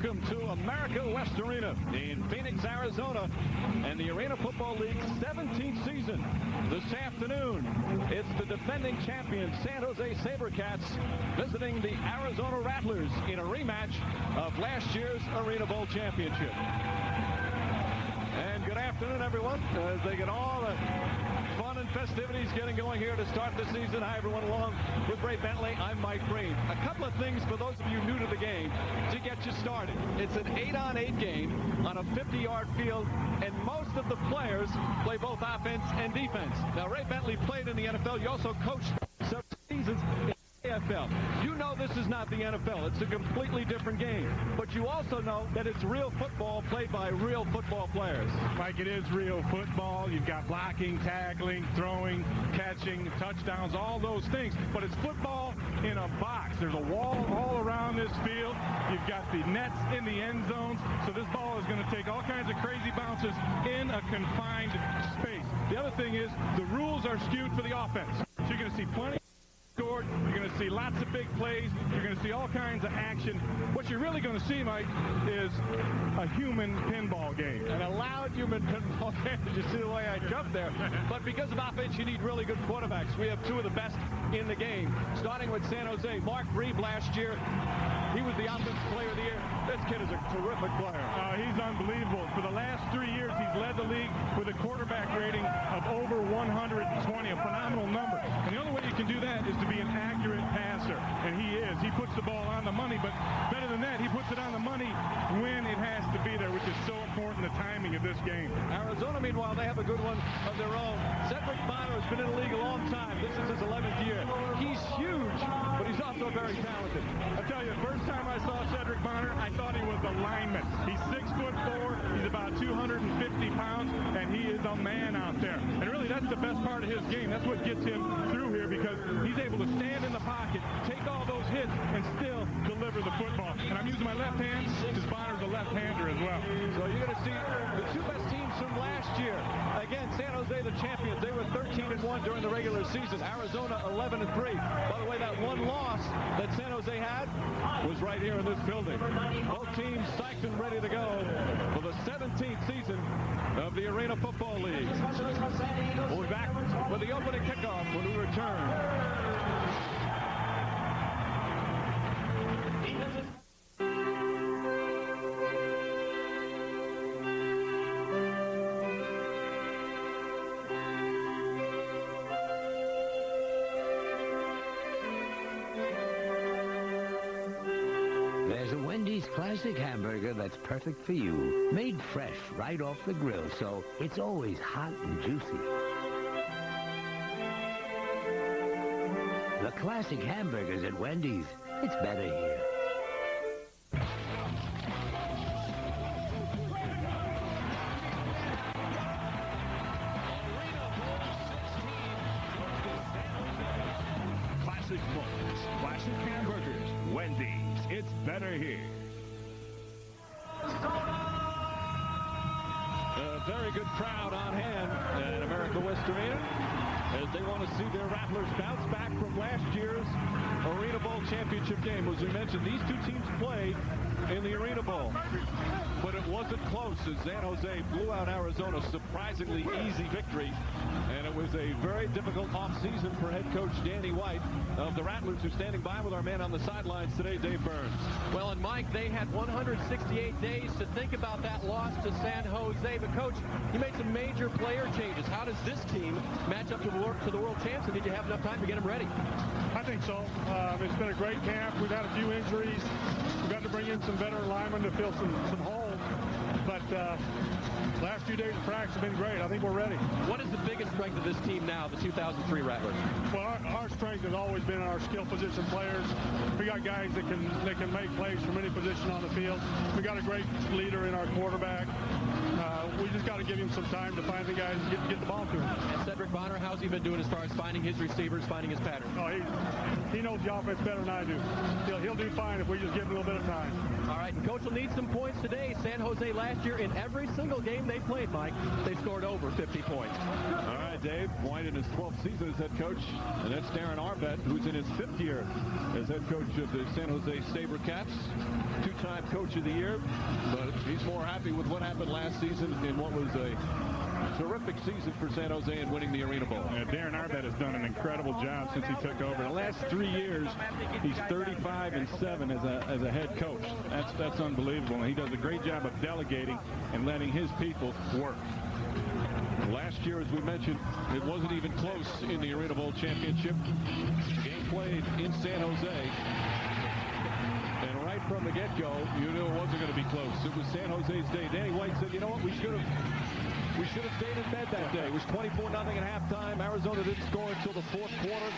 Welcome to America West Arena in Phoenix, Arizona, and the Arena Football League's 17th season. This afternoon, it's the defending champion San Jose SaberCats visiting the Arizona Rattlers in a rematch of last year's Arena Bowl championship. And good afternoon, everyone, as they get all the fun and festivities getting going here to start the season. Hi, everyone, along with Ray Bentley. I'm Mike Breen. A couple of things for those of you new to the game to get you started. It's an 8-on-8 game on a 50-yard field, and most of the players play both offense and defense. Now, Ray Bentley played in the NFL. You also coached several seasons in the AFL. You know this is not the NFL. It's a completely different game. But you also know that it's real football played by real football players. Mike, it is real football. You've got blocking, tackling, throwing, catching, touchdowns, all those things. But it's football in a box. There's a wall all around this field. You've got the nets in the end zones. So this ball is going to take all kinds of crazy bounces in a confined space. The other thing is the rules are skewed for the offense. So you're going to see plenty. You're going to see lots of big plays. You're going to see all kinds of action. What you're really going to see, Mike, is a human pinball game. An allowed human pinball game. Did you see the way I jumped there? But because of offense, you need really good quarterbacks. We have two of the best in the game. Starting with San Jose, Mark Reeb last year. He was the offensive player of the year. This kid is a terrific player. He's unbelievable. For the last 3 years, he's led the league with a quarterback rating of over 120, a phenomenal number. And the only way you can do that is to be an accurate passer, and he is. He puts the ball on the money, but better than that, he puts it on the money when it has to be there, which is so important, the timing of this game. Arizona, meanwhile, they have a good one of their own. Cedric Bonner has been in the league a long time. This is his 11th year. He's huge, but he's also very talented. I tell you, the first time I saw Cedric Bonner, I thought he was a lineman. He's 6'4", he's about 250 pounds, and he is a man out there. And really, that's the best part of his game. That's what gets him through here, because he's able to stand in the pocket, take all those hits, and still deliver the football. And I'm using my left hand because Bonner's a left-hander as well. So you're going to see the two best teams from last year. Again, San Jose, the champions. They were 13-1 during the regular season. Arizona, 11-3. By the way, that one loss that San Jose had was right here in this building. Both teams psyched and ready to go for the 17th season of the Arena Football League. We'll be back with the opening kickoff when we return. There's a Wendy's classic hamburger that's perfect for you. Made fresh right off the grill, so it's always hot and juicy. The classic hamburgers at Wendy's. It's better here. Classic bowls, classic hamburgers, Wendy's. It's better here. A very good crowd on hand at America West Arena as they want to see their Rattlers bounce back from last year's Arena Bowl championship game. As we mentioned, these two teams played in the Arena Bowl, but it wasn't close as San Jose blew out Arizona. Surprisingly easy victory, and it was a very difficult offseason for head coach Danny White of the Rattlers, who's standing by with our man on the sidelines today, Dave Burns. Well, and Mike, they had 168 days to think about that loss to San Jose. But Coach, you made some major player changes. How does this team match up to the world champs, and did you have enough time to get them ready? I think so. It's been a great camp. We've had a few injuries. We've got to bring in some better linemen to fill some holes. But last few days of practice have been great. I think we're ready. What is the biggest strength of this team now, the 2003 Rattlers? Well, our strength has always been in our skill position players. We got guys that can make plays from any position on the field. We got a great leader in our quarterback. We just got to give him some time to find the guys and get the ball to him. And Cedric Bonner, how's he been doing as far as finding his receivers, finding his pattern? Oh, he knows the offense better than I do. He'll do fine if we just give him a little bit of time. All right, and Coach will need some points today. San Jose last year, in every single game they played, Mike, they scored over 50 points. All right, Dave, White in his 12th season as head coach, and that's Darren Arbet, who's in his 5th year as head coach of the San Jose SaberCats. Two-time two-time Coach of the Year, but he's more happy with what happened last season in what was a terrific season for San Jose in winning the Arena Bowl. Yeah, Darren Arbet has done an incredible job since he took over. The last 3 years, he's 35-7 as a head coach. That's unbelievable, and he does a great job of delegating and letting his people work. Last year, as we mentioned, it wasn't even close in the Arena Bowl championship. Game played in San Jose. And right from the get-go, you knew it wasn't going to be close. It was San Jose's day. Danny White said, you know what, we should have stayed in bed that day. It was 24-0 at halftime. Arizona didn't score until the fourth quarter.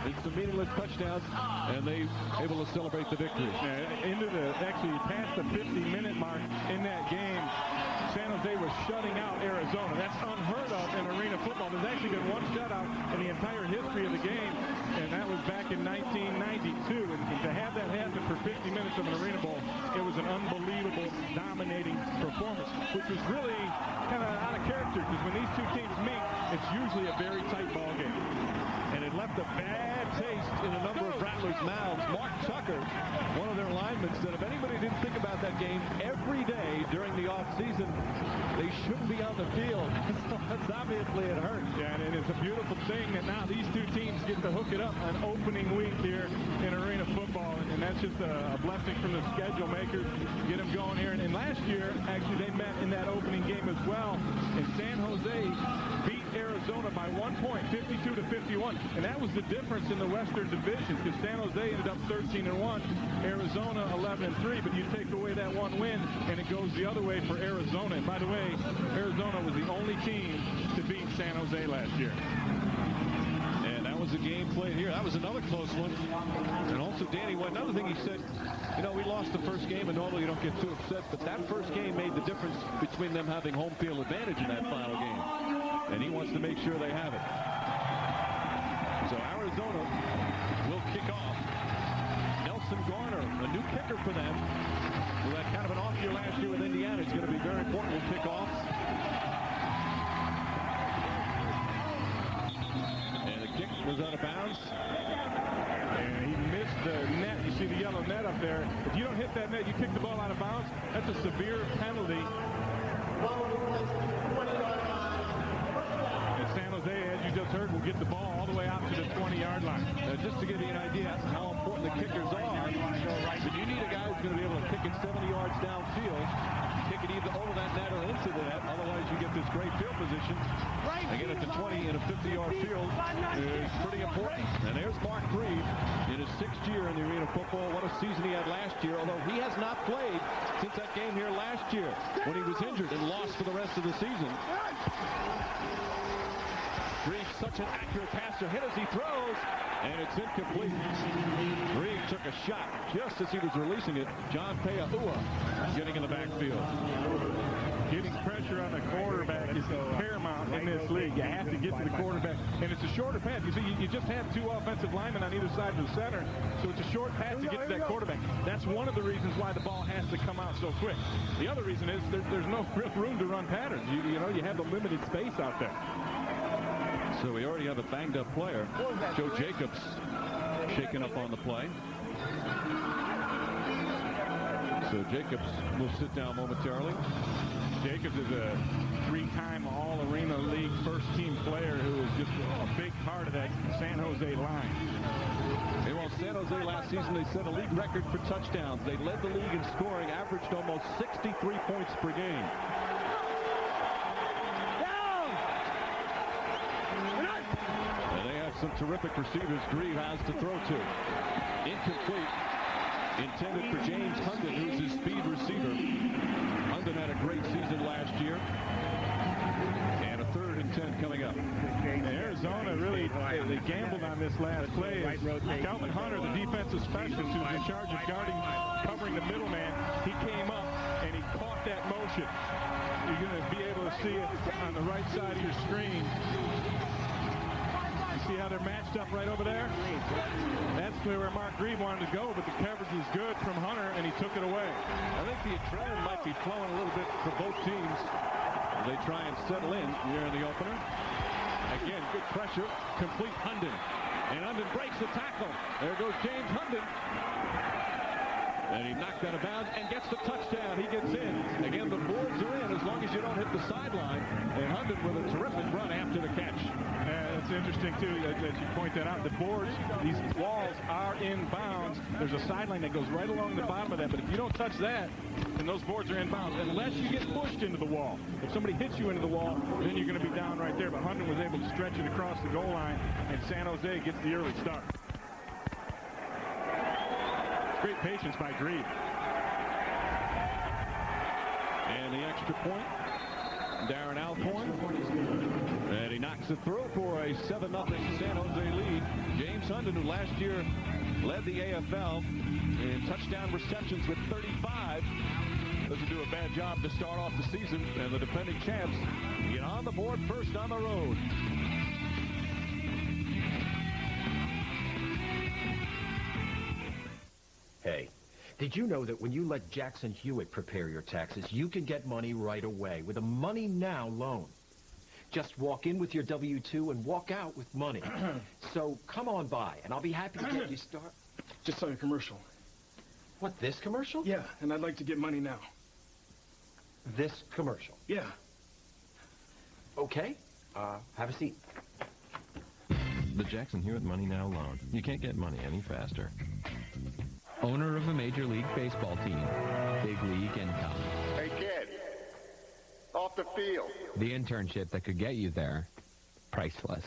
It's some meaningless touchdowns, and they able to celebrate the victory. Actually past the 50-minute mark in that game, San Jose was shutting out Arizona. That's unheard of in arena football. There's actually been one shutout in the entire history of the game, and that was back in 1992. And to have that happen for 50 minutes of an Arena Bowl, it was an unbelievable, dominating performance, which was really kind of out of character, because when these two teams meet, it's usually a very tight ball game. And it left a bad taste in a number of Rattlers' mouths. Mark Tucker, one of their linemen, said if anybody didn't think about that game every day during the offseason, they shouldn't be on the field. So obviously it hurt. Yeah, and it's a beautiful thing that now these two teams get to hook it up on opening week here in arena football, and that's just a blessing from the schedule makers. Get them going here. And last year, actually, they met in that opening game as well, and San Jose beat Arizona by 1 point, 52-51. And that was the difference in the Western Division, because San Jose ended up 13-1, Arizona 11-3. But you take away that one win, and it goes the other way for Arizona. And by the way, Arizona was the only team to beat San Jose last year. And that was a game played here. That was another close one. And also, Danny, another thing he said, you know, we lost the first game, and normally you don't get too upset, but that first game made the difference between them having home field advantage in that final game. And he wants to make sure they have it. So Arizona will kick off. Nelson Garner, a new kicker for them, who had kind of an off year last year with Indiana. It's going to be very important. Will kick off. And the kick was out of bounds. And he missed the net. You see the yellow net up there. If you don't hit that net, you kick the ball out of bounds. That's a severe penalty. San Jose, as you just heard, will get the ball all the way out to the 20-yard line. Just to give you an idea how important the kickers are, but you need a guy who's going to be able to kick it 70 yards downfield, kick it either over that net or into the net. Otherwise, you get this great field position. Again, at the 20 in a 50-yard field is pretty important. And there's Mark Breen in his 6th year in the Arena Football. What a season he had last year, although he has not played since that game here last year when he was injured and lost for the rest of the season. Breen, such an accurate passer, hit as he throws, and it's incomplete. Breen took a shot just as he was releasing it. John Pea'ahua getting in the backfield. Getting pressure on the quarterback is paramount in this league. You have to get to the quarterback, and it's a shorter path. You see, you just have two offensive linemen on either side of the center, so it's a short path to get to that quarterback. That's one of the reasons why the ball has to come out so quick. The other reason is there's no real room to run patterns. You know, you have a limited space out there. So we already have a banged-up player. Joe Jacobs shaken up on the play. So Jacobs will sit down momentarily. Jacobs is a 3-time All-Arena League first-team player who is just a big part of that San Jose line. Hey, well, San Jose last season, they set a league record for touchdowns. They led the league in scoring, averaged almost 63 points per game. And they have some terrific receivers Grieve has to throw to. Incomplete. Intended for James Hunden, who's his speed receiver. Hunden had a great season last year. And a 3rd and 10 coming up. Arizona really, they gambled on this last play. Calvin Hunter, the defensive specialist who's in charge of covering the middleman, he came up and he caught that motion. You're going to be able to see it on the right side of your screen. You see how they're matched up right over there? That's where Mark Grieve wanted to go, but the coverage was good from Hunter, and he took it away. I think the adrenaline might be flowing a little bit for both teams. They try and settle in here in the opener. Again, good pressure. Complete Hunden. And Hunden breaks the tackle. There goes James Hunden. And he knocked out of bounds and gets the touchdown. He gets in. Again, the boards are in as long as you don't hit the sideline. And Hunden with a terrific run after the catch. It's interesting, too, that you point that out. The boards, these walls are in bounds. There's a sideline that goes right along the bottom of that. But if you don't touch that, then those boards are in bounds, unless you get pushed into the wall. If somebody hits you into the wall, then you're going to be down right there. But Hunden was able to stretch it across the goal line, and San Jose gets the early start. Great patience by Green. And the extra point, Darren Alcorn. And he knocks it through for a 7-0 San Jose lead. James Hunden, who last year led the AFL in touchdown receptions with 35, doesn't do a bad job to start off the season. And the defending champs get on the board first on the road. Hey, did you know that when you let Jackson Hewitt prepare your taxes, you can get money right away with a Money Now loan? Just walk in with your W-2 and walk out with money. So come on by, and I'll be happy to get you started. Just saw your commercial. What, this commercial? Yeah, and I'd like to get money now. This commercial? Yeah. Okay. Have a seat. The Jackson Hewitt Money Now loan. You can't get money any faster. Owner of a Major League Baseball team. Big league income. Hey, kid. Off the field. The internship that could get you there. Priceless.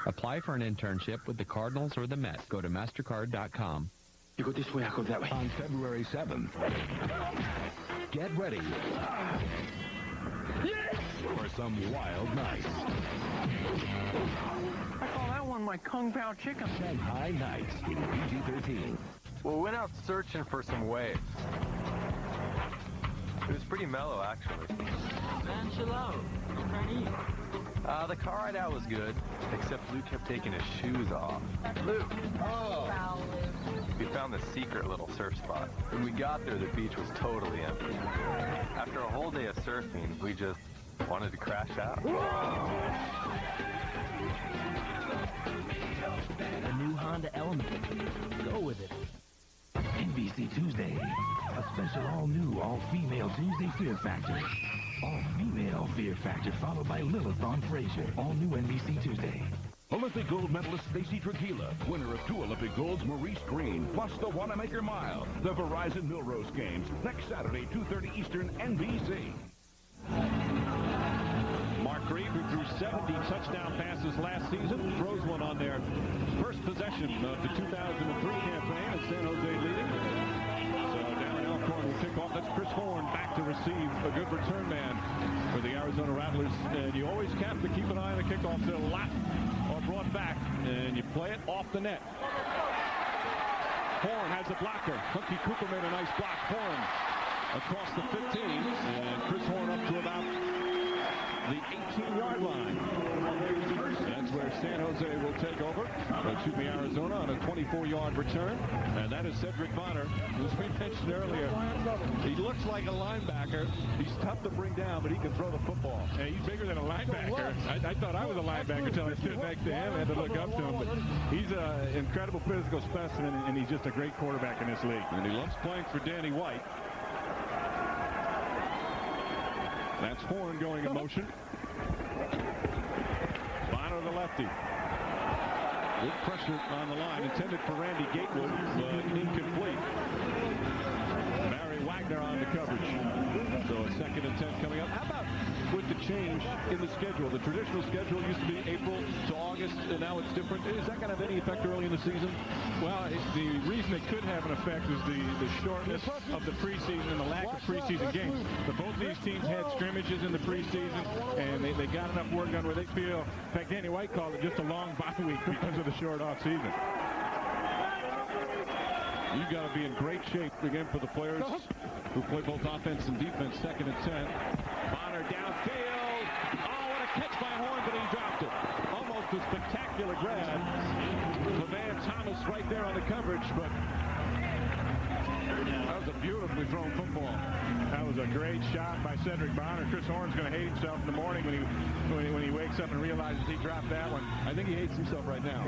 Apply for an internship with the Cardinals or the Mets. Go to MasterCard.com. You go this way, I go that way. On February 7th, get ready for some wild nights. I call that one my Kung Pao chicken. Shanghai Nights in PG-13. Well, we went out searching for some waves. It was pretty mellow, actually. Chinese. The car ride out was good, except Luke kept taking his shoes off. Luke! Oh! We found the secret little surf spot. When we got there, the beach was totally empty. After a whole day of surfing, we just wanted to crash out. The new Honda Element. Go with it. NBC Tuesday. A special all-new, all-female Tuesday Fear Factor. All-female Fear Factor, followed by Lilith on Frasier. All-new NBC Tuesday. Olympic gold medalist Stacy Trujillo, winner of 2 Olympic golds Maurice Green, plus the Wanamaker Mile. The Verizon Millrose Games, next Saturday, 2:30 Eastern, NBC. Mark Grieve, who threw 70 touchdown passes last season, throws one on their first possession of the 2003 campaign, and San Jose leading. So down Alcorn will kick off. That's Chris Horn back to receive, a good return man for the Arizona Rattlers. And you always have to keep an eye on the kickoff. They're locked or brought back, and you play it off the net. Horn has a blocker. Hunky Cooper made a nice block. Horn across the 15, and Chris Horn up to about the 18-yard line. That's where San Jose will take over. Arizona on a 24-yard return. And that is Cedric Bonner, as we mentioned earlier. He looks like a linebacker. He's tough to bring down, but he can throw the football. Hey, he's bigger than a linebacker. I thought I was a linebacker until I stood next to him. I had to look up to him. But he's an incredible physical specimen, and he's just a great quarterback in this league. And he loves playing for Danny White. That's Horn going in motion. Bonner, the lefty. Good pressure on the line, intended for Randy Gatewood, but incomplete. Barry Wagner on the coverage. So a 2nd and 10 coming up. How about with the change in the schedule? The traditional schedule used to be April to August, and now it's different. Is that going to have any effect early in the season? Well, the reason it could have an effect is the shortness of the preseason and the lack of preseason games. But both these teams had scrimmages in the preseason, and they got enough work done where they feel, in fact, Danny White called it just a long bye week because of the short off season. You've got to be in great shape again for the players who play both offense and defense. 2nd and 10. Bonner downfield. Oh, what a catch by Horn, but he dropped it. Almost a spectacular grab. Levan Thomas right there on the coverage, but that was a beautifully thrown football. That was was a great shot by Cedric Bonner. Chris Horn's going to hate himself in the morning when he wakes up and realizes he dropped that one. I think he hates himself right now.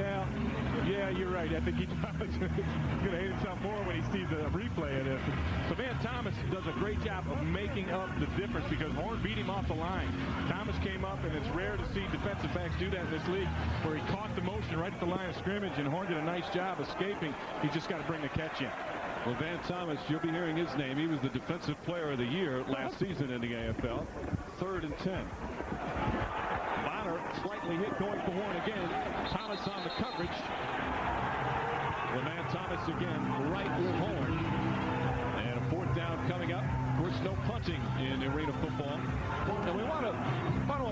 Yeah, you're right. I think he does. He's going to hate himself more when he sees the replay of this. So Van Thomas does a great job of making up the difference because Horn beat him off the line. Thomas came up, and it's rare to see defensive backs do that in this league, where he caught the motion right at the line of scrimmage, and Horn did a nice job escaping. He just got to bring the catch in. Well, Van Thomas, you'll be hearing his name. He was the Defensive Player of the Year last season in the AFL. 3rd and 10. Bonner slightly hit going for Horn again. Thomas on the coverage. Well, Van Thomas again right with Horn. And a 4th down coming up. Of course, no punting in arena football. And we want to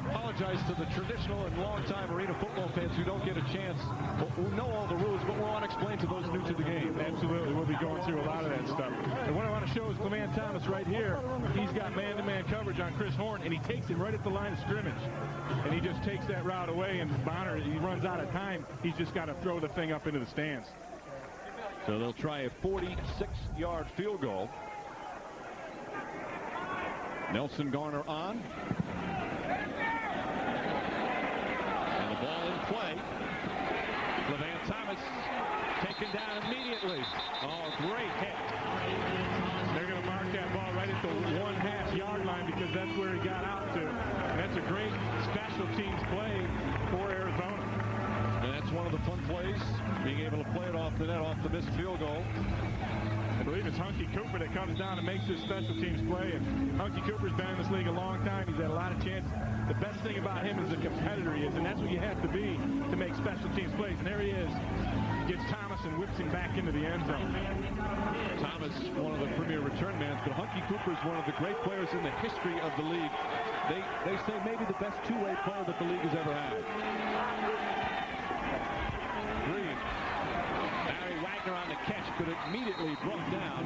apologize to the traditional and long-time arena football fans who don't get a chance, who know all the rules, but we want to explain to those new to the game. Absolutely. We'll be going through a lot of that stuff. And what I want to show is Clement Thomas right here. He's got man-to-man coverage on Chris Horn, and he takes him right at the line of scrimmage. And he just takes that route away, and Bonner, he runs out of time. He's just got to throw the thing up into the stands. So they'll try a 46-yard field goal. Nelson Garner on. And the ball in play. Clement Thomas taken down immediately. Oh, great hit. They're going to mark that ball right at the 1.5 yard line because that's where he got out to. And that's a great special teams play for Arizona. And that's one of the fun plays, being able to play it off the net, off the missed field goal. I believe it's Hunky Cooper that comes down and makes this special teams play. And Hunky Cooper's been in this league a long time. He's had a lot of chances. The best thing about him is the competitor he is, and that's what you have to be to make special teams plays. And there he is. Gets Thomas and whips him back into the end zone. Thomas, one of the premier return men, but Hunky Cooper is one of the great players in the history of the league. They say maybe the best two-way player that the league has ever had. Breen. Barry Wagner on the catch, but immediately brought down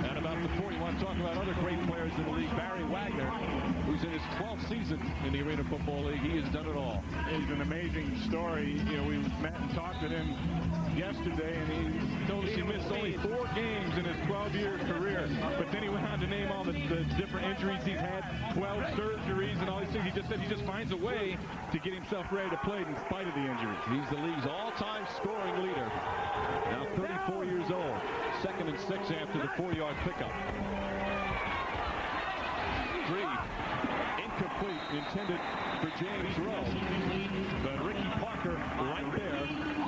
at about the 41. Talking about other great players in the league. Barry Wagner, who's in his 12th season in the Arena Football League. He has done it all. He's an amazing story. You know, we met and talked with him yesterday, and he told us he missed only 4 games in his 12-year career. But then he went on to name all the different injuries he's had, 12 surgeries and all these things. He just said he just finds a way to get himself ready to play in spite of the injuries. He's the league's all-time scoring leader. Now 34 years old. 2nd and 6 after the 4-yard pickup. Breen. Incomplete. Intended for James Rowe. But Ricky Parker right there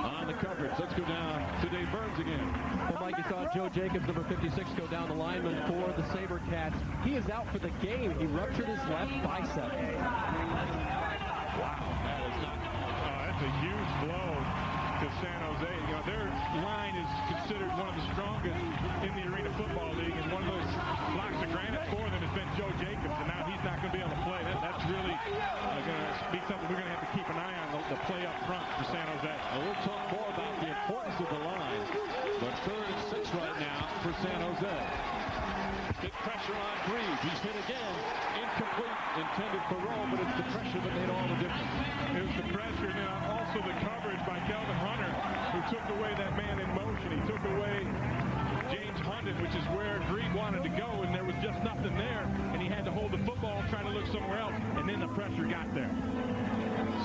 on the coverage. Let's go down to Dave Burns again. Well, Mike, you saw Joe Jacobs, number 56, go down the lineman for the SaberCats. He is out for the game. He ruptured his left bicep. Wow. That's a huge blow to San Jose. You know, their line is considered one of the strongest in the Arena Football League, and one of those blocks of granite for them has been Joe Jacobs, and now he's not going to be able to play. That's really going to be something we're going to have to keep an eye on, the play up front for San Jose. And we'll talk more about the importance of the line, but 3rd and 6 right now for San Jose. Big pressure on Breen. He's hit again. Incomplete. Intended for Rowe, but it's the pressure that made all the difference. It was the pressure, and then also the coverage by Kelvin Hunter, who took away that man in motion. He took away James Hunden, which is where Green wanted to go, and there was just nothing there, and he had to hold the football, try to look somewhere else, and then the pressure got there.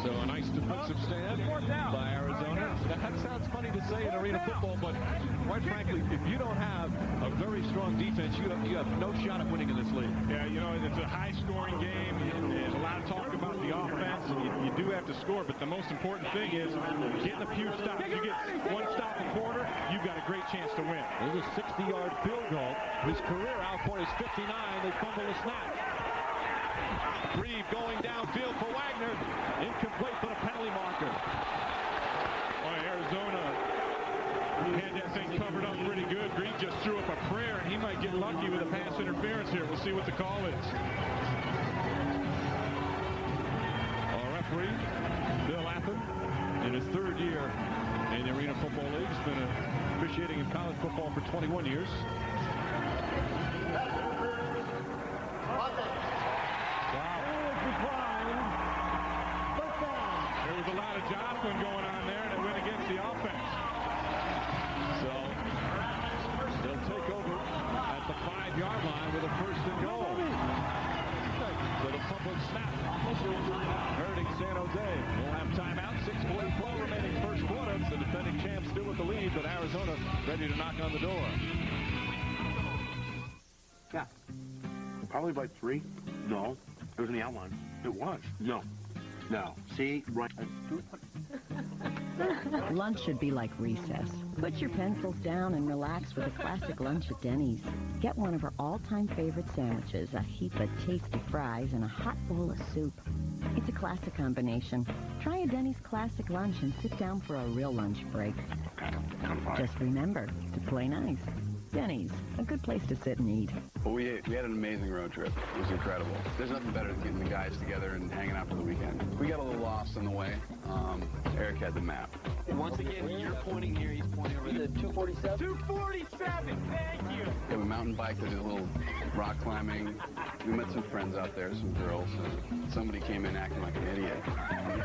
So a nice defensive stand by Arizona. That sounds funny to say in arena football, but quite frankly, if you don't have a very strong defense, you have no shot at winning in this league. Yeah, you know, it's a high-scoring game. There's a lot of talk about the offense, and you do have to score, but the most important thing is getting a few stops. You get 1 stop a quarter, you've got a great chance to win. There's a 60-yard field goal. His career out point is 59. They fumble the snap. Reed going downfield for Wagner. Incomplete, but a penalty marker. Boy, Arizona had that thing covered up pretty good. Reed just threw up a prayer, and he might get lucky with a pass interference here. We'll see what the call is. Our referee, Bill Atham, in his 3rd year in the Arena Football League. He's been officiating in college football for 21 years. There was a lot of jostling going on there, and it went against the offense. So they'll take over at the 5 5-yard line with a first and goal. So the public snap. Hurting San Jose. We'll have timeout. 6:44 remaining first quarter. The defending champs still with the lead, but Arizona ready to knock on the door. Yeah. Probably by 3. No. It was in the outline. It was. No. No. See? Right. Lunch should be like recess. Put your pencils down and relax with a classic lunch at Denny's. Get one of our all-time favorite sandwiches, a heap of tasty fries, and a hot bowl of soup. It's a classic combination. Try a Denny's classic lunch and sit down for a real lunch break. Just remember to play nice. Denny's, a good place to sit and eat. Well, we had an amazing road trip. It was incredible. There's nothing better than getting the guys together and hanging out for the weekend. We got a little lost on the way. Eric had the map. Once again, you're pointing here, he's pointing over there. 247? 247, thank you! Yeah, we mountain biked, did a little rock climbing. We met some friends out there, some girls. Somebody came in acting like an idiot.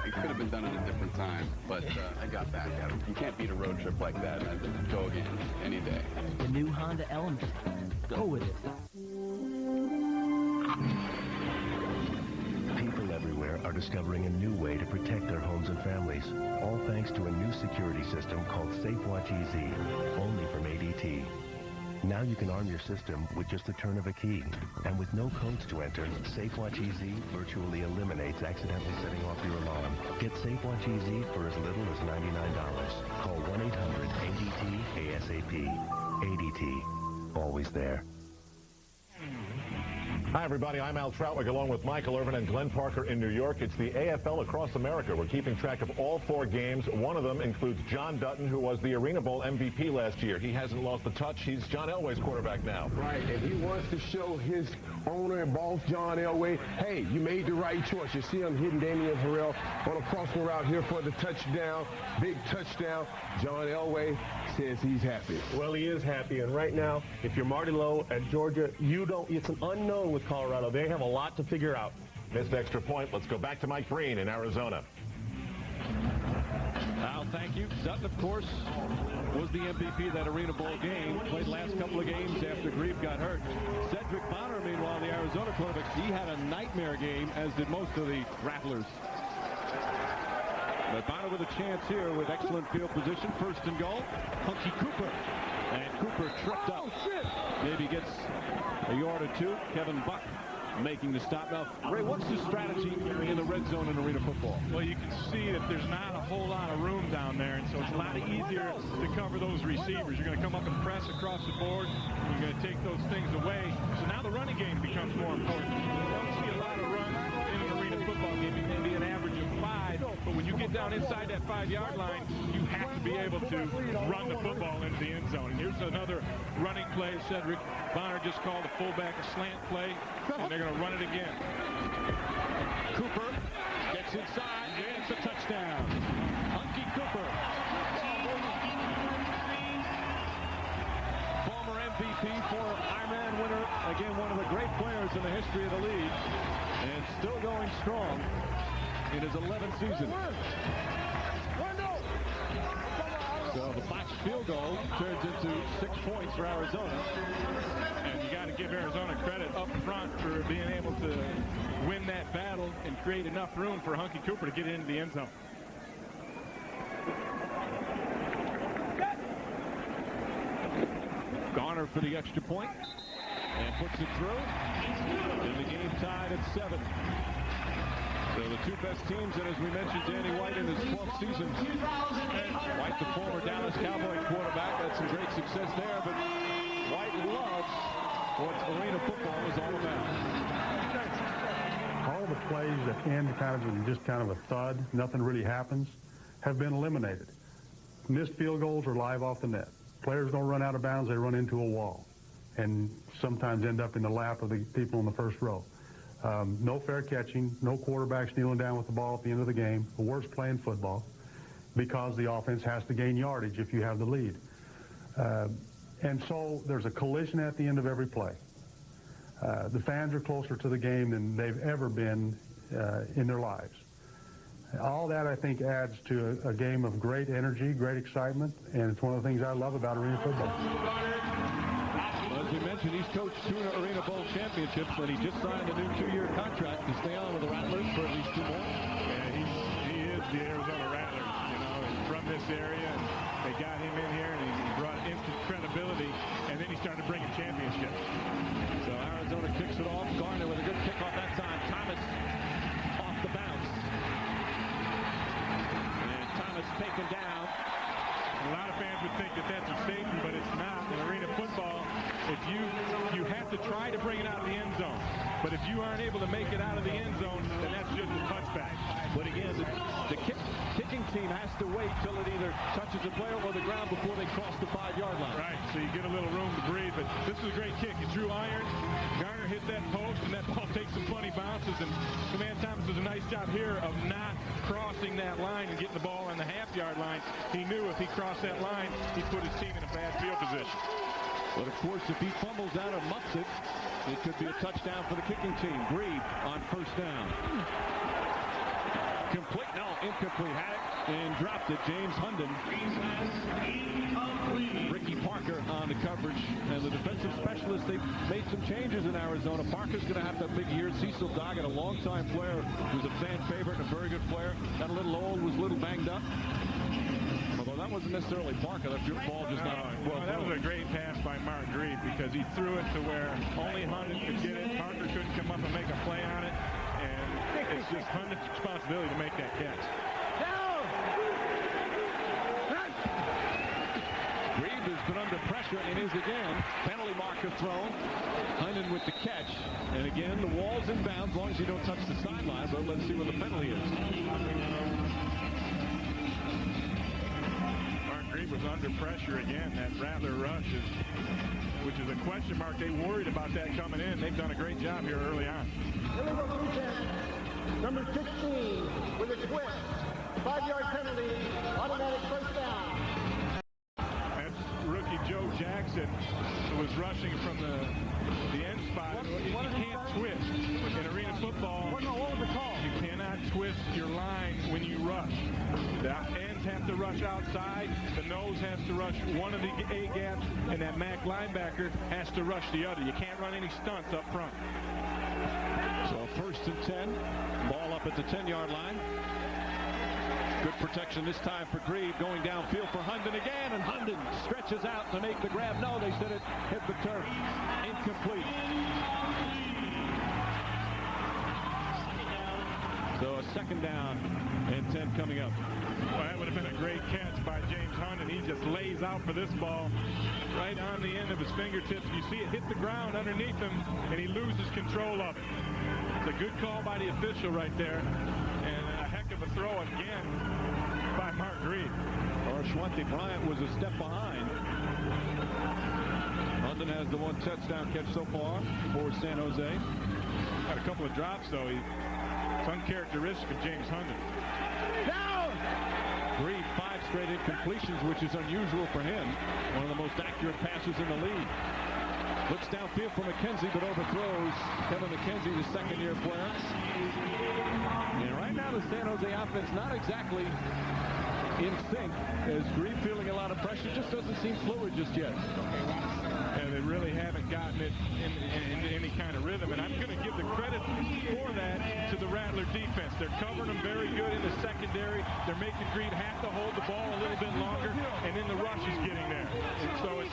It could have been done at a different time, but I got back at him. You can't beat a road trip like that, and I'd go again any day. The new Honda Element. Go with it. People everywhere are discovering a new way to protect their homes and families, all thanks to a new security system called SafeWatch EZ, only from ADT. Now you can arm your system with just the turn of a key. And with no codes to enter, SafeWatch EZ virtually eliminates accidentally setting off your alarm. Get SafeWatch EZ for as little as $99. Call 1-800-ADT-ASAP. ADT. Always there. Hi, everybody. I'm Al Troutwig, along with Michael Irvin and Glenn Parker in New York. It's the AFL across America. We're keeping track of all 4 games. One of them includes John Dutton, who was the Arena Bowl MVP last year. He hasn't lost a touch. He's John Elway's quarterback now. Right, and he wants to show his owner and boss, John Elway, hey, you made the right choice. You see him hitting Damian Harrell on a crossing route here for the touchdown, big touchdown. John Elway says he's happy. Well, he is happy, and right now, if you're Marty Lowe at Georgia, it's an unknown with Colorado. They have a lot to figure out. Missed extra point. Let's go back to Mike Breen in Arizona. Al, thank you. Dutton, of course, was the MVP of that Arena Bowl game. Played the last couple of games after Grieve got hurt. Cedric Bonner, meanwhile, the Arizona quarterback, he had a nightmare game, as did most of the Rattlers. But Bonner with a chance here with excellent field position. First and goal. Hunky Cooper. And Cooper tripped up. Maybe gets a yard or 2. Kevin Buck making the stop. Now, Ray, what's the strategy in the red zone in arena football? Well, you can see that there's not a whole lot of room down there, and so it's a lot easier to cover those receivers. You're going to come up and press across the board. You're going to take those things away. So now the running game becomes more important. You don't see a lot of runs in an arena football game. It may be an average of 5, but when you get down inside that 5-yard line, you have to be able to run the football into the end zone. And here's another running play. Cedric Bonner just called the fullback a slant play, and they're going to run it again. Cooper gets inside, and it's a touchdown. Hunky Cooper. Former MVP, former Ironman winner, again one of the great players in the history of the league, and still going strong in his 11th season. So the botched field goal turns into 6 points for Arizona. And you got to give Arizona credit up front for being able to win that battle and create enough room for Hunky Cooper to get into the end zone. Garner for the extra point and puts it through. And the game tied at 7. So the 2 best teams, and as we mentioned, Danny White in his 12th season. White, the former Dallas Cowboy quarterback, had some great success there, but White loves what arena football is all about. All the plays that end kind of in just kind of a thud, nothing really happens, have been eliminated. Missed field goals are live off the net. Players don't run out of bounds, they run into a wall, and sometimes end up in the lap of the people in the first row. No fair catching, no quarterbacks kneeling down with the ball at the end of the game, the worst play in football, because the offense has to gain yardage if you have the lead. And so there's a collision at the end of every play. The fans are closer to the game than they've ever been in their lives. All that, I think, adds to a game of great energy, great excitement, and it's one of the things I love about arena football. Well, as we mentioned, mentioned he's coached 2 Arena Bowl championships, and he just signed a new 2-year contract to stay on with the Rattlers for at least 2 more. Yeah, he is the Arizona Rattlers, you know, and from this area. And they got him in here, and he brought instant credibility, and then he started bringing championships. So Arizona kicks it off. Garner with a good kickoff that time. Thomas off the bounce. And Thomas taken down. A lot of fans would think that that's a safety, but it's not. In arena football, if you have to try to bring it out of the end zone. But if you aren't able to make it out of the end zone, then that's just a touchback. But again, the kicking team has to wait till it either touches the player or the ground before they cross the 5-yard line. Right, so you get a little room to breathe. But this is a great kick. It drew iron. Garner hit that post, and that ball takes some funny bounces. And Command Thomas does a nice job here of not crossing that line and getting the ball on the half-yard line. He knew if he crossed that line, he'd put his team in a bad field position. But of course, if he fumbles out or muffs it, it could be a touchdown for the kicking team. Grieve on first down. Complete, no, incomplete. Had it and dropped it. James Hunden. Ricky Parker on the coverage. And the defensive specialists, they made some changes in Arizona. Parker's going to have that big year. Cecil Doggett, a longtime player, who's a fan favorite and a very good player. Got a little old, was a little banged up. Although that wasn't necessarily Parker. That ball just not well. That was a great pass by Mark Grieve because he threw it to where only Hunden could get it. Parker couldn't come up and make a play on it. And it's just Hunden's responsibility to make that catch. Grieve has been under pressure and is again. Penalty marker thrown. Hunden with the catch. And again, the wall's in bounds as long as you don't touch the sideline. But let's see what the penalty is. Grieve was under pressure again. That Rattler rush which is a question mark. They worried about that coming in. They've done a great job here early on. Illegal defense, number 16 with a twist. 5-yard penalty, automatic first down. That's rookie Joe Jackson, who was rushing from the end spot. You can't twist in arena football. You cannot twist your line when you rush. The ends have to rush outside. The nose has to rush one of the A gaps, and that MAC linebacker has to rush the other. You can't run any stunts up front. So 1st and 10. Ball up at the 10-yard line. Good protection this time for Grieve, going downfield for Hunden again, and Hunden stretches out to make the grab. No, they said it hit the turf. Incomplete. So a 2nd down and 10 coming up. Well, that would have been a great catch by James Hunden. He just lays out for this ball right on the end of his fingertips. You see it hit the ground underneath him, and he loses control of it. It's a good call by the official right there, and a heck of a throw again by Mark Grieve. Or Schwante Bryant was a step behind. Hunden has the 1 touchdown catch so far for San Jose. Got a couple of drops, though. It's uncharacteristic of James Hunden. Grieve 5 straight incompletions, which is unusual for him. One of the most accurate passes in the league. Looks downfield for McKenzie, but overthrows Kevin McKenzie, the 2nd-year player. And right now, the San Jose offense not exactly in sync, as Grieve feeling a lot of pressure. Just doesn't seem fluid just yet. And they really haven't gotten it into any kind of rhythm. And I'm going to give the credit for that to the Rattler defense. They're covering them very good in the secondary. They're making Grieve have to hold the ball a little bit longer, and then the rush is getting there. And so it's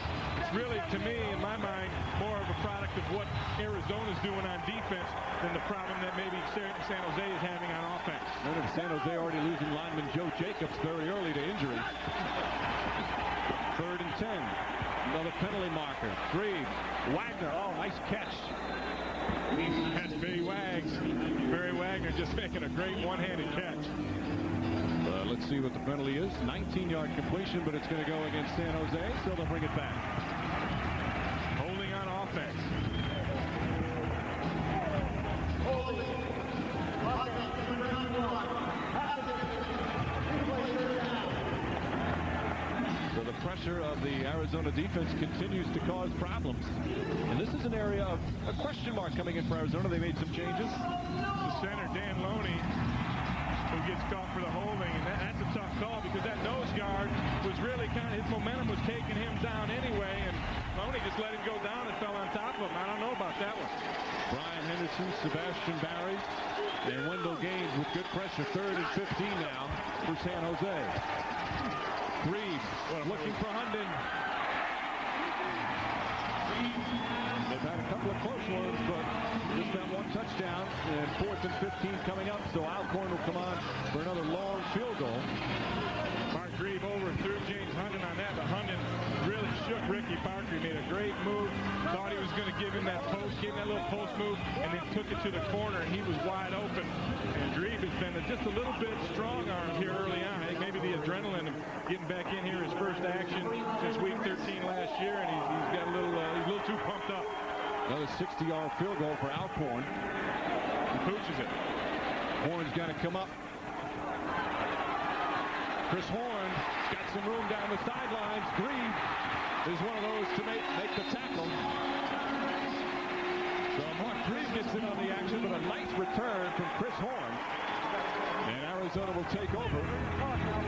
really, to me, in my mind, more of a product of what Arizona's doing on defense than the problem that maybe San Jose is having on offense. And San Jose already losing lineman Joe Jacobs very early to injury. 3rd and 10. Another penalty marker. Grieve. Wagner. Oh, nice catch. That's Barry Wags. Barry Wagner just making a great one-handed catch. Let's see what the penalty is. 19-yard completion, but it's going to go against San Jose, so they'll bring it back. Holding on offense. So the pressure of the Arizona defense continues to cause problems. And this is an area of a question mark coming in for Arizona. They made some changes. The center, Dan Loney, who gets caught for the holding, and that's a tough call because that nose guard was really his momentum was taking him down anyway, and Mahoney just let him go down and fell on top of him. I don't know about that one. Brian Henderson, Sebastian Barry, and Wendell Gaines with good pressure. 3rd and 15 now for San Jose. Reed looking for Hunden. They've had a couple of close ones, but just that one touchdown. And 4th and 15 coming up, so Alcorn will come on for another long field goal. Mark Grieve overthrew James Hunden on that, but Hunden really shook Ricky Parker. He made a great move. Thought he was going to give him that post, gave him that little post move, and then took it to the corner, and he was wide open. And Grieve has been just a little bit strong-armed here early on. I think maybe the adrenaline of getting back in here, his first action since week 13 last year, and he's got he's a little too pumped up. Another 60-yard field goal for Alcorn. He pooches it. Horn's got to come up. Chris Horn got some room down the sidelines. Grieve is one of those to make the tackle. So Mark Grieve gets in on the action, but a nice return from Chris Horn. And Arizona will take over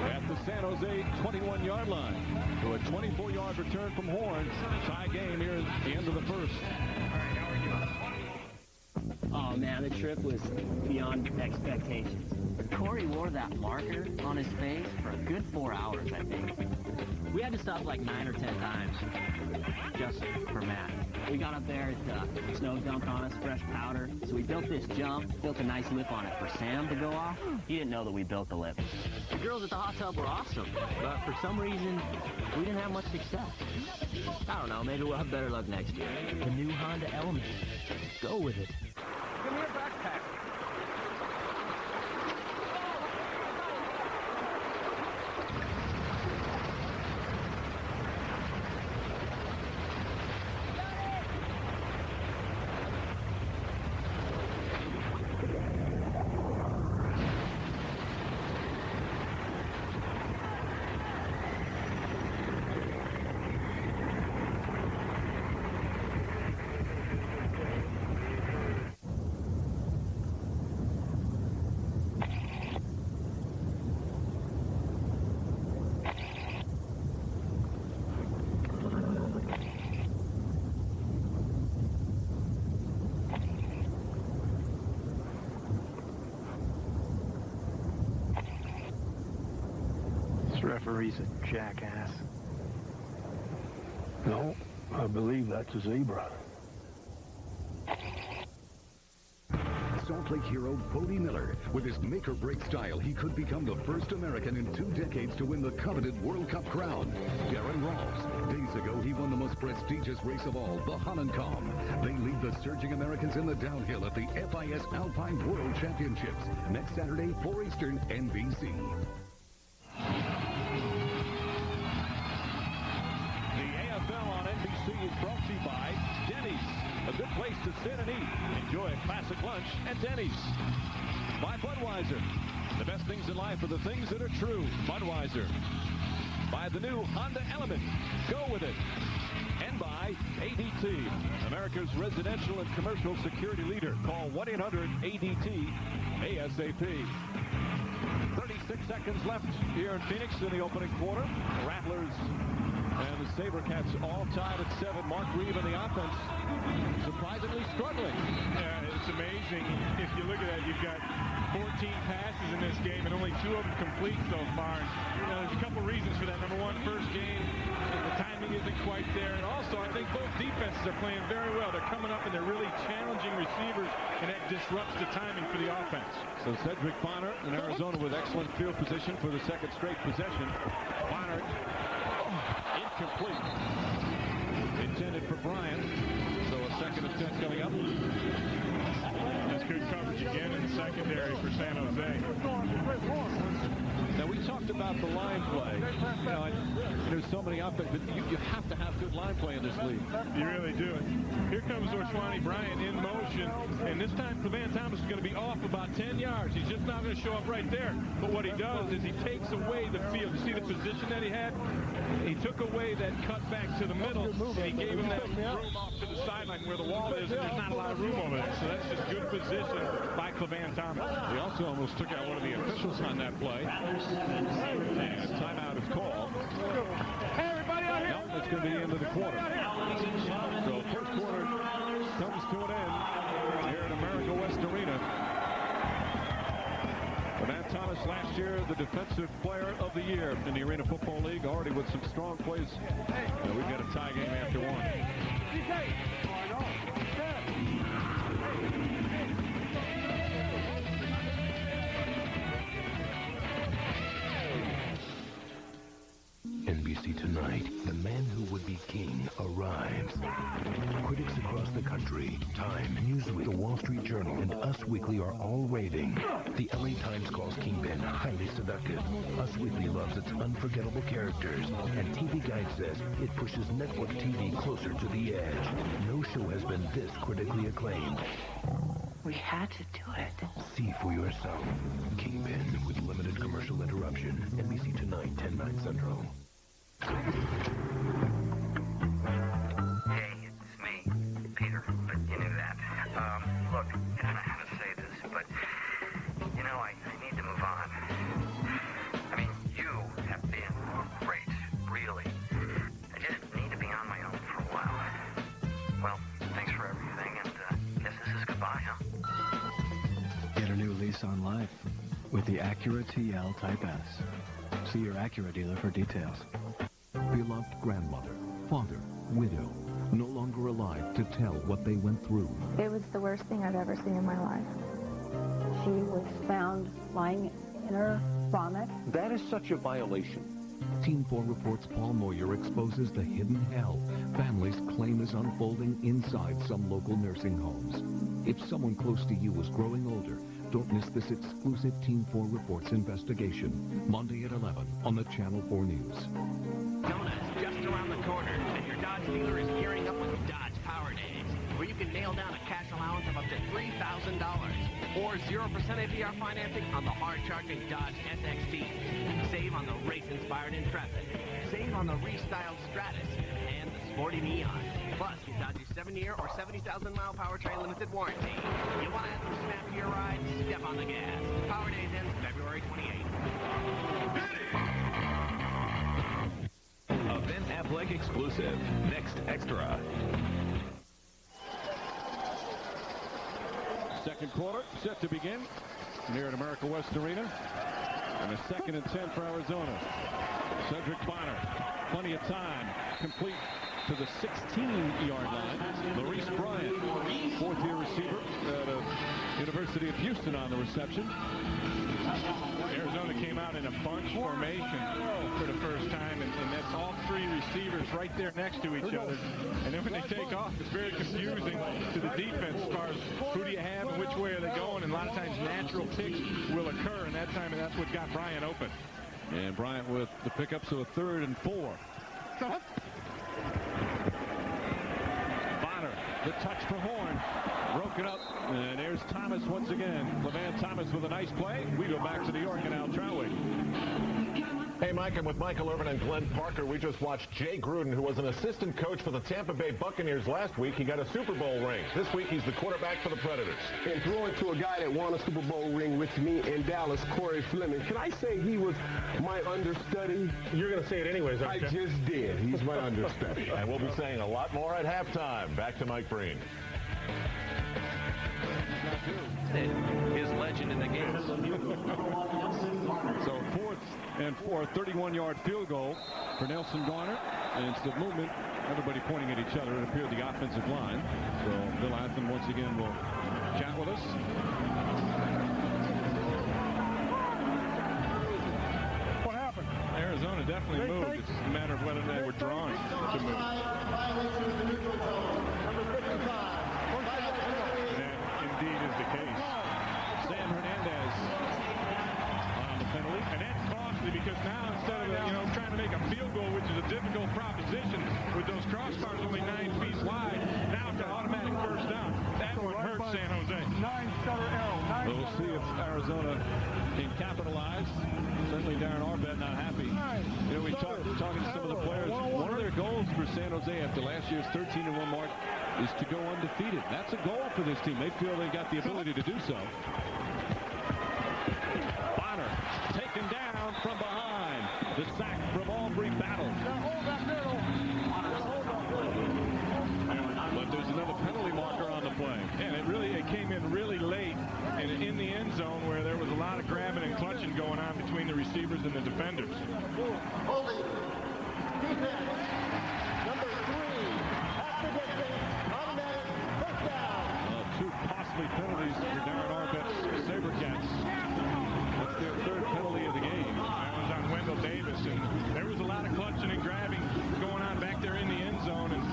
at the San Jose 21-yard line. So a 24-yard return from Horn. Tie game here at the end of the first. Oh, man, the trip was beyond expectations. Corey wore that marker on his face for a good 4 hours, I think. We had to stop like 9 or 10 times just for Matt. We got up there, it snow dumped on us, fresh powder. So we built this jump, built a nice lip on it for Sam to go off. He didn't know that we built the lip. The girls at the hot tub were awesome, but for some reason, we didn't have much success. I don't know, maybe we'll have better luck next year. The new Honda Element. Go with it. Give me a backpack. This referee's a jackass. No, I believe that's a zebra. Salt Lake hero Bodie Miller. With his make-or-break style, he could become the first American in 2 decades to win the coveted World Cup crown. Darren Rolfs. Days ago, he won the most prestigious race of all, the Hahnenkamm. They lead the surging Americans in the downhill at the FIS Alpine World Championships. Next Saturday, 4 Eastern, NBC. The AFL on NBC is brought to you by Denny's. A good place to sit and eat. Enjoy a classic lunch at Denny's. By Budweiser. The best things in life are the things that are true. Budweiser. By the new Honda Element. Go with it. And by ADT, America's residential and commercial security leader. Call 1-800-ADT ASAP. 36 seconds left here in Phoenix in the opening quarter. The Rattlers and the SaberCats all tied at 7. Mark Grieve in the offense surprisingly struggling. Yeah, it's amazing. If you look at that, you've got 14 passes in this game and only 2 of them complete so far. There's a couple reasons for that. Number one, first game, the timing isn't quite there. And also, I think both defenses are playing very well. They're coming up and they're really challenging receivers, and that disrupts the timing for the offense. So Cedric Bonner in Arizona with excellent field position for the second straight possession. Bonner incomplete. Intended for Bryant. So a second and 10 coming up. That's good coverage again in the secondary for San Jose. Now, we talked about the line play. There's so many offense, but you have to have good line play in this league. You really do. Here comes Orshwani Bryant in motion, and this time Clevan Thomas is going to be off about 10 yards. He's just not going to show up right there. But what he does is he takes away the field. You see the position that he had? He took away that cut back to the middle, and he gave him that room off to the sideline where the wall is, and there's not a lot of room over there. So that's just good position by Clevan Thomas. He also almost took out one of the officials on that play. And a timeout is called. Hey, everybody out here. No, it's going to be the end of the quarter. So first quarter comes to an end here at America West Arena. Matt Thomas last year the defensive player of the year in the Arena Football League, already with some strong plays. We've got a tie game after one. NBC Tonight, the man who would be king arrives. Critics across the country, Time, Newsweek, The Wall Street Journal, and Us Weekly are all raving. The LA Times calls Kingpin highly seductive. Us Weekly loves its unforgettable characters. And TV Guide says it pushes Network TV closer to the edge. No show has been this critically acclaimed. We had to do it. See for yourself. Kingpin with limited commercial interruption. NBC Tonight, 10/9 Central. Hey, it's me, Peter, but you knew that. Look, I don't know how to say this, but, you know, I need to move on. I mean, you have been great, really. I just need to be on my own for a while. Well, thanks for everything, and guess this is goodbye, huh? Get a new lease on life with the Acura TL Type S. See your Acura dealer for details. Beloved grandmother, father, widow, no longer alive to tell what they went through. It was the worst thing I've ever seen in my life. She was found lying in her vomit. That is such a violation. Team 4 Reports Paul Moyer exposes the hidden hell families claim is unfolding inside some local nursing homes. If someone close to you is growing older, don't miss this exclusive Team 4 Reports investigation, Monday at 11 on the Channel 4 News. Donuts just around the corner, and your Dodge dealer is gearing up with Dodge Power Days, where you can nail down a cash allowance of up to $3,000 or 0% APR financing on the hard-charging Dodge SXT. Save on the race-inspired Intrepid. Save on the restyled Stratus and the sporty Neon. Plus, get Dodge's 7-year or 70,000-mile powertrain limited warranty. You want to add some snap to your ride? Step on the gas. Power Days ends February 28th. Ben Affleck exclusive. Next Extra. Second quarter set to begin here at America West Arena. And a 2nd and 10 for Arizona. Cedric Bonner, plenty of time, complete to the 16-yard line. Maurice Bryant, 4th-year receiver at University of Houston on the reception. Arizona came out in a bunch formation for the first time, and that's all 3 receivers right there next to each other. And then when they take off, it's very confusing to the defense as far as who do you have and which way are they going, and a lot of times natural picks will occur, and that time that's what got Bryant open. And Bryant with the pickup, so a 3rd and 4. Bonner, the touch for Horn. Broken up, and there's Thomas once again. LeVan Thomas with a nice play. We go back to New York and Al Trawick. Hey, Mike, I'm with Michael Irvin and Glenn Parker. We just watched Jay Gruden, who was an assistant coach for the Tampa Bay Buccaneers last week. He got a Super Bowl ring. This week, he's the quarterback for the Predators. And throwing to a guy that won a Super Bowl ring with me in Dallas, Corey Fleming. Can I say he was my understudy? You're going to say it anyways, aren't you? I just did. He's my understudy. And we'll be saying a lot more at halftime. Back to Mike Breen. His legend in the game. So 4th and 4, 31-yard field goal for Nelson Garner. And it's the movement, everybody pointing at each other. It appeared the offensive line. So Bill Athen once again will chat with us. What happened? Arizona definitely moved. It's a matter of whether they were drawn to move. Indeed is the case. Sam Hernandez on the penalty. And that's costly because now instead of, trying to make a field goal, which is a difficult proposition with those crossbars only 9 feet wide, now it's an automatic first down. That one hurts San Jose. 9-setter arrow. So we'll see if Arizona can capitalize. Certainly Darren Arbet not happy. We talking to some of the players. One of their goals for San Jose after last year's 13-1 mark is to go undefeated. That's a goal for this team. They feel they got the ability to do so. Bonner taken down from behind. The sack from Aubrey Battles. Now hold that middle. There's another penalty marker on the play. And it came in really late and in the end zone where there was a lot of grabbing and clutching going on between the receivers and the defenders. Holding. Defense. Number 3. After distance. Automatic first down. 2 costly penalties for Darren Arbet's SaberCats. That's their 3rd penalty of the game. That was on Wendell Davis, and there was a lot of clutching and grabbing going on back there in the end zone, and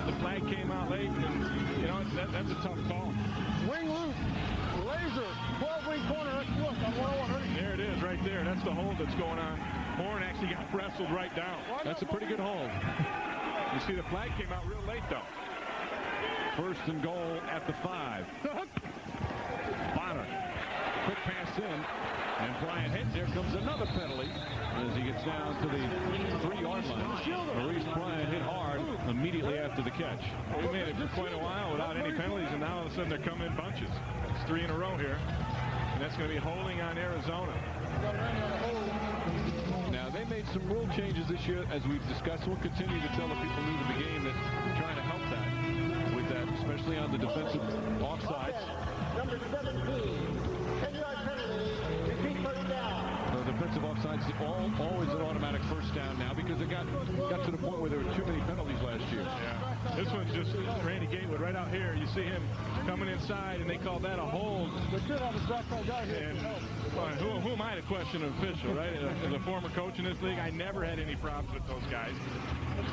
the flag came out late, and you know that's a tough call. Wing loop. Laser. 12-wing corner. Let's look on 101. There it is right there. That's the hold that's going on. Horn actually got wrestled right down. That's a pretty good hold. You see the flag came out real late, though. 1st and goal at the 5. Bonner. Quick pass in. And Bryant hit. There comes another penalty as he gets down to the 3-yard line. Maurice Bryant hit hard immediately after the catch. We made it for quite a while without any penalties, and now all of a sudden they're coming in bunches. It's 3 in a row here. And that's going to be holding on Arizona. Now, they made some rule changes this year, as we've discussed. We'll continue to tell the people new to the game that we're trying to help that with that, especially on the defensive offsides. Number 17, 10-yard penalty, repeat first down. The defensive offsides always an automatic first down now because it got to the point where there were too many penalties last year. Yeah. This one's just Randy Gatewood right out here. You see him coming inside, and they call that a hold. And who am I to question an official, right? As a former coach in this league, I never had any problems with those guys.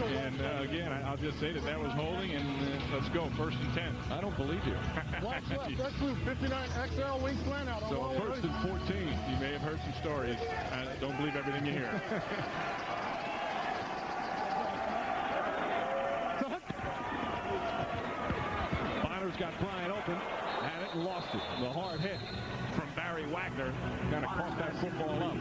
And again, I'll just say that was holding, and let's go, 1st and 10. I don't believe you. Watch left, that's loop, 59 XL wing slant out. So 1st and 14. You may have heard some stories. I don't believe everything you hear. Bonner's got Bryant open. Had it and lost it. The hard hit from Barry Wagner kind of caught that football up.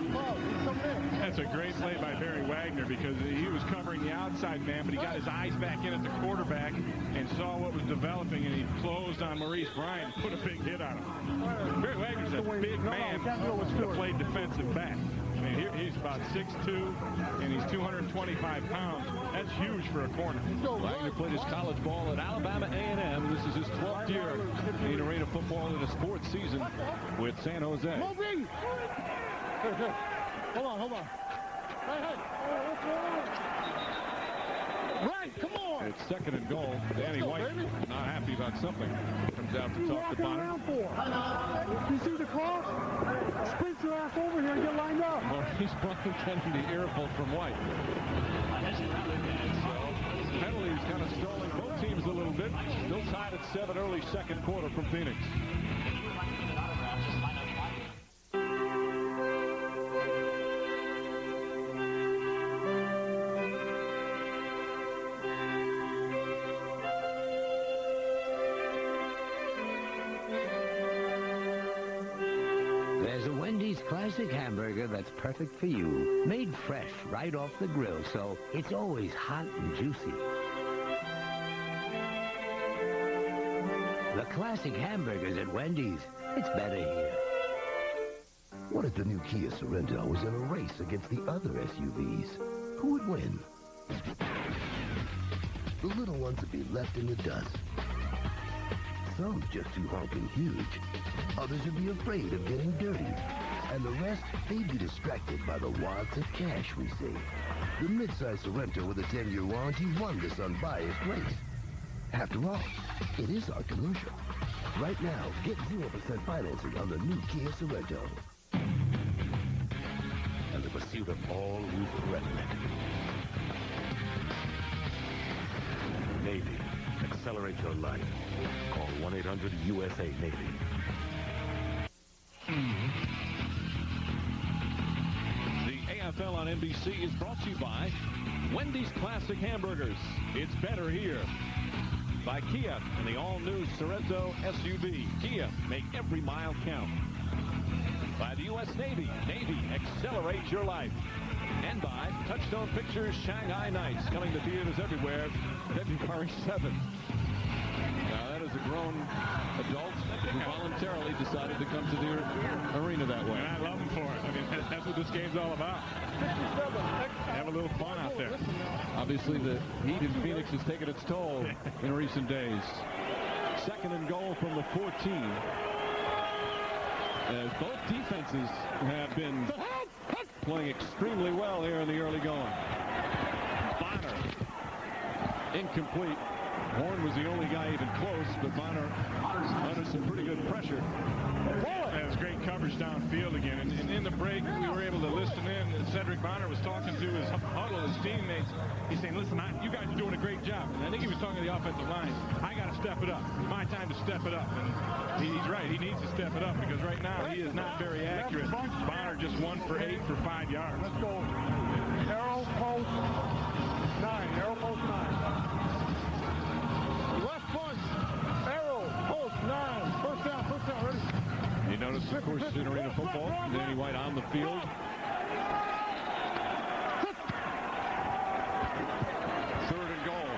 That's a great play by Barry Wagner because he was covering the outside man, but he got his eyes back in at the quarterback and saw what was developing, and he closed on Maurice Bryant and put a big hit on him. Barry Wagner's a big man that played defensive back. I mean, he's about 6'2", and he's 225 pounds. That's huge for a corner. Wagner played his college ball at Alabama A&M. This is his 12th year in arena football in his 4th season with San Jose. Hold on. Right, come on. It's 2nd and goal. Danny White not happy about something. Comes out to talk to Bonner. You see the cross? Sprint your ass over here and get lined up. Well, he's probably getting the earful from White. So, penalties kind of stalling both teams a little bit. Still tied at 7 early 2nd quarter from Phoenix. There's a Wendy's classic hamburger that's perfect for you. Made fresh right off the grill, so it's always hot and juicy. The classic hamburgers at Wendy's. It's better here. What if the new Kia Sorento was in a race against the other SUVs? Who would win? The little ones would be left in the dust. Some just too honking huge. Others would be afraid of getting dirty. And the rest, they'd be distracted by the wads of cash we see. The midsize Sorento with a 10-year warranty won this unbiased race. After all, it is our commercial. Right now, get 0% financing on the new Kia Sorento. And the pursuit of all who've threatened it. Navy. Accelerate your life. Call 1-800-USA-NAVY. The AFL on NBC is brought to you by Wendy's Classic Hamburgers. It's better here. By Kia and the all-new Sorento SUV. Kia, make every mile count. By the U.S. Navy. Navy, accelerate your life. And by Touchstone Pictures Shanghai Nights, coming to theaters everywhere February 7th. Now, that is a grown adult who voluntarily decided to come to the arena that way. And I love him for it. I mean, that's what this game's all about. 57, have a little fun out there. Obviously, the heat in Phoenix has taken its toll in recent days. 2nd and goal from the 14. As both defenses have been playing extremely well here in the early going. Bonner. Incomplete. Horn was the only guy even close, but Bonner under some pretty good pressure. That was great coverage downfield again. And in the break, we were able to listen in. Cedric Bonner was talking to his huddle, his teammates. He's saying, listen, you guys are doing a great job. And I think he was talking to the offensive line. I got to step it up. It's my time to step it up. And he's right. He needs to step it up because right now he is not very accurate. Bonner just 1 for 8 for 5 yards. Let's go. Arrow post 9. Arrow post 9. Left punch. Arrow post 9. First down, ready. You notice, of course, in arena football, Danny White on the field. 3rd and goal.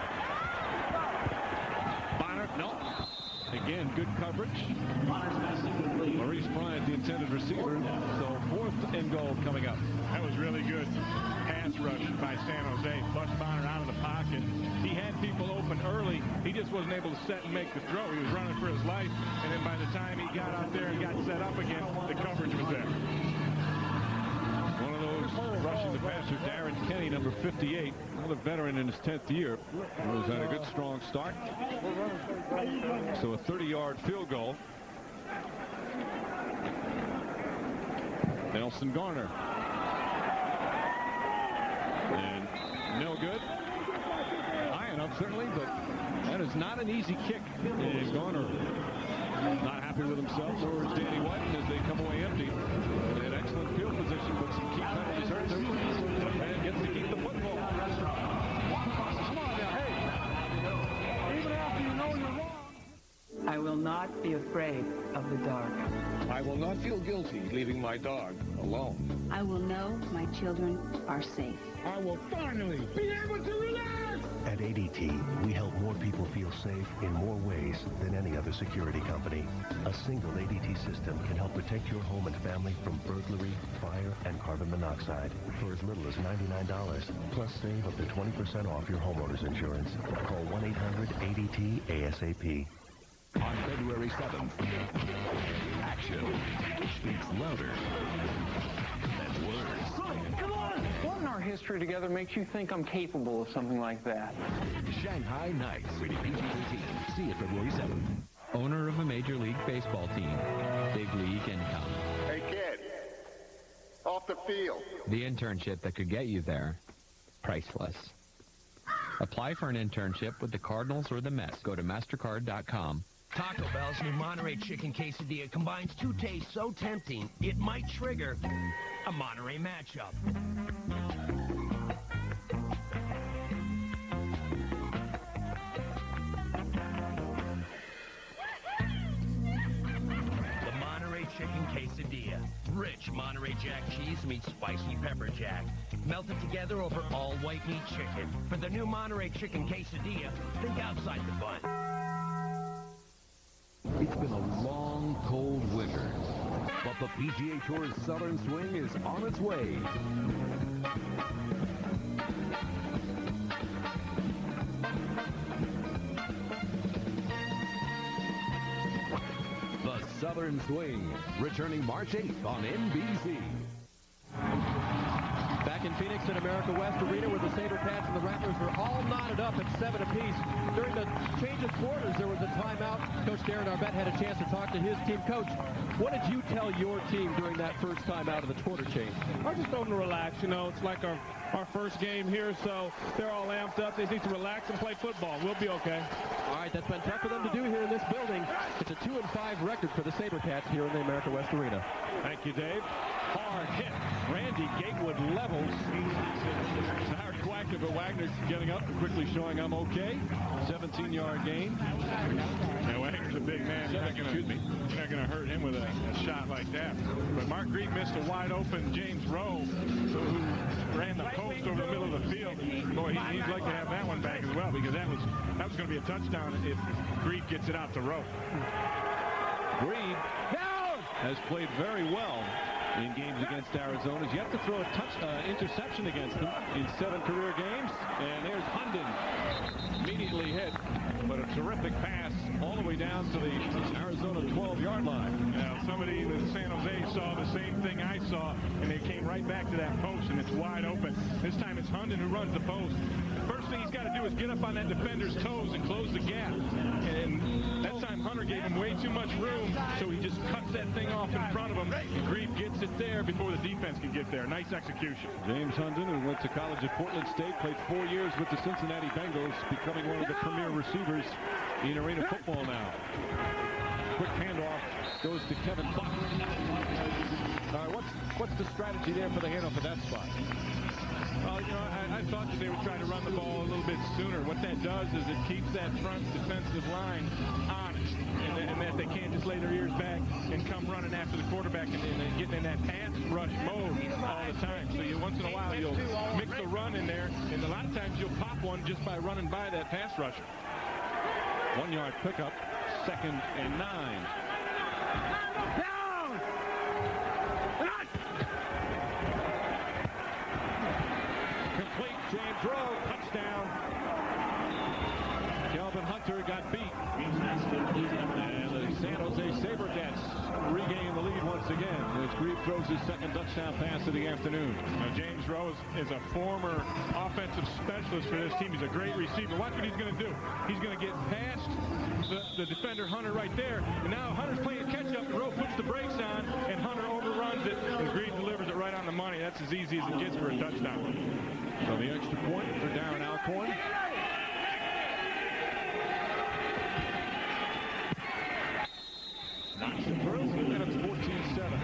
Bonner, no. Again, good coverage. Maurice Bryant, the intended receiver. So 4th and goal coming up. That was really good pass rush by San Jose. Flushed Bonner out of the pocket. He had people open early. He just wasn't able to set and make the throw. He was running for his life. And then by the time he got out there and got set up again, the coverage was there. One of those rushing the passer, Darren Kenny, number 58, another veteran in his 10th year, who's had a good, strong start. So a 30-yard field goal. Nelson Garner. And no good. High enough, certainly, but that is not an easy kick. And Garner not happy with himself, nor is Danny White as they come away empty. They had excellent field position, but some key penalties hurt them. The man gets to keep the football. Come on now, hey. Even after you know you're wrong. I will not be afraid of the dark. I will not feel guilty leaving my dog alone. I will know my children are safe. I will finally be able to relax. At ADT, we help more people feel safe in more ways than any other security company. A single ADT system can help protect your home and family from burglary, fire, and carbon monoxide for as little as $99. Plus, save up to 20% off your homeowner's insurance. Call 1-800-ADT-ASAP. On February 7th, action speaks louder than words. Come on! What in our history together makes you think I'm capable of something like that? Shanghai Nights, rated PG-13. See it February 7th. Owner of a Major League Baseball team. Big league income. Hey, kid. Off the field. The internship that could get you there. Priceless. Apply for an internship with the Cardinals or the Mets. Go to MasterCard.com. Taco Bell's new Monterey Chicken Quesadilla combines two tastes so tempting, it might trigger a Monterey matchup. The Monterey Chicken Quesadilla. Rich Monterey Jack cheese meets spicy pepper jack. Melted together over all white meat chicken. For the new Monterey Chicken Quesadilla, think outside the bun. It's been a long, cold winter, but the PGA Tour's Southern Swing is on its way. The Southern Swing, returning March 8th on NBC. Back in Phoenix at America West Arena, where the SaberCats and the Rattlers were all knotted up at 7 apiece. During the change of quarters, there was a timeout. Coach Darren Arbette had a chance to talk to his team. Coach, what did you tell your team during that first time out of the quarter change? I just told them to relax. You know, it's like our first game here, so they're all amped up. They need to relax and play football. We'll be okay. All right, that's been tough for them to do here in this building. It's a 2-5 record for the SaberCats here in the America West Arena. Thank you, Dave. Hard hit. Randy Gatewood levels. Howard Quacker, but Wagner getting up and quickly showing I'm okay. 17-yard gain. Yeah, Wagner's a big man. You're not going to hurt him with a shot like that. But Mark Greek missed a wide-open James Rowe, who ran the post over the middle of the field. Boy, he'd like to have that one back as well, because that was going to be a touchdown if Greek gets it out to Rowe. Breed has played very well in games against Arizona. You have to throw a interception against them in 7 career games. And there's Hunden, immediately hit, but a terrific pass all the way down to the Arizona 12-yard line. Now, somebody in San Jose saw the same thing I saw, and they came right back to that post, and it's wide open. This time it's Hunden who runs the post. The first thing he's got to do is get up on that defender's toes and close the gap. And that time Hunter gave him way too much room, so he just cuts that thing off in front of him. Grieve gets it there before the defense can get there. Nice execution. James Hunden, who went to college at Portland State, played 4 years with the Cincinnati Bengals, becoming one of the premier receivers in arena football now. Quick handoff goes to Kevin Buck. All right, what's the strategy there for the handoff at that spot? Well, you know, I thought that they would try to run the ball a little bit sooner. What that does is it keeps that front defensive line honest, and that they can't just lay their ears back and come running after the quarterback and getting in that pass rush mode all the time. So once in a while you'll mix a run in there, and a lot of times you'll pop one just by running by that pass rusher. 1-yard pickup, 2nd and 9. Down! Complete, James Rowe, touchdown. Kelvin Hunter got beat. And the San Jose SaberCats regain the lead once again as Grieve throws his 2nd touchdown pass of the afternoon. Now, James Rowe is a former offensive specialist for this team. He's a great receiver. Watch what he's going to do. He's going to get past the defender Hunter right there, and now Hunter's playing catch-up. Rowe puts the brakes on, and Hunter overruns it, and Grieve delivers it right on the money. That's as easy as it gets for a touchdown. So the extra point for Darren Alcorn. Knocks it through, and it's 14-7.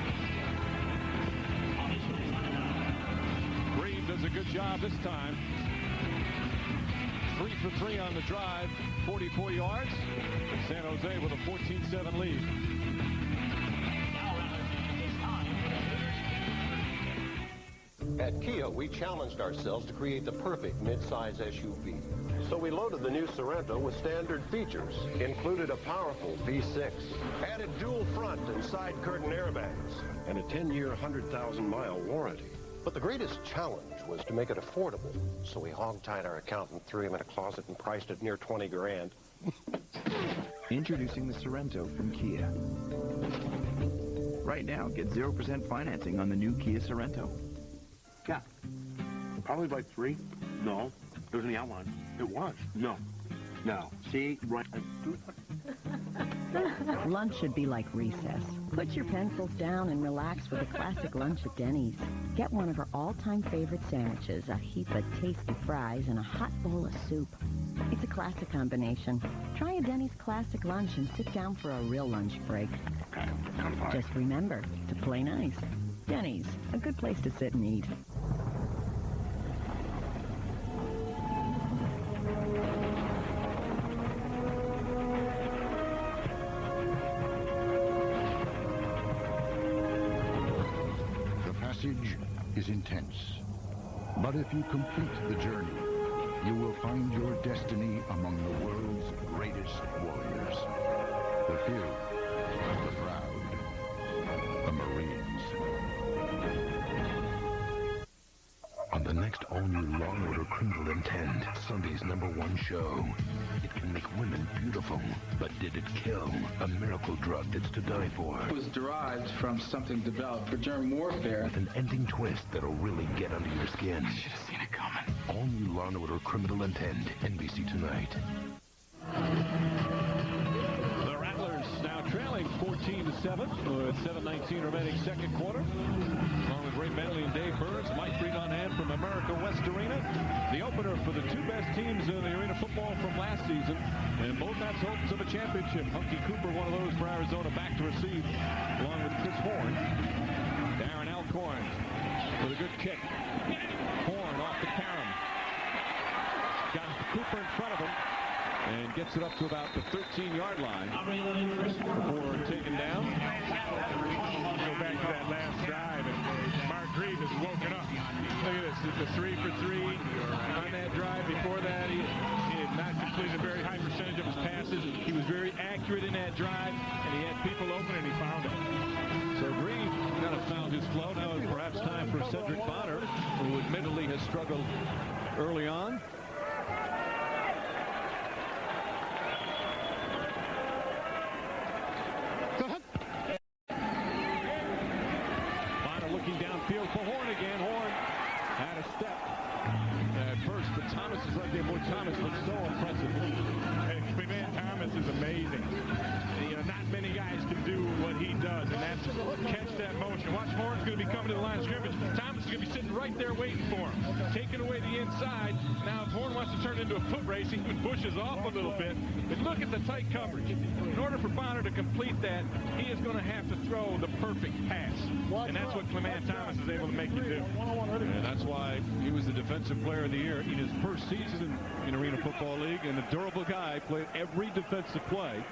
Grieve does a good job this time. 3 for 3 on the drive, 44 yards. San Jose with a 14-7 lead. At Kia, we challenged ourselves to create the perfect mid-size SUV. So we loaded the new Sorento with standard features, included a powerful V6, added dual front and side curtain airbags, and a 10-year, 100,000-mile warranty. But the greatest challenge was to make it affordable, so we hog-tied our accountant, threw him in a closet, and priced it near 20 grand. Introducing the Sorento from Kia. Right now, get 0% financing on the new Kia Sorento. Yeah. Probably by 3. No. It was in the outline. It was. No. No. See? Right. Lunch should be like recess. Put your pencils down and relax with a classic lunch at Denny's. Get one of her all-time favorite sandwiches, a heap of tasty fries, and a hot bowl of soup. It's a classic combination. Try a Denny's classic lunch and sit down for a real lunch break. Just remember to play nice. Denny's, a good place to sit and eat. The passage is intense, but if you complete the journey, you will find your destiny among the world's greatest warriors. The few, the proud, the Marines. On the next all-new Law & Order Criminal Intent, Sunday's #1 show. It can make women beautiful, but did it kill? A miracle drug that's to die for. It was derived from something developed for germ warfare. With an ending twist that'll really get under your skin. I should have seen it coming. All-new Law & Order Criminal Intent, NBC tonight. The Rattlers now trailing 14-7 with 7:19 remaining 2nd quarter. Along with Ray Bentley and Dave Burns, Mike Breen on hand from America West Arena. The opener for the 2 best teams in the arena football from last season. And both have hopes of a championship. Hunky Cooper, one of those for Arizona, back to receive, along with Chris Horn. Darren Alcorn with a good kick. Horn off the carom. Got Cooper in front of him. And gets it up to about the 13-yard line before taken down. Go back to that last drive, and Mark Grieve has woken up. Look at this, the 3 for 3 on that drive. Before that, he had not completed a very high percentage of his passes. He was very accurate in that drive, and he had people open, and he found them. So Grieve kind of found his flow. has struggled early on. Bonner looking downfield for Horn again. Horn had a step at first, but Thomas is right there. Boy, Thomas looks so impressive. Clement Thomas is amazing. You know, not many guys can do what he does, and that's catch that motion. Watch, Horn's going to be coming to the line of scrimmage. Thomas is going to be sitting right there waiting for him, taking away the inside. Now, if Horn wants to turn it into a foot race, he even pushes off a little bit. But look at the tight coverage. In order for Bonner to complete that, he is going to have to throw the perfect pass, and that's what Clement Thomas is able to make you do. And that's why he was the Defensive Player of the Year in his first season in Arena Football League, and the durable guy played every defensive play.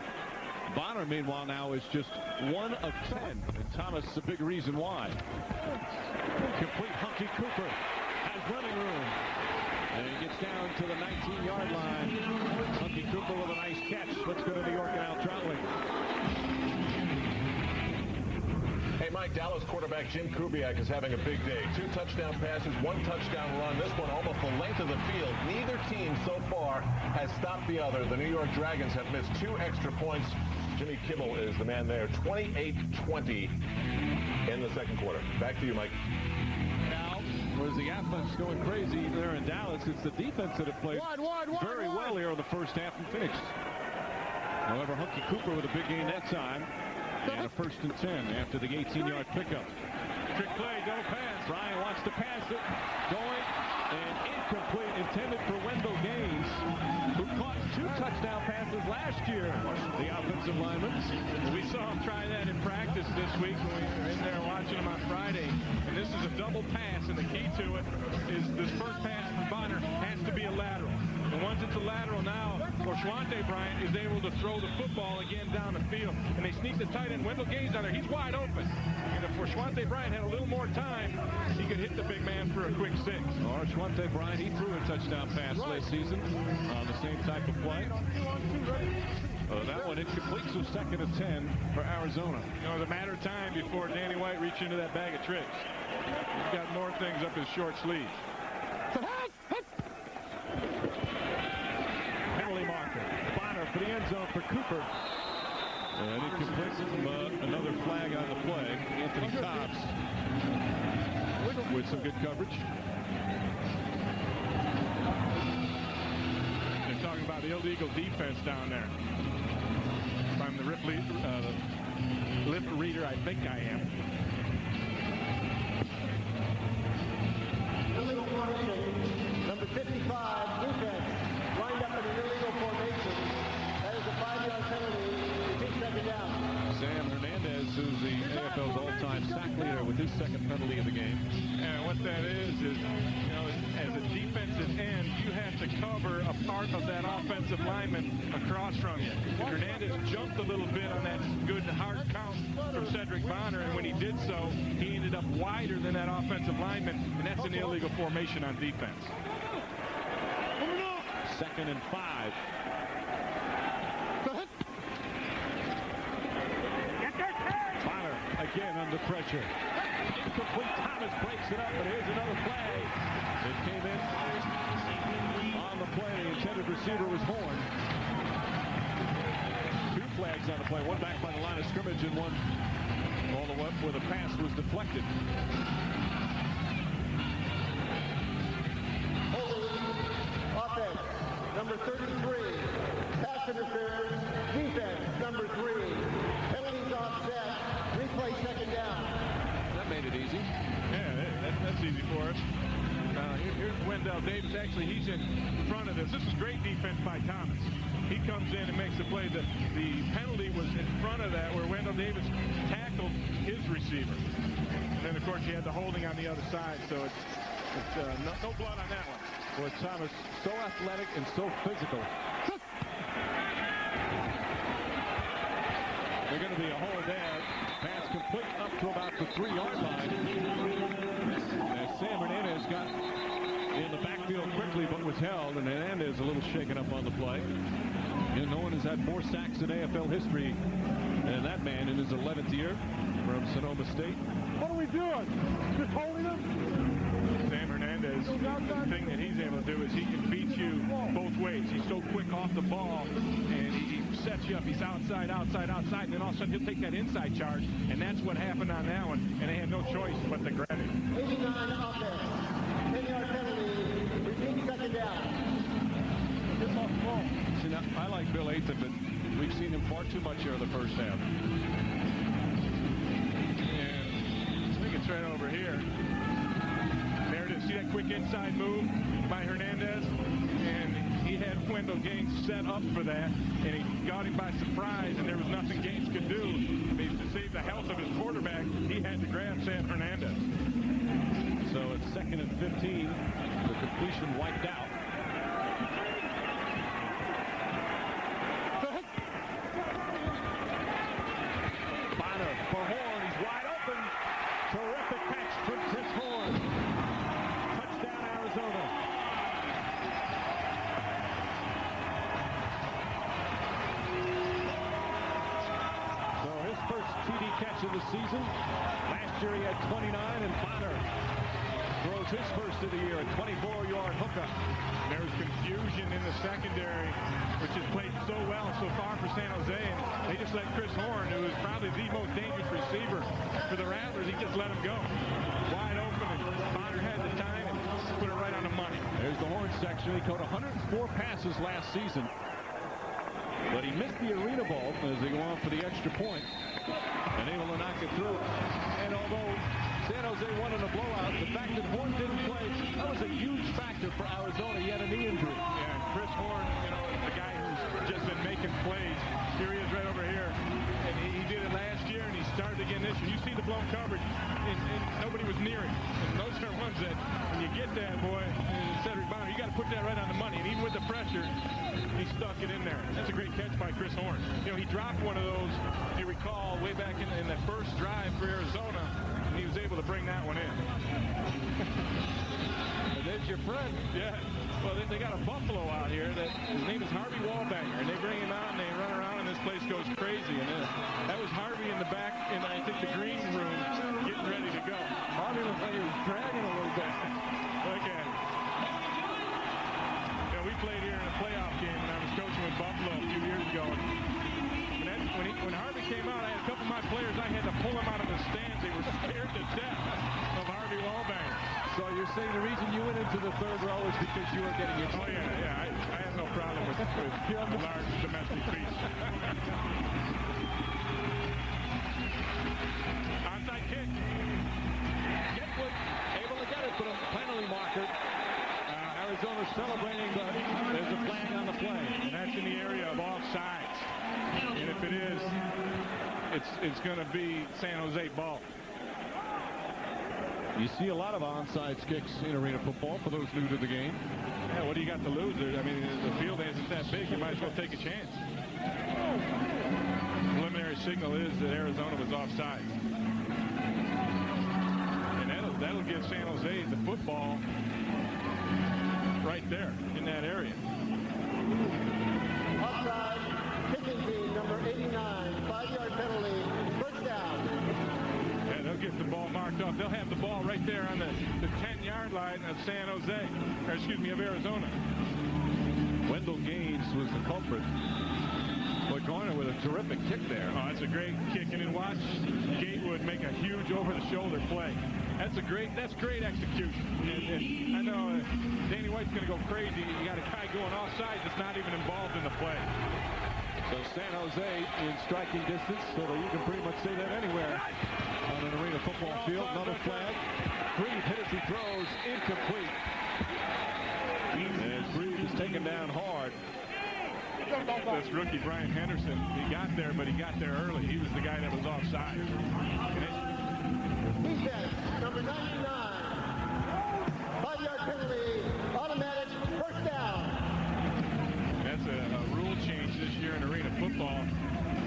Bonner, meanwhile, now is just 1 of 10, and Thomas a big reason why. Complete. Hunky Cooper has running room, and he gets down to the 19-yard line. Hunky Cooper with a nice catch. Let's go to New York and Al Trotling. Hey, Mike, Dallas quarterback Jim Kubiak is having a big day. 2 touchdown passes, 1 touchdown run. This one almost the length of the field. Neither team so far has stopped the other. The New York Dragons have missed 2 extra points. Jimmy Kimmel is the man there. 28-20 in the second quarter. Back to you, Mike. Now, was the offense going crazy there in Dallas? It's the defense that have played very well here in the first half and finished. However, Hunky Cooper with a big gain that time. And a 1st and 10 after the 18-yard pickup. Trick play, double pass. Ryan wants to pass it. Going and incomplete, intended for Wendell Gaines, who caught 2 touchdown passes last year. The offensive lineman. We saw him try that in practice this week when we were in there watching him on Friday. And this is a double pass, and the key to it is this first pass from Bonner has to be a lateral. And once it's a lateral now, Forshwante Bryant is able to throw the football again down the field. And they sneak the tight end, Wendell Gaines, on there. He's wide open. And if Forshwante Bryant had a little more time, he could hit the big man for a quick 6. Forshwante Bryant, he threw a touchdown pass last season on the same type of play. That one incomplete, so 2nd and 10 for Arizona. You know, it was a matter of time before Danny White reached into that bag of tricks. He's got more things up his short sleeve. Penalty marker. Bonner for the end zone for Cooper. And he completes another flag on the play. Anthony Cobbs with some good coverage. They're talking about the illegal defense down there. If I'm the lip reader, I think I am. Illegal formation. Number 55, defense. Lined up in an illegal formation. That is a 5-yard penalty. Repeat, 2nd down. Sam Hernandez, who's the AFL's all-time sack leader with his 2nd penalty of the game. And what that is, you know, as a defensive end, you have to cover a part of that offensive lineman across from you. And Hernandez jumped a little bit on that good hard count from Cedric Bonner, and when he did so, he ended up wider than that offensive lineman, and that's an illegal formation on defense. 2nd and 5. Bonner again under pressure. Complete. Thomas breaks it up, but here's another play. It came in on the play. The intended receiver was Horn. 2 flags on the play. One back by the line of scrimmage and one all the way up where the pass was deflected. Offense, number 33. Pass interference. Defense, number 3. Penalties offset. Replay, 2nd down. That made it easy. Yeah, that's easy for us. Here's Wendell Davis. Actually, he's in front of this. This is great defense by Thomas. He comes in and makes the play. The penalty was in front of that where Wendell Davis tackled his receiver. And then, of course, you had the holding on the other side, so it's no blood on that one. Boy, Thomas, so athletic and so physical. They're going to be a hold there. Pass complete up to about the 3-yard line. As Sam Hernandez got in the backfield quickly but was held, and Hernandez a little shaken up on the play. And no one has had more sacks in AFL history than that man in his 11th year from Sonoma State. What are we doing? Just holding him? Sam Hernandez Hernandez, the thing that he's able to do is he can beat you both ways. He's so quick off the ball, and he sets you up. He's outside, outside, outside, and then all of a sudden he'll take that inside charge, and that's what happened on that one, and they had no choice but to grab it. 89 offense. 10-yard penalty. Repeat second down. This off the ball. See, now, I like Bill Latham, but we've seen him far too much here in the first half. And I think it's right over here. There it is. See that quick inside move by Hernandez? And he had Wendell Gaines set up for that, and he got him by surprise, and there was nothing Gaines could do. To save the health of his quarterback, he had to grab Sam Hernandez. So it's 2nd and 15. The completion wiped out. Bonner for Horn. He's wide open. Terrific catch from Chris Horn. Touchdown, Arizona. So his first TD catch of the season. Last year he had 29, and Bonner throws his first of the year, a 24-yard hookup. There was confusion in the secondary, which has played so well so far for San Jose, and they just let Chris Horn, who is probably the most dangerous receiver for the Rattlers, he just let him go. Wide open, and Bonner had the time and put it right on the money. There's the Horn section. He caught 104 passes last season, but he missed the arena ball as they go on for the extra point, and able to knock it through. And although San Jose won in a blowout, the fact that Horn didn't play, that was a huge factor for Arizona. He had a knee injury. Yeah, and Chris Horn, you know, is the guy who's just been making plays. Here he is right over here. And he did it last year, and he started again this year. You see the blown coverage, and nobody was near him. And those are ones that, when you get that, boy, Cedric Bonner, you got to put that right on the money. And even with the pressure, he stuck it in there. That's a great catch by Chris Horn. You know, he dropped one of those, if you recall, way back in the first drive for Arizona, and he was able to bring that one in. And there's your friend. Yeah. Well, they got a Buffalo out here that his name is Harvey Wallbanger, and they bring him out and they run around, and this place goes crazy. And that was Harvey in the back, in I think the green room, getting ready to go. Harvey looked like he was dragging a little bit. Look at it. You know, we played here in a playoff game when I was coaching with Buffalo a few years ago. When Harvey came out, I had a couple of my players, I had to pull them out of the stands. They were scared to death of Harvey Wallbanger. So you're saying the reason you went into the third row is because you were getting your... Oh, yeah. I have no problem with large domestic beasts. Onside kick. Getwood able to get it, but a penalty marker. Arizona celebrating, but there's a flag on the play. And that's in the area of offsides. And if it is, it's going to be San Jose ball. You see a lot of onside kicks in arena football for those new to the game. Yeah, what do you got to lose? I mean, the field isn't that big. You might as well take a chance. Preliminary signal is that Arizona was offside. And that'll give San Jose the football right there in that area. Offside, kicking team number 89, 5-yard penalty, first down. Yeah, they'll get the ball marked off. They'll have the ball right there on the 10-yard line of San Jose, or excuse me, of Arizona. Wendell Gaines was the culprit. But Garner with a terrific kick there. Oh, that's a great kick. And then watch Gatewood make a huge over-the-shoulder play. That's great execution. And I know Danny White's going to go crazy. You got a guy going offside that's not even involved in the play. So San Jose in striking distance, so that you can pretty much say that anywhere on an arena football field. Another flag. Breed hit as he throws, incomplete. As Breed is taken down hard. This rookie Brian Henderson, he got there, but he got there early. He was the guy that was offside. Defense, number 99. 5-yard penalty, automatic first down. That's a rule change this year in arena football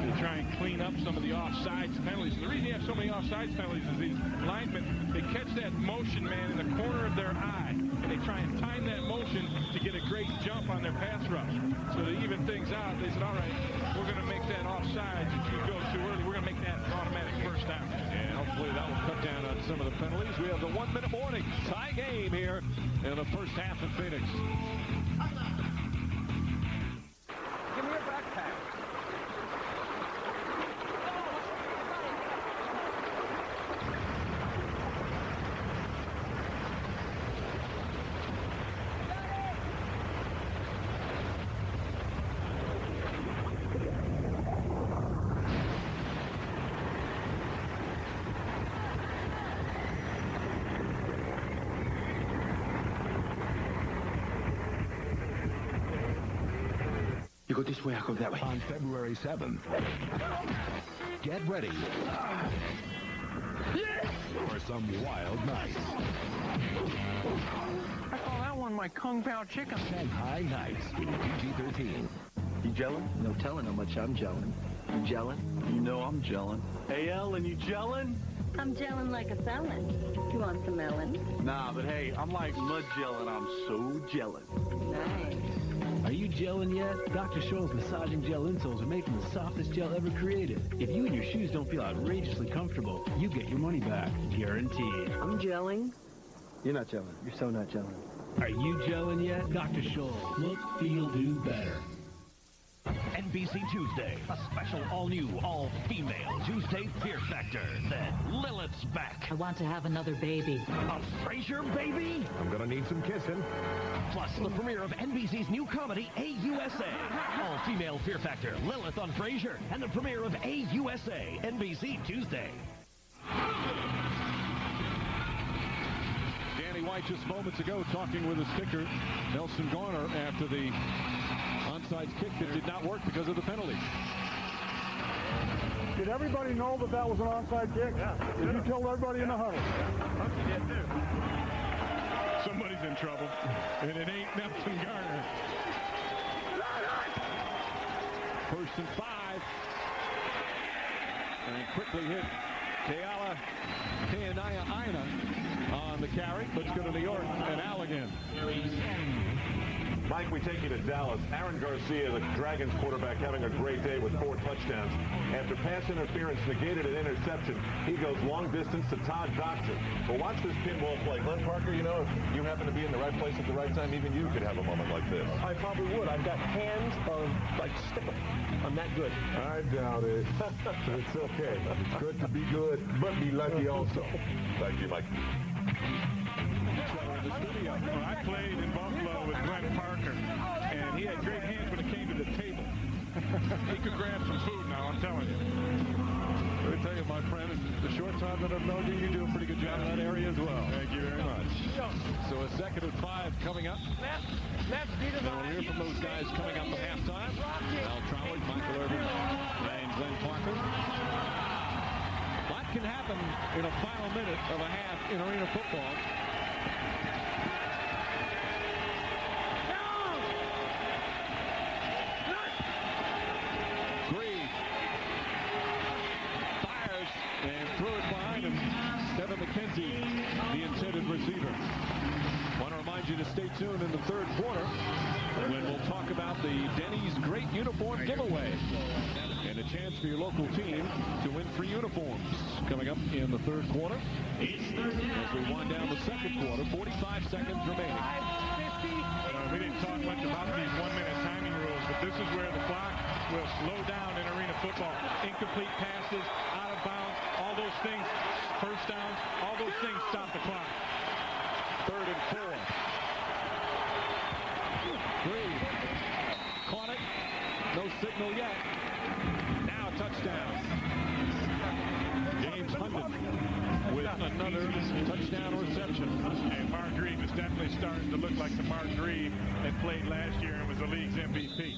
to try and clean up some of the offsides penalties. The reason you have so many offsides penalties is these linemen, they catch that motion man in the corner of their eye, and they try and time that motion to get a great jump on their pass rush. So to even things out, they said, all right, we're going to make that offsides. If you go too early, we're going to make that an automatic first down. And hopefully that will cut down on some of the penalties. continues. We have the 1-minute warning. Tie game here in the first half in Phoenix. Give me your backpack. You go this way, I'll go that way. On February 7th, get ready for some wild nights. I call that one my Kung Pao chicken. Shanghai Nights, PG-13. You gelling? No telling how much I'm gelling. You gelling? You know I'm gelling. Hey, Ellen, you gelling? I'm gelling like a felon. You want some melon? Nah, but hey, I'm like mud gelling. I'm so gelling. Nice. Are you gelling yet? Dr. Scholl's massaging gel insoles are made from the softest gel ever created. If you and your shoes don't feel outrageously comfortable, you get your money back. Guaranteed. I'm gelling. You're not gelling. You're so not gelling. Are you gelling yet? Dr. Scholl. Look, feel, do better. NBC Tuesday, a special all-new, all-female Tuesday Fear Factor. Then Lilith's back. I want to have another baby. A Frasier baby? I'm gonna need some kissing. Plus the premiere of NBC's new comedy, AUSA. All-female Fear Factor, Lilith on Frasier, and the premiere of AUSA, NBC Tuesday. Danny White just moments ago talking with his kicker, Nelson Garner, after the onside kick that did not work because of the penalty. Did everybody know that that was an onside kick? Yeah. Did you tell everybody in the huddle? Yeah, too. Somebody's in trouble, and it ain't Nelson Garner. First and 5. And quickly hit Keala Aina on the carry. Let's go to New York and Al again. Mike, we take you to Dallas. Aaron Garcia, the Dragons quarterback, having a great day with 4 touchdowns. After pass interference negated an interception, he goes long distance to Todd Dotson. Well, watch this pinball play. Glenn Parker, you know, if you happen to be in the right place at the right time, even you could have a moment like this. I probably would. I've got hands of, like, stick 'em. I'm that good. I doubt it. It's okay. It's good to be good, but be lucky also. Thank you, Mike. Well, I played in Buffalo with Glenn Parker, and he had great hands when it came to the table. He could grab some food now, I'm telling you. Let me tell you, my friend, the short time that I've known you, you do a pretty good job in that area as well. Thank you very much. So a 2nd and 5 coming up. And we'll hear from those guys coming up at halftime. Al Troward, Michael Irvin, and Glenn Parker. A lot can happen in a final minute of a half in arena football. And threw it behind him. Devin McKenzie, the intended receiver. Want to remind you to stay tuned in the 3rd quarter when we'll talk about the Denny's Great Uniform Giveaway and a chance for your local team to win free uniforms. Coming up in the 3rd quarter as we wind down the 2nd quarter, 45 seconds remaining. We didn't talk much about these 1-minute timing rules, but this is where the clock will slow down in arena football. Incomplete passes, out of bounds, all those things, first downs, all those things stop the clock. 3rd and 4. Green caught it. No signal yet. Now a touchdown. James Hunden with another touchdown reception. And Mark Grieve is definitely starting to look like the Mark Grieve that played last year and was the league's MVP.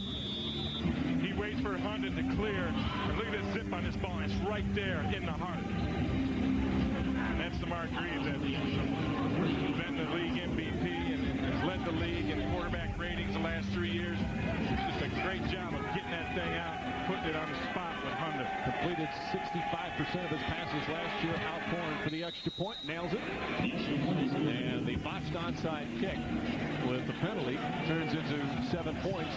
He waits for Hunden to clear. And look at this zip on this ball. It's right there in the heart. And that's the Mark Grieve that's been the league MVP and has led the league in quarterback ratings the last 3 years. Just a great job of getting that thing out and putting it on the spot with Hunden. Completed 65% of his passes last year, outpouring for the extra point. Nails it. And the botched onside kick with the penalty turns into 7 points.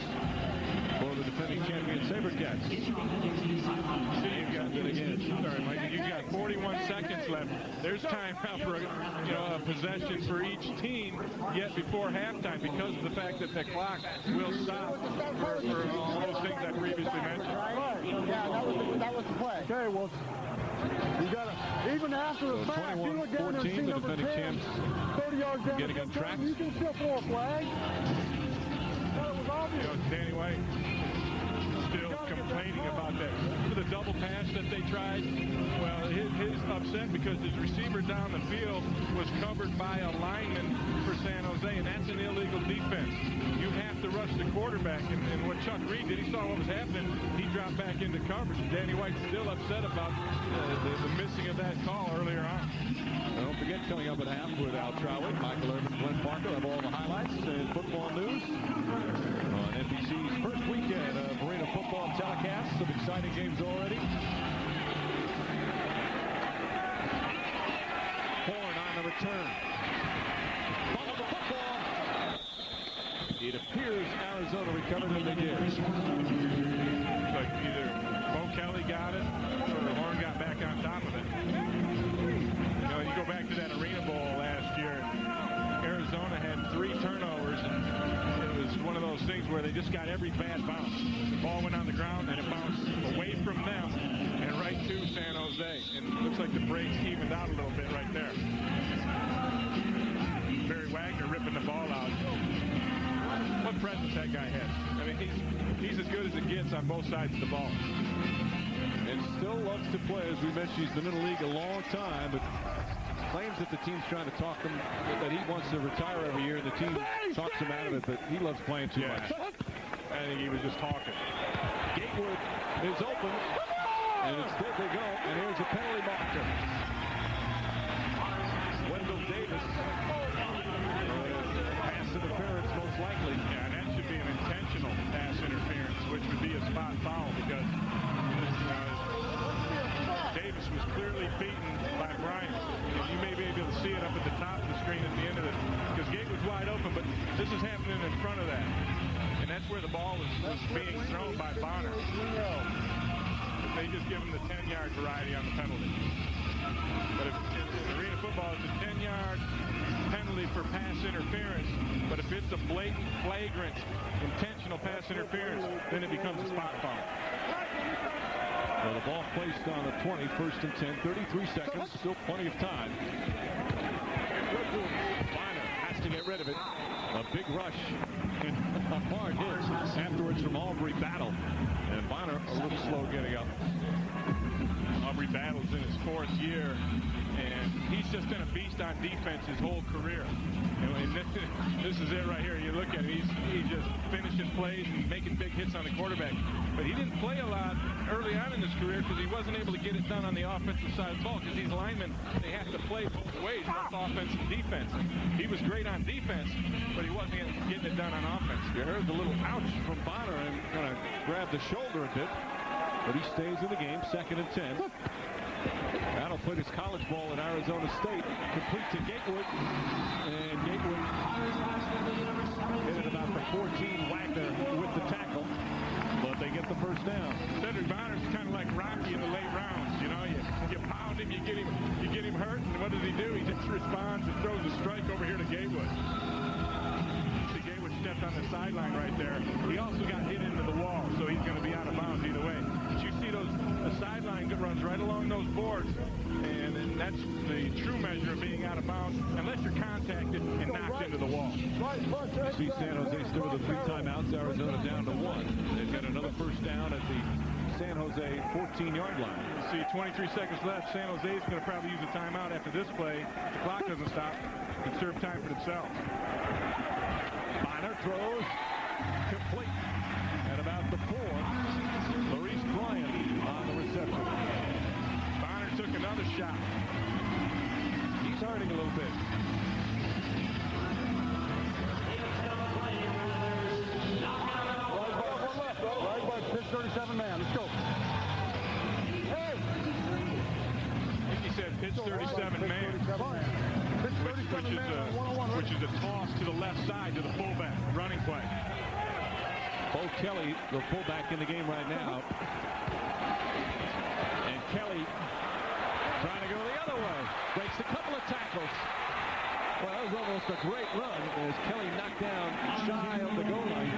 for the defending champion SaberCats. Steve got it again. Sorry, Mike. You've got 41 seconds left. There's time out for a possession for each team yet before halftime because of the fact that the clock will stop for all those things I previously mentioned. Right. Yeah, that was the play. Okay, well, you got to, even after the fact, you look down there and see number 10, 30 yards down getting on track. You can still throw a flag. That was obvious. Danny White still complaining about that. The double pass that they tried, well, his upset because his receiver down the field was covered by a lineman for San Jose, and that's an illegal defense. You have to rush the quarterback, and what Chuck Reed did, he saw what was happening, he dropped back into coverage. Danny White's still upset about the missing of that call earlier on. Don't forget, coming up at half with Al Trowick, Michael Irvin, Glenn Parker have all the highlights and football news on NBC's first weekend of Arena Football telecast. Some exciting games already. Horn on the return. Ball the football. It appears Arizona recovered, and they did. Like either Bo Kelly got it or Horn got back on top of it. You know, you go back to that Arena Bowl last year, Arizona had 3 turnovers, and it was one of those things where they just got every bad bounce. The ball went on the ground, and it bounced away from them and right to San Jose. And it looks like the breaks evened out a little bit right there. Barry Wagner ripping the ball out. What presence that guy has. I mean, he's as good as it gets on both sides of the ball. And still loves to play. As we mentioned, he's been in the league a long time, but claims that the team's trying to talk him, that he wants to retire every year, and the team talks him out of it, but he loves playing too much. I think he was just talking. Gatewood is open, and instead they go, and here's a penalty marker. Wendell Davis. Pass interference, most likely. Yeah, that should be an intentional pass interference, which would be a spot foul because Davis was clearly beaten by Bryant. You may be able to see it up at the top of the screen at the end of it because Gate was wide open, but this is happening in front of that. And that's where the ball was being thrown by Bonner. They just give him the 10-yard variety on the penalty. But if in Arena Football, it's a 10-yard penalty for pass interference. But if it's a blatant, flagrant, intentional pass interference, then it becomes a spot foul. Well, the ball placed on the 20, first and 10, 33 seconds, still plenty of time. Bonner has to get rid of it. A big rush and a hard hit afterwards from Aubrey Battle. And Bonner a little slow getting up. Aubrey Battle's in his 4th year, and he's just been a beast on defense his whole career. And this is it right here. You look at him, he's just finishing plays and making big hits on the quarterback. But he didn't play a lot early on in his career because he wasn't able to get it done on the offensive side of the ball because these linemen, they have to play both ways, both offense and defense. And he was great on defense, but he wasn't getting it done on offense. You heard the little ouch from Bonner and kind of grabbed the shoulder a bit. But he stays in the game, 2nd and 10. Battle played his college ball at Arizona State. Complete to Gatewood. And Gatewood hit it about the 14. Wagner with the tackle. But they get the first down. Cedric Bonner's kind of like Rocky in the late rounds. You know, you pound him, you get him hurt, and what does he do? He just responds and throws a strike over here to Gatewood. See, Gatewood stepped on the sideline right there. He also got hit into the wall, so he's going to be out of bounds either way. But you see the sideline runs right along those boards, and that's the true measure of being out of bounds, unless you're contacted and knocked into the wall. You see San Jose still with the 3 timeouts. Arizona down to 1. They've got another first down at the San Jose 14-yard line. You see 23 seconds left. San Jose is going to probably use a timeout after this play. If the clock doesn't stop, and serve time for themselves. Bonner throws complete at about the 4. Maurice Bryant on the reception. Bonner took another shot. He's hurting a little bit. Right by pitch 37 man. Let's go. Hey! I think he said pitch 37 man. Which is a toss to the left side to the fullback, running play. Bo Kelly, the fullback in the game right now. And Kelly trying to go the other way. Breaks a couple of tackles. Well, that was almost a great run as Kelly knocked down shy of the goal line.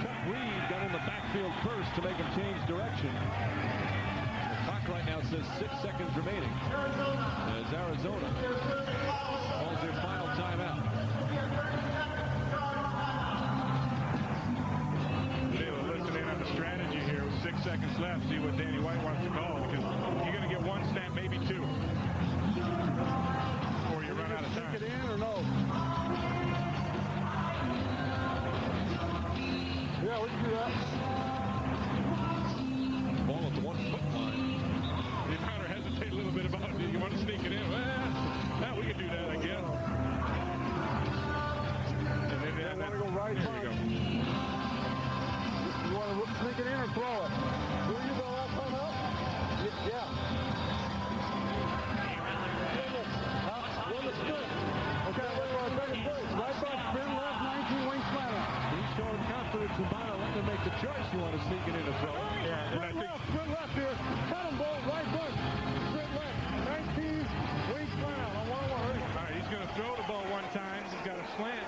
Chuck Reed got in the backfield first to make him change direction. The clock right now says 6 seconds remaining as Arizona calls their final timeout. They will listen in on the strategy here with 6 seconds left, see what Danny White wants to call, because you're going to get one snap, maybe two. Or you run out of time. Stick it in or no? Yeah, we can do that. Ball at the 1 foot line. You better hesitate a little bit about it. You want to sneak it in? Well, we can do that, I guess. And then I want to go right there front. we go. You want to sneak it in or throw it? Will you go that time up? Yeah. Run the sprint. Okay, right front, spin left, 19 wing slant. He's showing confidence in Bono. Let him make the choice. You want to sneak it in or throw it? Yeah, and I think Sprint left here. Cut him, Bull. Right front. Sprint left. 19 wing slant. On 1-1. all right, he's going to throw the ball one time. He's got a slant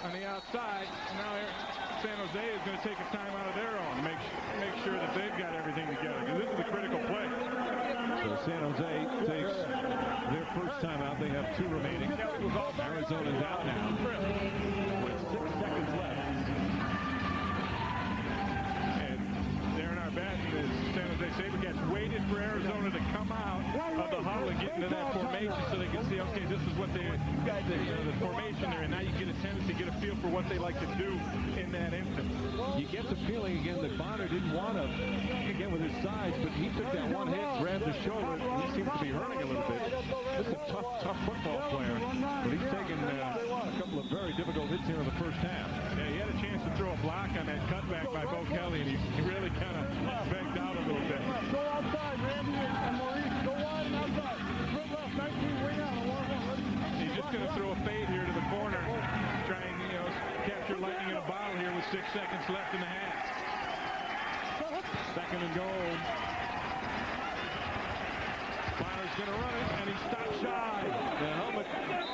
on the outside. And now San Jose is going to take a time out of their own to make sure that they've got everything together. Because this is a critical play. So San Jose takes their first timeout. They have 2 remaining. Arizona's out now with 6 seconds left. And Darren Arbette and the San Jose SaberCats waited for Arizona to come out of the huddle and get into that formation so they can see, okay, this is what the formation they're in. Now you get a tendency to get a feel for what they like to do in that instant. You get the feeling again that Bonner didn't want to, again with his size, but he took that one hit, grabbed his shoulder. He seems to be hurting a little bit. This is a tough football player, but he's taken a couple of very difficult hits here in the first half. Yeah, he had a chance to throw a block on that cutback by Bo Kelly, and he really kind of begged out a little bit. Go outside, Randy and Maurice. Go wide and outside. Sprint left, 19 wing out on 1-1. He's just going to throw a fade here to the corner, try and capture lightning in a bottle here with 6 seconds left in the half. Second and goal. Bonner's going to run it, and he stops shy. The helmet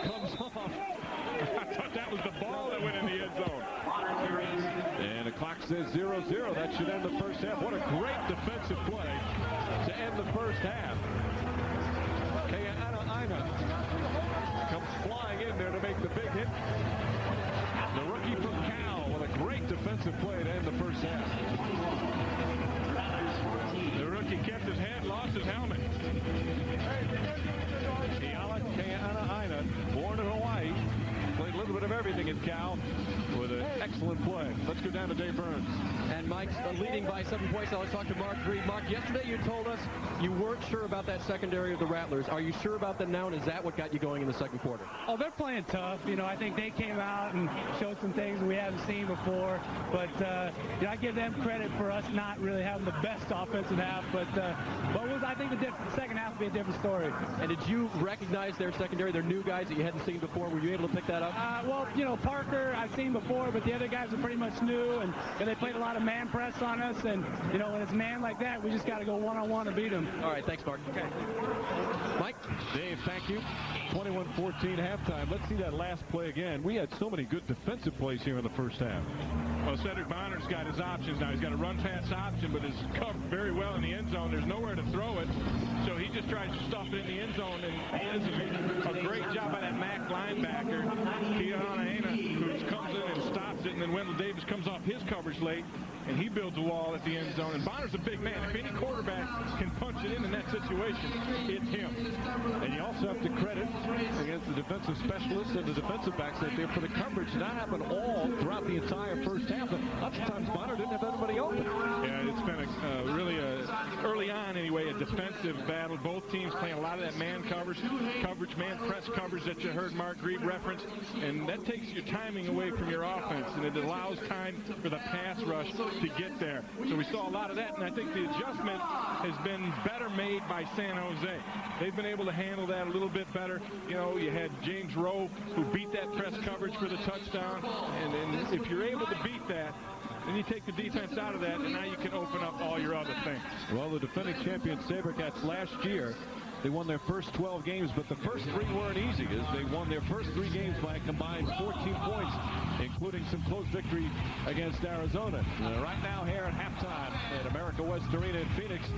comes off. I thought that was the ball that went in the end zone. And the clock says 0-0. That should end the first half. What a great defensive play to end the first half. Aina comes flying in there to make the big hit. The rookie from Cal with a great defensive play to end the first half. The rookie kept his head, lost his helmet. Aina, born in Hawaii, played a little bit of everything in Cal with an excellent play. Let's go down to Dave Burns. And Mike's leading by 7 points. Now let's talk to Mark Reed. Mark, yesterday you told us you weren't sure about that secondary of the Rattlers. Are you sure about them now, and is that what got you going in the second quarter? Oh, they're playing tough. I think they came out and showed some things we haven't seen before. But, I give them credit for us not really having the best offensive half. But I think the second half will be a different story. And did you recognize their secondary, their new guys that you hadn't seen before? Were you able to pick that up? Well, Parker I've seen before, but the other guys are pretty much new. And they played a lot of man press on us. And, when it's man like that, we just got to go one-on-one to beat them. All right, thanks, Mark. Okay. Mike? Dave, thank you. 21-14 halftime. Let's see that last play again. We had so many good defensive plays here in the first half. Well, Cedric Bonner's got his options now. He's got a run-pass option, but is covered very well in the end zone. There's nowhere to throw it, so he just tries to stuff it in the end zone, and this is a great job by that MAC linebacker, Keanu, who comes in and stops it, and then Wendell Davis comes off his coverage late, and he builds a wall at the end zone. And Bonner's a big man. If any quarterback can punch it in that situation, it's him. And you also have to credit against the defensive specialists and the defensive backs out there for the coverage. That happened all throughout the entire first half. Lots of times Bonner didn't have anybody open. Yeah, it's been really early on anyway, a defensive battle. Both teams playing a lot of that man coverage, man press coverage that you heard Mark Reed reference, and that takes your timing away from your offense, and it allows time for the pass rush to get there. So we saw a lot of that, and I think the adjustment has been better made by San Jose. They've been able to handle that a little bit better. You had James Rowe who beat that press coverage for the touchdown, and if you're able to beat that, and you take the defense out of that, and now you can open up all your other things. Well, the defending champion SaberCats last year, they won their first 12 games, but the first 3 weren't easy, as they won their first 3 games by a combined 14 points, including some close victory against Arizona. Right now here at halftime at America West Arena in Phoenix,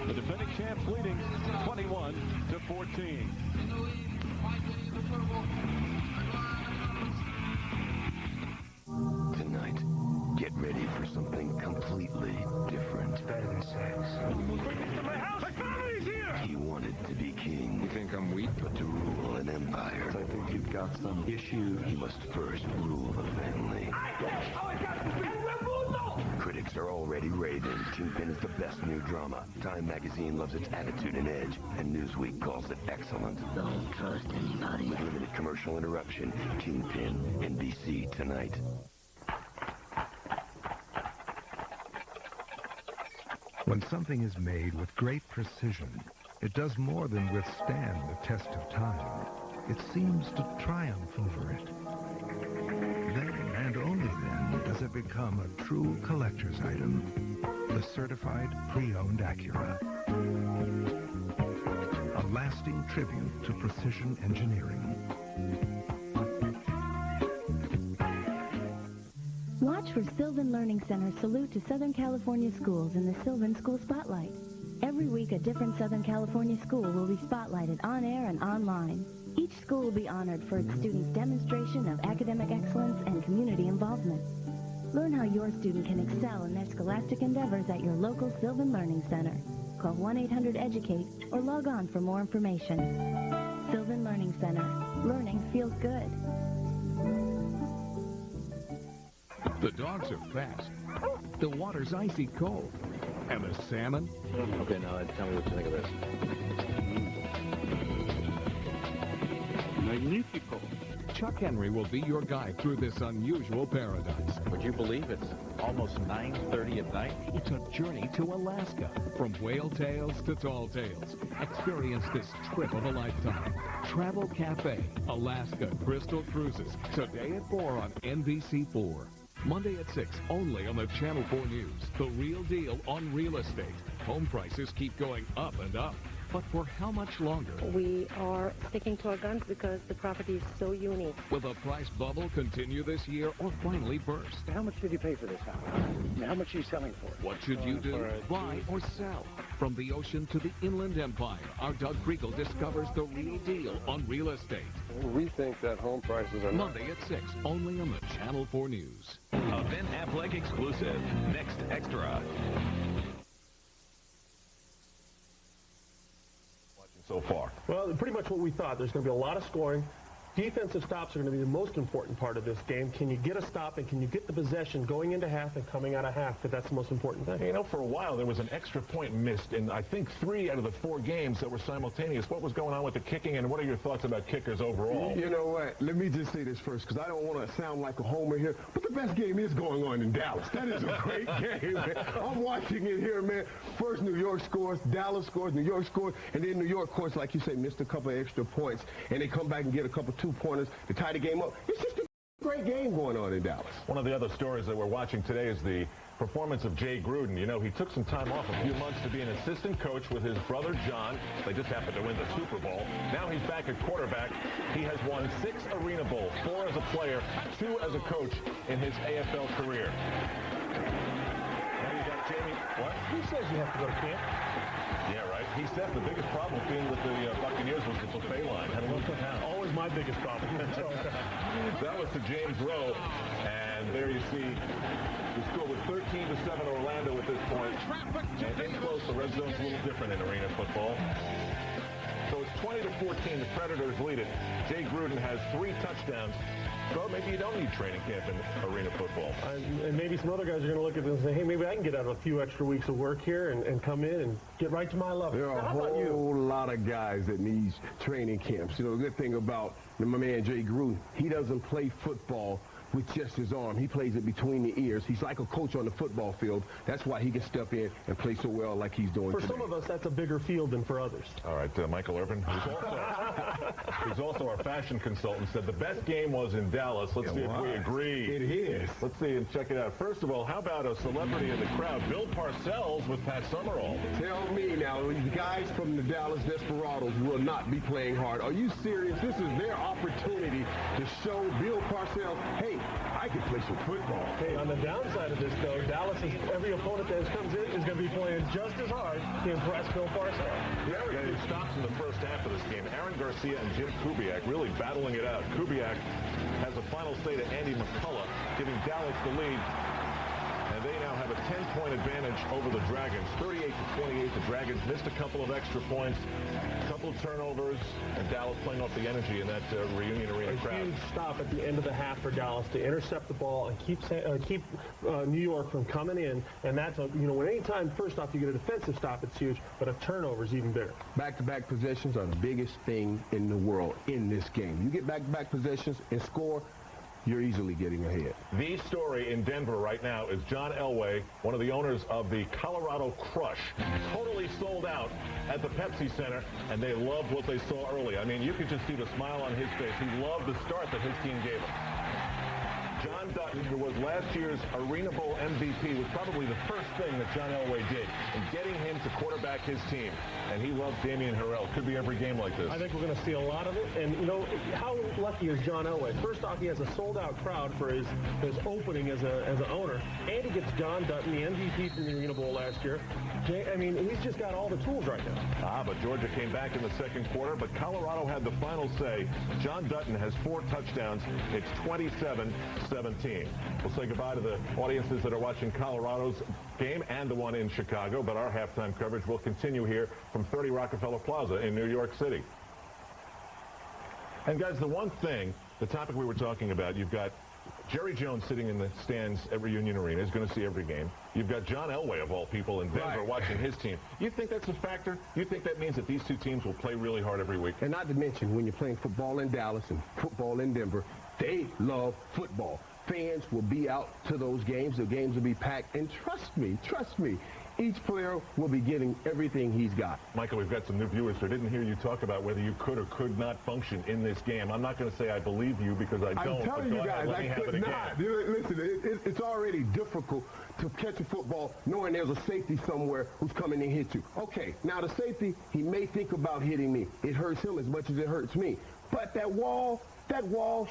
the defending champs leading 21-14. Tonight, get ready for something completely different. It's better than sex. My house! My family's here! He wanted to be king. You think I'm weak? But to rule an empire, I think you've got some issues. He must first rule the family. Critics are already raving. Kingpin is the best new drama. Time magazine loves its attitude and edge, and Newsweek calls it excellent. Don't trust anybody. With limited commercial interruption, Kingpin, NBC tonight. When something is made with great precision, it does more than withstand the test of time. It seems to triumph over it. Then, and only then, does it become a true collector's item, the certified pre-owned Acura. A lasting tribute to precision engineering. Watch for Sylvan Learning Center's salute to Southern California schools in the Sylvan School Spotlight. Every week, a different Southern California school will be spotlighted on air and online. Each school will be honored for its students' demonstration of academic excellence and community involvement. Learn how your student can excel in their scholastic endeavors at your local Sylvan Learning Center. Call 1-800-EDUCATE or log on for more information. Sylvan Learning Center. Learning feels good. The dogs are fast. The water's icy cold. And the salmon? Okay, now tell me what you think of this. Magnifico. Chuck Henry will be your guide through this unusual paradise. Would you believe it's almost 9:30 at night? It's a journey to Alaska. From whale tails to tall tales. Experience this trip of a lifetime. Travel Cafe, Alaska Crystal Cruises. Today at 4 on NBC4. Monday at 6, only on the Channel 4 News. The real deal on real estate. Home prices keep going up and up. But for how much longer? We are sticking to our guns because the property is so unique. Will the price bubble continue this year or finally burst? How much did you pay for this house? How much are you selling for it? What should you do? Buy or sell? From the ocean to the inland empire, our Doug Kriegel discovers the real deal on real estate. We think that home prices are Monday at 6, only on the Channel 4 News. A Ben Affleck exclusive. Next Extra. So far? Well, pretty much what we thought. There's going to be a lot of scoring. Defensive stops are going to be the most important part of this game. Can you get a stop, and can you get the possession going into half and coming out of half? Because that's the most important thing. You know, for a while, there was an extra point missed in, I think, 3 out of the 4 games that were simultaneous. What was going on with the kicking, and what are your thoughts about kickers overall? You know what? Let me just say this first, because I don't want to sound like a homer here, but the best game is going on in Dallas. That is a great game, man. I'm watching it here, man. First, New York scores, Dallas scores, New York scores, and then New York, of course, like you say, missed a couple of extra points, and they come back and get a couple 2-pointers to tie the game up. It's just a great game going on in Dallas. One of the other stories that we're watching today is the performance of Jay Gruden. You know, he took some time off, a few months, to be an assistant coach with his brother John. They just happened to win the Super Bowl. Now he's back at quarterback. He has won 6 Arena Bowls, 4 as a player, 2 as a coach in his AFL career. Now you got Jamie. What? Who says you have to go to camp? Yeah, right. He said the biggest problem being with the Buccaneers was the buffet line. Had a little Always my biggest problem. That was to James Rowe, and there you see the score was 13-7 Orlando at this point. And in close, the red zone's a little different in arena football. So it's 20-14. The Predators lead it. Jay Gruden has 3 touchdowns. So maybe you don't need training camp in arena football. And maybe some other guys are going to look at this and say, hey, maybe I can get out a few extra weeks of work here and come in and get right to my level. There are a whole lot of guys that need training camps. You know, the good thing about my man Jay Gruden, he doesn't play football with just his arm. He plays it between the ears. He's like a coach on the football field. That's why he can step in and play so well like he's doing today. For some of us, that's a bigger field than for others. All right, Michael Irvin, who's also our fashion consultant, said the best game was in Dallas. Let's see if we agree. It is. Let's see and check it out. First of all, how about a celebrity in the crowd, Bill Parcells with Pat Summerall? Tell me now, these guys from the Dallas Desperados will not be playing hard. Are you serious? This is their opportunity to show Bill Parcells, hey, I can play some football. Hey, on the downside of this, though, Dallas is every opponent that comes in is going to be playing just as hard to impress Bill Parcells. Very few stops in the first half of this game. Aaron Garcia and Jim Kubiak really battling it out. Kubiak has a final say to Andy McCullough, giving Dallas the lead. And they now have a 10-point advantage over the Dragons. 38-28. The Dragons missed a couple of extra points, a couple of turnovers, and Dallas playing off the energy in that Reunion Arena crowd. A huge stop at the end of the half for Dallas to intercept the ball and keep New York from coming in. And that's, when any time, first off, you get a defensive stop, it's huge, but a turnover is even bigger. Back-to-back possessions are the biggest thing in the world in this game. You get back-to-back possessions and score, you're easily getting ahead. The story in Denver right now is John Elway, one of the owners of the Colorado Crush, totally sold out at the Pepsi Center, and they loved what they saw early. I mean, you could just see the smile on his face. He loved the start that his team gave him. John Dutton, who was last year's Arena Bowl MVP, was probably the first thing that John Elway did in getting him to quarterback his team. And he loves Damian Harrell. Could be every game like this. I think we're going to see a lot of it. And, how lucky is John Elway? First off, he has a sold-out crowd for his opening as an owner. And he gets John Dutton, the MVP from the Arena Bowl last year. I mean, he's just got all the tools right now. But Georgia came back in the second quarter, but Colorado had the final say. John Dutton has 4 touchdowns. It's 27-17. We'll say goodbye to the audiences that are watching Colorado's game and the one in Chicago, but our halftime coverage will continue here from 30 Rockefeller Plaza in New York City. And guys, the one thing, the topic we were talking about, you've got Jerry Jones sitting in the stands at Reunion Arena. He's going to see every game. You've got John Elway, of all people, in Denver watching his team. You think that's a factor? You think that means that these two teams will play really hard every week? And not to mention, when you're playing football in Dallas and football in Denver, they love football. Fans will be out to those games. The games will be packed. And trust me, each player will be getting everything he's got. Michael, we've got some new viewers who didn't hear you talk about whether you could or could not function in this game. I'm not going to say I believe you because I don't. I'm telling you guys, I could not. Listen, it's already difficult to catch a football knowing there's a safety somewhere who's coming to hit you. Okay, now the safety, he may think about hitting me. It hurts him as much as it hurts me. But that wall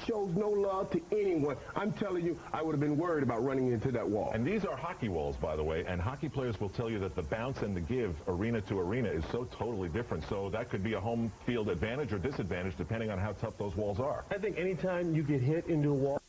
shows no love to anyone. I'm telling you, I would have been worried about running into that wall. And these are hockey walls, by the way, and hockey players will tell you that the bounce and the give arena to arena is so totally different. So that could be a home field advantage or disadvantage depending on how tough those walls are. I think anytime you get hit into a wall,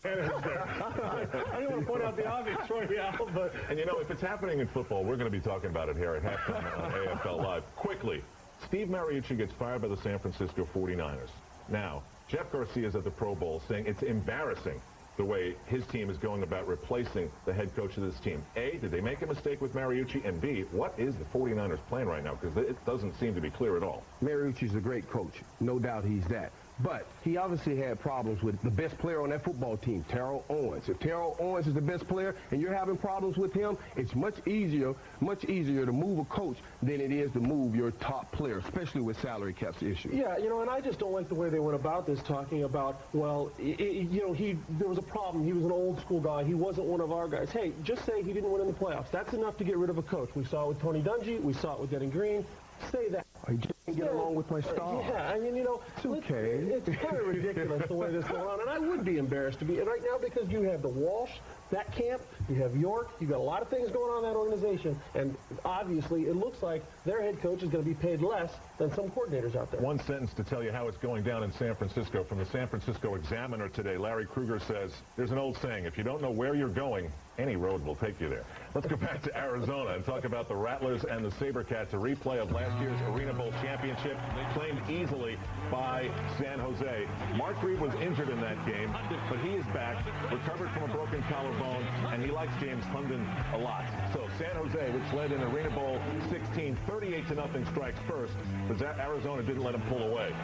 I don't want to point out the obvious right now, but... And if it's happening in football, we're going to be talking about it here at halftime on AFL Live. Quickly, Steve Mariucci gets fired by the San Francisco 49ers. Now, Jeff Garcia is at the Pro Bowl saying it's embarrassing the way his team is going about replacing the head coach of this team. A, did they make a mistake with Mariucci? And B, what is the 49ers plan right now? Because it doesn't seem to be clear at all. Mariucci's a great coach. No doubt he's that. But he obviously had problems with the best player on that football team, Terrell Owens. If Terrell Owens is the best player and you're having problems with him, it's much easier to move a coach than it is to move your top player, especially with salary caps issues. Yeah, and I just don't like the way they went about this, talking about, well, there was a problem. He was an old school guy. He wasn't one of our guys. Hey, just say he didn't win in the playoffs. That's enough to get rid of a coach. We saw it with Tony Dungy. We saw it with Denny Green. Say that. I didn't get along with my star. Yeah, I mean, it's okay. It's kind of ridiculous the way this is going on, and I would be embarrassed to be. And right now, because you have the Walsh, that camp, you have York, you got a lot of things going on in that organization, and obviously it looks like their head coach is going to be paid less than some coordinators out there. One sentence to tell you how it's going down in San Francisco. From the San Francisco Examiner today, Larry Krueger says, there's an old saying, if you don't know where you're going, any road will take you there. Let's go back to Arizona and talk about the Rattlers and the SaberCats, a replay of last year's Arena Bowl championship, claimed easily by San Jose. Mark Reed was injured in that game, but he is back, recovered from a broken collarbone, and he likes James Hunden a lot. So San Jose, which led in Arena Bowl 16, 38-0 strikes first, but Arizona didn't let him pull away.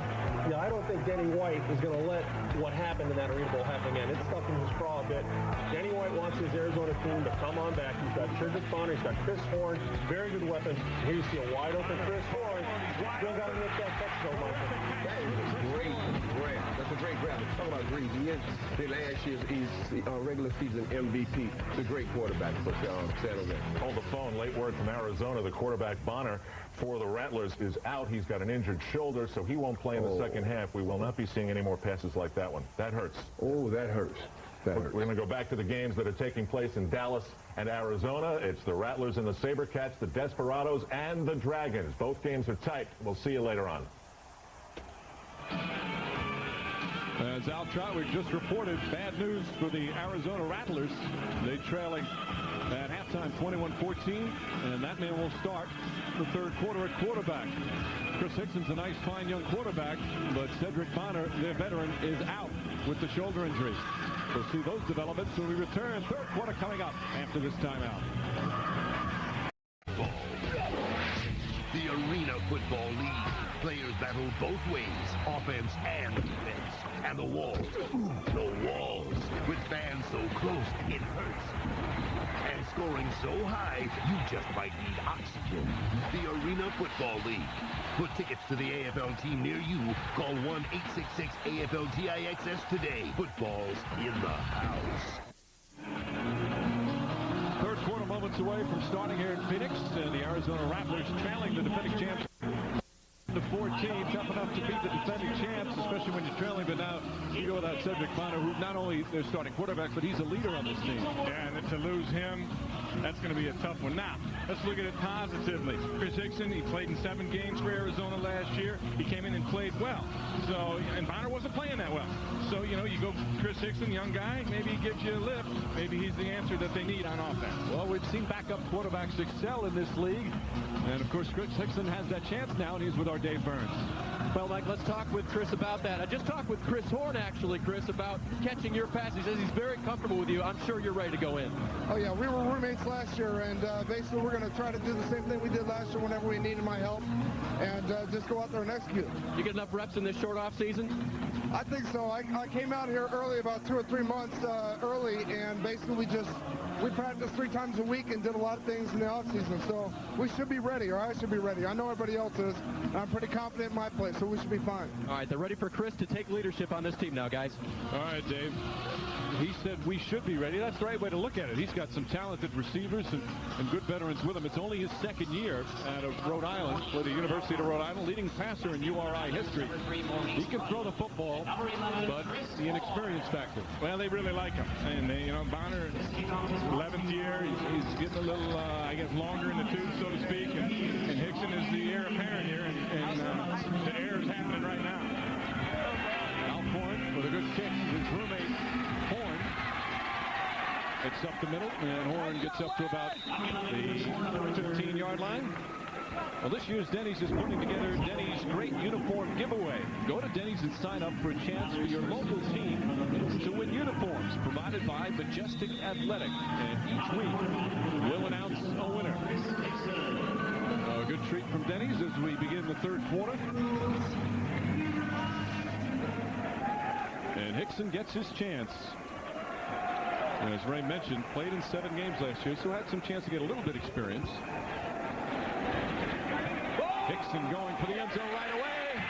Yeah, I don't think Denny White is going to let what happened in that Arena Bowl happen again. It's stuck in his craw a bit. Denny White wants his Arizona team to come on back. He's got Trigger Spawner, he's got Chris Horn, very good weapons. Here you see a wide open Chris Horn. Still got to make that catch though, Michael. That is a great grab. That's a great grab. Let's talk about Green. He is the last year's regular season MVP. The great quarterback for San Jose. On the phone, late word from Arizona. The quarterback Bonner for the Rattlers is out. He's got an injured shoulder, so he won't play in the second half. We will not be seeing any more passes like that one. That hurts. Oh, that hurts. We're going to go back to the games that are taking place in Dallas and Arizona. It's the Rattlers and the SaberCats, the Desperados, and the Dragons. Both games are tight. We'll see you later on. As Al Troutwig just reported, bad news for the Arizona Rattlers. They trailing at halftime 21-14, and that man will start the third quarter at quarterback. Chris Hickson's a nice, fine young quarterback, but Cedric Bonner, their veteran, is out with the shoulder injury. We'll see those developments when we return. Third quarter coming up after this timeout. The Arena Football League. Players battle both ways, offense and defense. And the walls, with fans so close, it hurts. And scoring so high, you just might need oxygen. The Arena Football League. For tickets to the AFL team near you, call 1-866-AFL-TIXS today. Football's in the house. Third quarter moments away from starting here in Phoenix, and the Arizona Rattlers trailing the defending champs. The 14, tough enough to beat the defending champs, especially when you're trailing, but now you go without Cedric Bonner, who not only they're starting quarterback, but he's a leader on this team. Yeah, and to lose him, that's going to be a tough one. Now, let's look at it positively. Chris Hickson, he played in 7 games for Arizona last year. He came in and played well. So, and Bonner wasn't playing that well. So, you know, you go Chris Hickson, young guy, maybe he gives you a lift. Maybe he's the answer that they need on offense. Well, we've seen backup quarterbacks excel in this league. And, of course, Chris Hickson has that chance now, and he's with our Dave Burns. Well, Mike, let's talk with Chris about that. I just talked with Chris Horn, actually, Chris, about catching your pass. He says he's very comfortable with you. I'm sure you're ready to go in. Oh, yeah, we were roommates last year, and basically we're going to try to do the same thing we did last year whenever we needed my help, and just go out there and execute. You get enough reps in this short off season? I think so. I came out here early, about 2 or 3 months early, and basically we practiced 3 times a week and did a lot of things in the off season. So we should be ready, or I should be ready. I know everybody else is. I'm pretty confident in my play, so we should be fine. All right, they're ready for Chris to take leadership on this team now, guys. All right, Dave. He said we should be ready. That's the right way to look at it. He's got some talented receivers and good veterans with him. It's only his second year out of Rhode Island for the University of Rhode Island, leading passer in URI history. He can throw the football, but the inexperience factor. Well, they really like him. And, you know, Bonner, 11th year, he's getting a little, I guess, longer in the tooth, so to speak. And Hickson is the heir apparent here, and the heir is happening right now. Alcorn with a good kick. His roommate, Horn. It's up the middle, and Horn gets up to about the 15-yard line. Well, this year's Denny's is putting together Denny's great uniform giveaway. Go to Denny's and sign up for a chance for your local team to win uniforms provided by Majestic Athletic. And each week, we'll announce a winner. A good treat from Denny's as we begin the third quarter. And Hickson gets his chance. And as Ray mentioned, played in 7 games last year, so had some chance to get a little bit of experience. Hickson going for the end zone right away.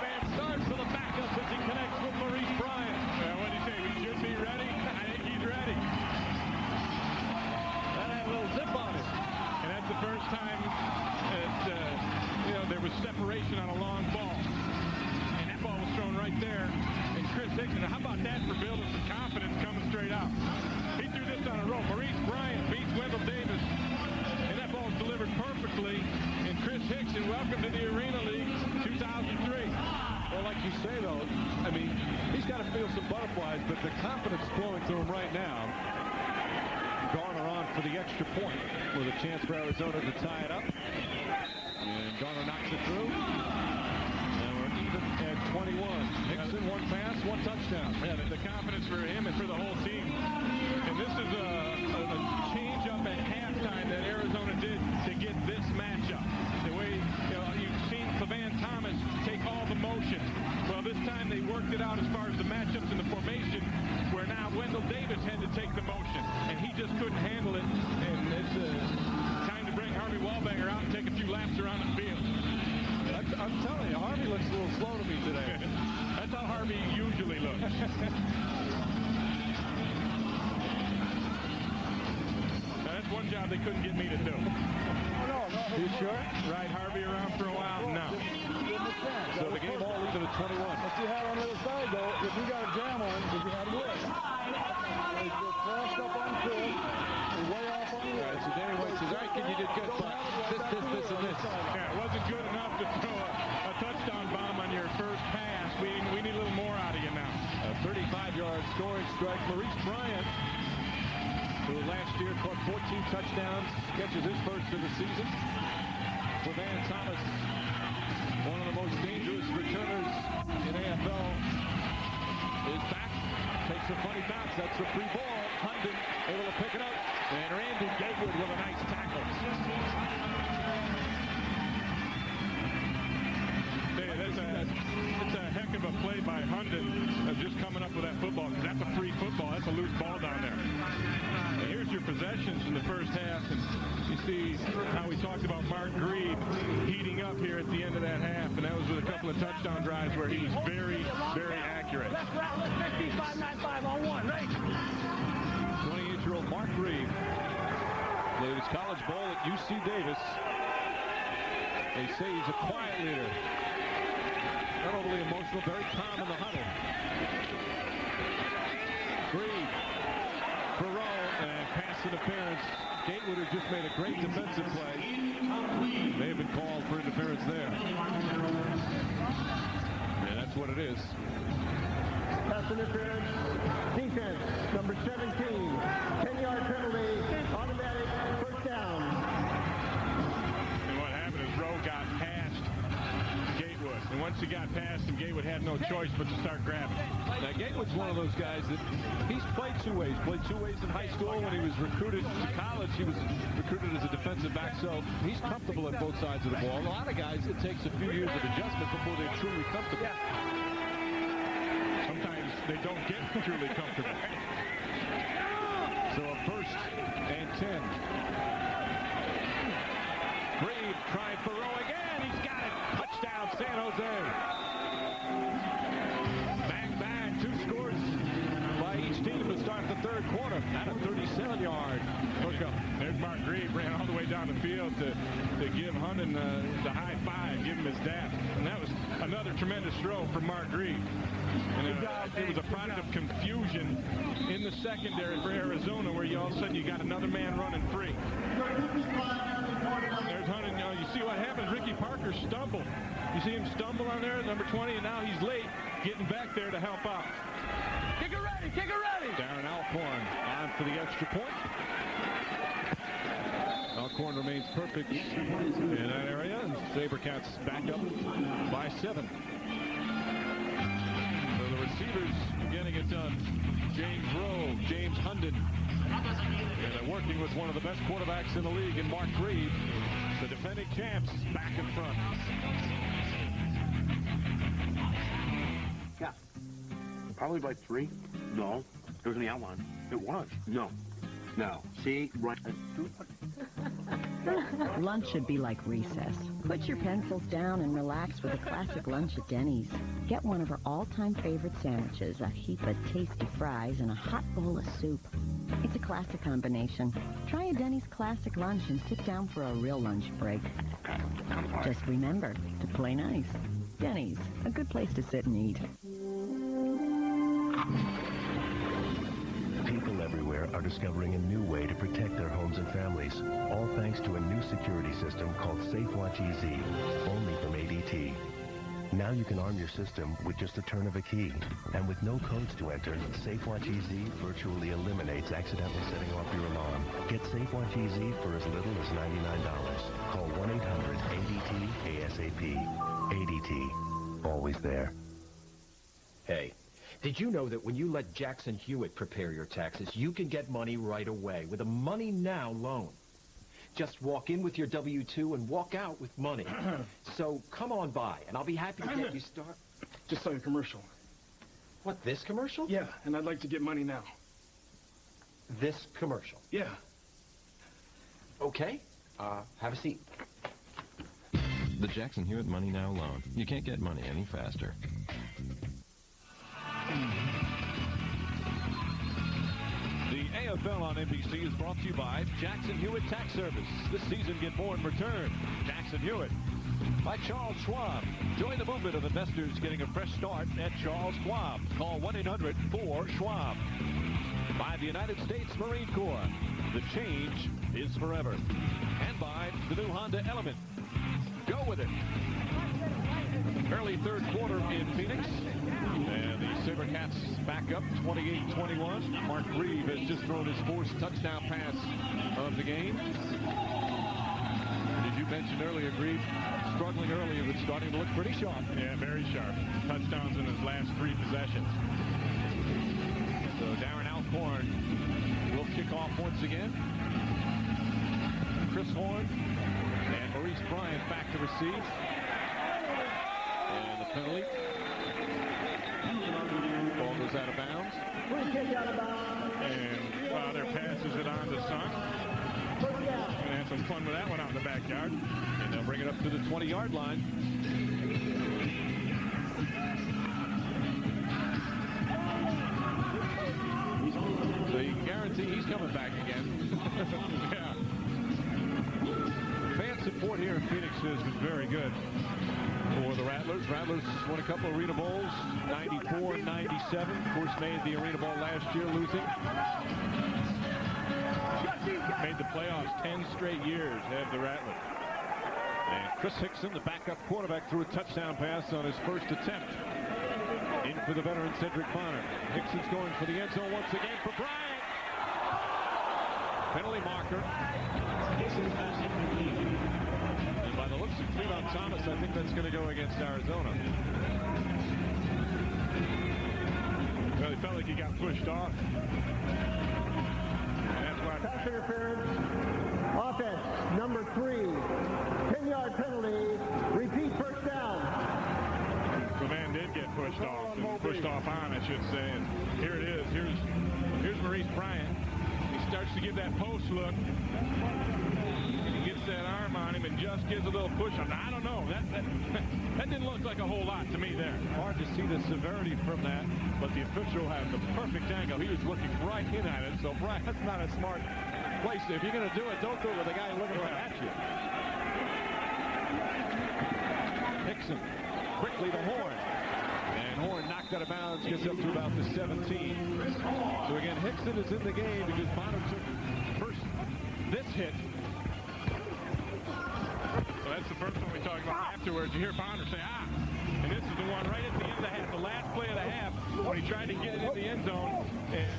Man starts for the backup as he connects with Maurice Bryant. What do you say? We should be ready? I think he's ready. That had a little zip on it. And that's the first time that, you know, there was separation on a long ball. And that ball was thrown right there. And Chris Hickson, how about that for building some confidence coming straight out? He threw this on a roll. Maurice Bryant beats Wendell Davis. And that ball is delivered perfectly. And Chris Hickson, welcome to the Arena League 2003. Well, like you say, though, I mean, he's got to feel some butterflies, but the confidence flowing through him right now. Garner on for the extra point with a chance for Arizona to tie it up. And Garner knocks it through. And we're even at 21. Nixon, one pass, one touchdown. Yeah, the confidence for him and for the whole team. And this is a change up at halftime that Arizona did to get this matchup. The way you've seen Clevan Thomas take all the motions. Well, this time they worked it out as far as the matchups and the formation, where now Wendell Davis had to take the motion, and he just couldn't handle it. And it's time to bring Harvey Wallbanger out and take a few laps around the field. I'm telling you, Harvey looks a little slow to me today. That's how Harvey usually looks. That's one job they couldn't get me to do. You sure? Ride Harvey around for a while? No. So the game all even at 21. What you had on the other side, though, if you got a jam on, if you had wood. They just crossed up on Chris and way off on the All right, so Danny White says, all right, kid, you did good, but this, and this. Yeah, it wasn't good enough to throw a touchdown bomb on your first pass. We need a little more out of you now. A 35-yard scoring strike. Maurice Bryant, who last year caught 14 touchdowns, catches his first of the season. Clevan Thomas, one of the most dangerous returners in AFL, is back. Takes a funny bounce. That's the free ball. Hunden able to pick it up. And Randy Gatewood with a nice tackle. It's a heck of a play by Hunden of just coming up with that football, because that's a free football. That's a loose ball down there. And here's your possessions in the first half, and you see how we talked about Mark Grieve heating up here at the end of that half, and that was with a couple of touchdown drives where he was very, very accurate. Left Rattlers 55-95 on one, right? 28-year-old Mark Grieve played his college ball at UC Davis. They say he's a quiet leader. Not overly emotional, very calm in the huddle. Grieve, Burrow, and pass interference. Gatewood has just made a great defensive play. May have been called for interference there. And that's what it is. Pass interference. Defense, number 17. 10-yard penalty. Automatic first down. And what happened is Rowe got past Gatewood. And once he got past him, Gatewood had no choice but to start grabbing. Now, Gatewood's one of those guys that he's played two ways. Played two ways in high school. When he was recruited to college, he was recruited as a defensive back. So he's comfortable at both sides of the ball. A lot of guys, it takes a few years of adjustment before they're truly comfortable. Sometimes they don't get truly comfortable. So a 1st and 10. Grieve tried Burrow again. He's got it. Touchdown, San Jose. Bang, bang. 2 scores by each team to start the third quarter. At a 37-yard hookup. There's Mark Grieve ran all the way down the field to give Hunden the high five, give him his dap. And that was another tremendous throw from Mark Grieve. And it was a product of confusion in the secondary for Arizona, where all of a sudden you got another man running free. There's Hunden. You see what happens. Ricky Parker stumbled. You see him stumble on there at number 20, and now he's late getting back there to help out. Kick it ready, kick it ready. Darren Alcorn on for the extra point. Alcorn remains perfect in that area, and SaberCats back up by 7. So the receivers getting it done. James Rowe, James Hunden, and they're working with one of the best quarterbacks in the league in Mark Grieve. The defending champs back in front. Yeah. Probably by 3. No. It was in the outline. It was. No. No. See? Right. Lunch should be like recess. Put your pencils down and relax with a classic lunch at Denny's. Get one of our all-time favorite sandwiches, a heap of tasty fries, and a hot bowl of soup. It's a classic combination. Try a Denny's classic lunch and sit down for a real lunch break. Just remember to play nice. Denny's, a good place to sit and eat. People everywhere are discovering a new way to protect their homes and families, all thanks to a new security system called SafeWatch EZ, only from ADT. Now you can arm your system with just a turn of a key. And with no codes to enter, SafeWatch EZ virtually eliminates accidentally setting off your alarm. Get SafeWatch EZ for as little as $99. Call 1-800-ADT-ASAP. ADT. always there. Hey, did you know that when you let Jackson Hewitt prepare your taxes, you can get money right away with a Money Now loan? Just walk in with your W-2 and walk out with money. So come on by, and I'll be happy to get you started. Just saw your commercial. What, this commercial? Yeah, and I'd like to get money now. This commercial? Yeah. Okay. Have a seat. The Jackson Hewitt Money Now loan. You can't get money any faster. The AFL on NBC is brought to you by Jackson Hewitt Tax Service. This season, get more in return. Jackson Hewitt. By Charles Schwab. Join the movement of investors getting a fresh start at Charles Schwab. Call 1-800-4-SCHWAB. By the United States Marine Corps. The change is forever. And by the new Honda Element. Go with it. Early third quarter in Phoenix. And the SaberCats back up 28-21. Mark Reeve has just thrown his fourth touchdown pass of the game. As you mentioned earlier, Reeve struggling earlier but starting to look pretty sharp. Yeah, very sharp. Touchdowns in his last 3 possessions. So Darren Alcorn will kick off once again. Chris Horn and Maurice Bryant back to receive. And the penalty. Ball goes out of bounds. And Father passes it on to Son. And have some fun with that one out in the backyard. And they'll bring it up to the 20-yard line. So you can guarantee he's coming back again. Yeah. Fan support here in Phoenix has been very good for the Rattlers. Rattlers won a couple of Arena Bowls, 94 and 97. Of course, made the Arena Bowl last year, losing. Made the playoffs 10 straight years, have the Rattlers. And Chris Hickson, the backup quarterback, threw a touchdown pass on his first attempt. In for the veteran Cedric Bonner. Hickson's going for the end zone once again for Bryant. Penalty marker. And by the looks of Cleveland Thomas, I think that's going to go against Arizona. Well, he felt like he got pushed off. And that's why. Pass interference. Offense, number 3. 10-yard penalty. Repeat first down. The man did get pushed off, and pushed off on, I should say. And here it is. Here's Maurice Bryant. He starts to give that post look. He gets that arm on him and just gives a little push on him. I don't know. That didn't look like a whole lot to me there. Hard to see the severity from that, but the official had the perfect angle. He was looking right in at it, so Bryant, that's not a smart place. If you're going to do it, don't do it with a guy looking right at you. Hickson quickly to Horn. And Horn knocked out of bounds, gets up to about the 17. So again, Hickson is in the game because Bonner took first this hit. So that's the first one we talked about afterwards. You hear Bonner say, ah. And this is the one right at the end of the half, the last play of the half, when he tried to get it in the end zone. And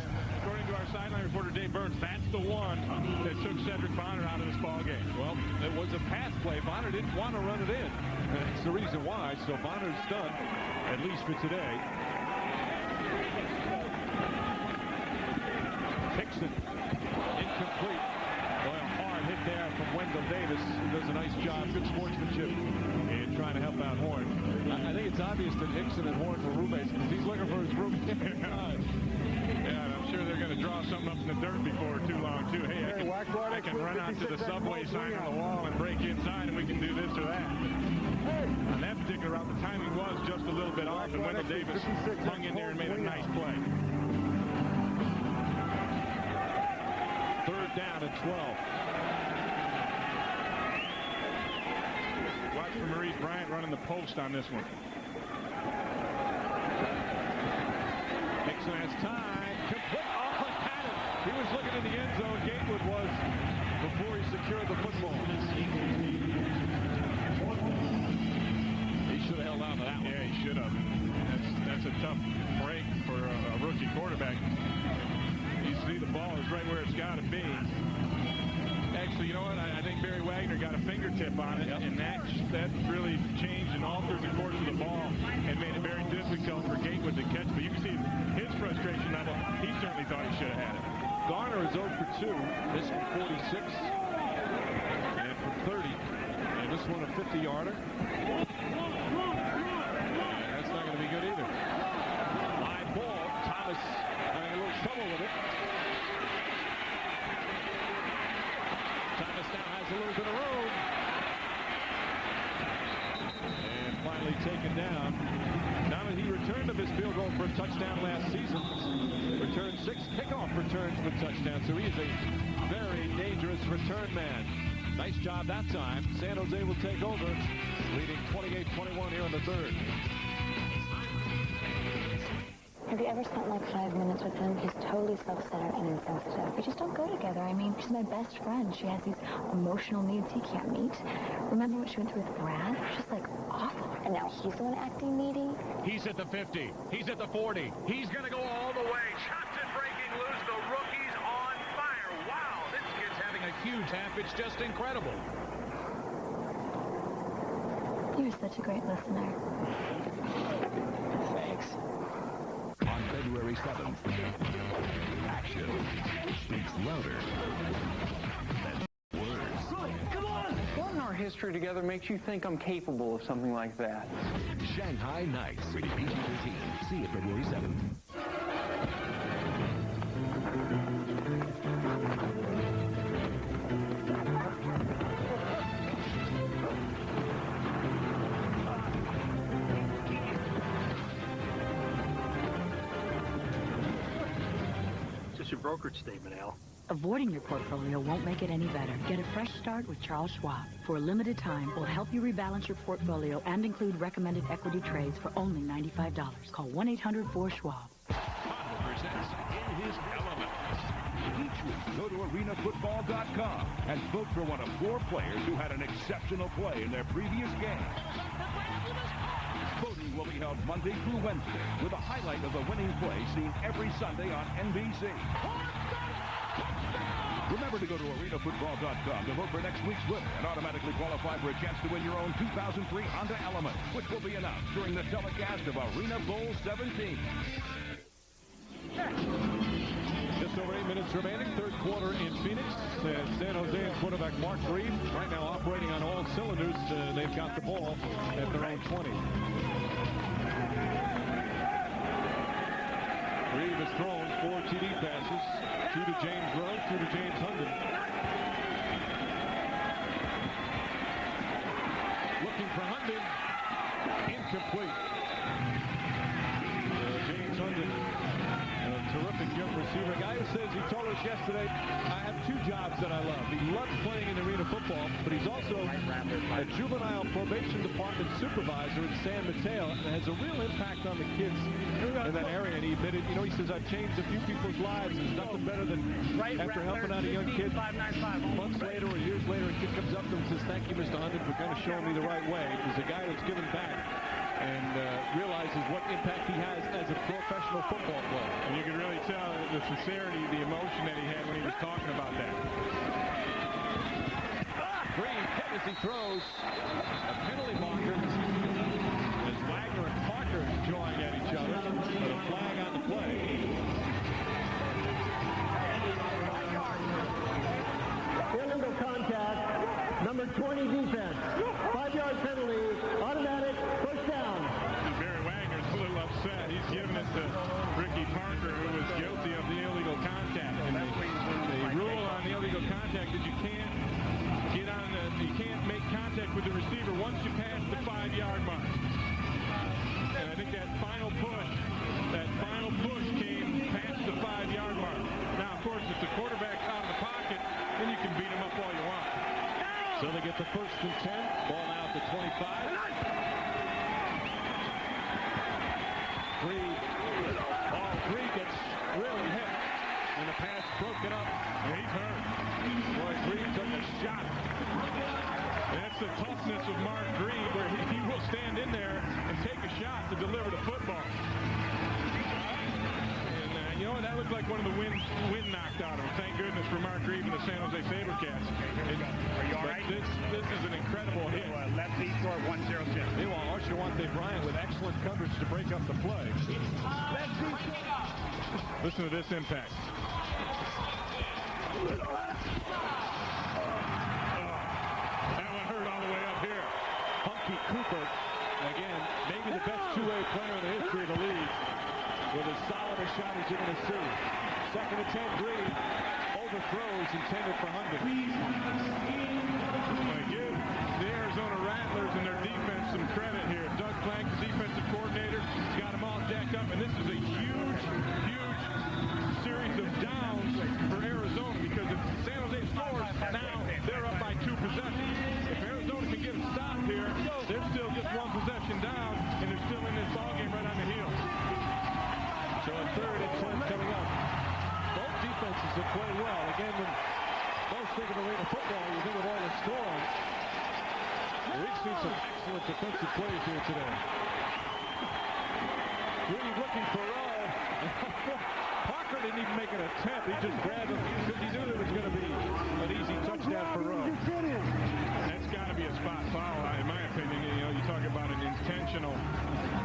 according to our sideline reporter, Dave Burns, that's the one that took Cedric Bonner out of this ball game. Well, it was a pass play. Bonner didn't want to run it in. That's the reason why. So Bonner's done, at least for today. Hickson, incomplete. Well, hard hit there from Wendell Davis, who does a nice job, good sportsmanship in trying to help out Horn. I think it's obvious that Hickson and Horn were roommates because he's looking for his room. Yeah, and I'm sure they're going to draw something up in the dirt before too long, too. Hey, I can run out to the subway sign on the wall and break inside, and we can do this or that. On that particular route, the timing was just a little bit off, and Wendell Davis hung in there and made a nice play. Third down and 12. Watch for Maurice Bryant running the post on this one. Hickson has time. Complete. Oh, had it. He was looking in the end zone. Gatewood was before he secured the football. He should have held on to that one. Yeah, he should have. That's a tough break for a rookie quarterback. You see the ball is right where it's got to be. Actually, you know what? I think Barry Wagner got a fingertip on it, and that really changed and altered the course of the ball and made it very difficult for Gatewood to catch. But you can see his frustration level. He certainly thought he should have had it. Garner is 0 for 2. This from 46 and from 30. And this one a 50-yarder. That's not going to be good either. High ball. Thomas having a little trouble with it. Thomas now has a little bit of room. And finally taken down. Now he returned to this field goal for a touchdown last season. Returned 6 kickoff returns for touchdown. So he is a very dangerous return man. Nice job that time. San Jose will take over, leading 28-21 here in the third. Have you ever spent like 5 minutes with him? He's totally self-centered and insensitive. We just don't go together. I mean, she's my best friend. She has these emotional needs he can't meet. Remember what she went through with Brad? She's like awful. And now he's the one acting needy. He's at the 50. He's at the 40. He's going to go all the way. Shots and breaking loose. The rookie's on fire. Wow, this kid's having a huge half. It's just incredible. You're such a great listener. Thanks. On February 7th, action speaks louder than words. Come on! What in our history together makes you think I'm capable of something like that? Shanghai Nights, rated PG-13. See you February 7th. Your brokerage statement, Al. Avoiding your portfolio won't make it any better. Get a fresh start with Charles Schwab. For a limited time, we'll help you rebalance your portfolio and include recommended equity trades for only $95. Call 1-800-4-SCHWAB. Pablo presents In His Element. Each week, go to arenafootball.com and vote for one of 4 players who had an exceptional play in their previous game. Voting will be held Monday through Wednesday with a highlight of the winning play seen every Sunday on NBC. Remember to go to arenafootball.com to vote for next week's winner and automatically qualify for a chance to win your own 2003 Honda Element, which will be announced during the telecast of Arena Bowl 17. Just over 8 minutes remaining, third quarter in Phoenix. San Jose and quarterback Mark Breen right now operating on all cylinders. They've got the ball at their own 20. Reeve has thrown 4 TD passes, 2 to James Rowe, 2 to James Hunden. Looking for Hunden. Incomplete. James Hunden, a terrific young receiver. A guy who says, he told us yesterday, I have 2 jobs that I love. He loves playing in arena football, but he's also a juvenile probation department supervisor in San Mateo and has a real impact on the kids in that area. And he admitted, you know, he says, I've changed a few people's lives. There's nothing better than after helping out a young kid. Months later or years later, a kid comes up to him and says, thank you, Mr. Hunden, for kind of showing me the right way. He's a guy that's given back and realizes what impact he has as a professional football player. And you can really tell the sincerity, the emotion that he had when he was talking about that. Breen as he throws a penalty marker as Wagner and Parker jawing at each other, but a flag on the play. Illegal contact, number 20 defense. 5-yard penalty, automatic, first down. Barry Wagner's a little upset. He's giving it to Ricky Parker, who was guilty of the illegal contact. And the rule on the illegal contact is you can't make contact with the receiver once you pass the 5-yard mark. And I think that final push came past the 5-yard mark. Now, of course, if the quarterback's out of the pocket, then you can beat him up all you want. So they get the 1st and 10. Ball now at the 25. Bree gets really hit. And the pass broken up. Yeah, he's hurt. Boy, Bree took a shot. That's the toughness of Mark Breen, where he will stand in there and take a shot to deliver the football. And, you know, that looked like one of the wind knockers. knocked out of him. Thank goodness for Mark Reeve and the San Jose SaberCats. Are you all right? This is an incredible hit. Lefty toward 1-0 chip. Meanwhile, Archewante Bryant with excellent coverage to break up the play. Listen to this impact. That one hurt all the way up here. Hunky Cooper, again, maybe the best two-way player in the history of the league, with as solid a shot as you're going to see. Second and 10, Breen overthrows intended for Hunter. Give the Arizona Rattlers and their defense some credit here. Doug Plank, the defensive coordinator, has got them all jacked up, and this is a huge, huge series of downs for Arizona, because if San Jose scores, now they're up by 2 possessions. If Arizona can get a stop here, they're still just 1 possession down, and they're still in this ballgame right on the heel. So a third and 10 coming up. Both defenses have played well. Again, when most think of arena football, you think of all the scoring. We've seen some excellent defensive plays here today. Reed looking for Rowe. Parker didn't even make an attempt. He just grabbed him because he knew there was going to be an easy touchdown for Rowe. That's got to be a spot foul, in my opinion. You know, you talk about an intentional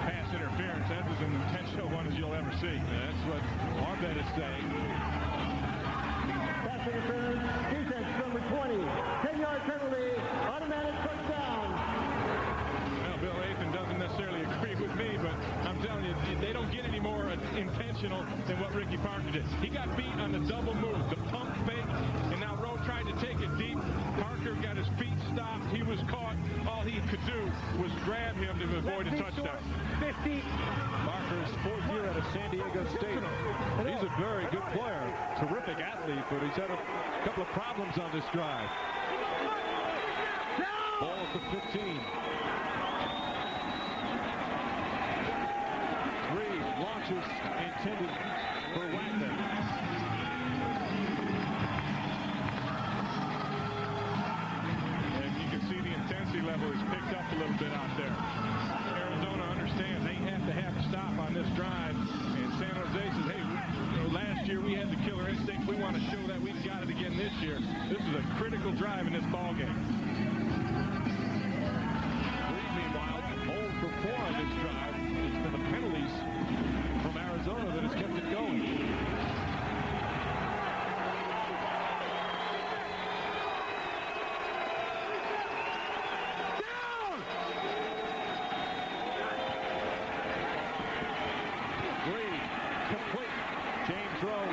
pass interference. That was an intentional one as you'll ever see. That's what our bet is saying. Pass interference, defense number 20. 10-yard penalty, automatic first down. Well, Bill Athan doesn't necessarily agree with me, but I'm telling you, they don't get any more intentional than what Ricky Parker did. He got beat on the double move, the pump fake, and now Rowe tried to take it deep. Parker got his feet stopped. He was caught. All he could do was grab him to avoid a touchdown. 50. Parker's 4th year at San Diego State. He's a very good player, terrific athlete, but he's had a couple of problems on this drive. Ball at the 15. Reed launches intended for Wagner. And you can see the intensity level is picked up a little bit out there. Arizona understands they have to have a stop on this drive. And San Jose says, hey, last year we had the killer instinct. We want to show that we've got it again this year. This is a critical drive in this ballgame. Reed, meanwhile, 0 for 4 on this drive. It's been the penalties from Arizona that has kept it going. Reed, complete. James Rowe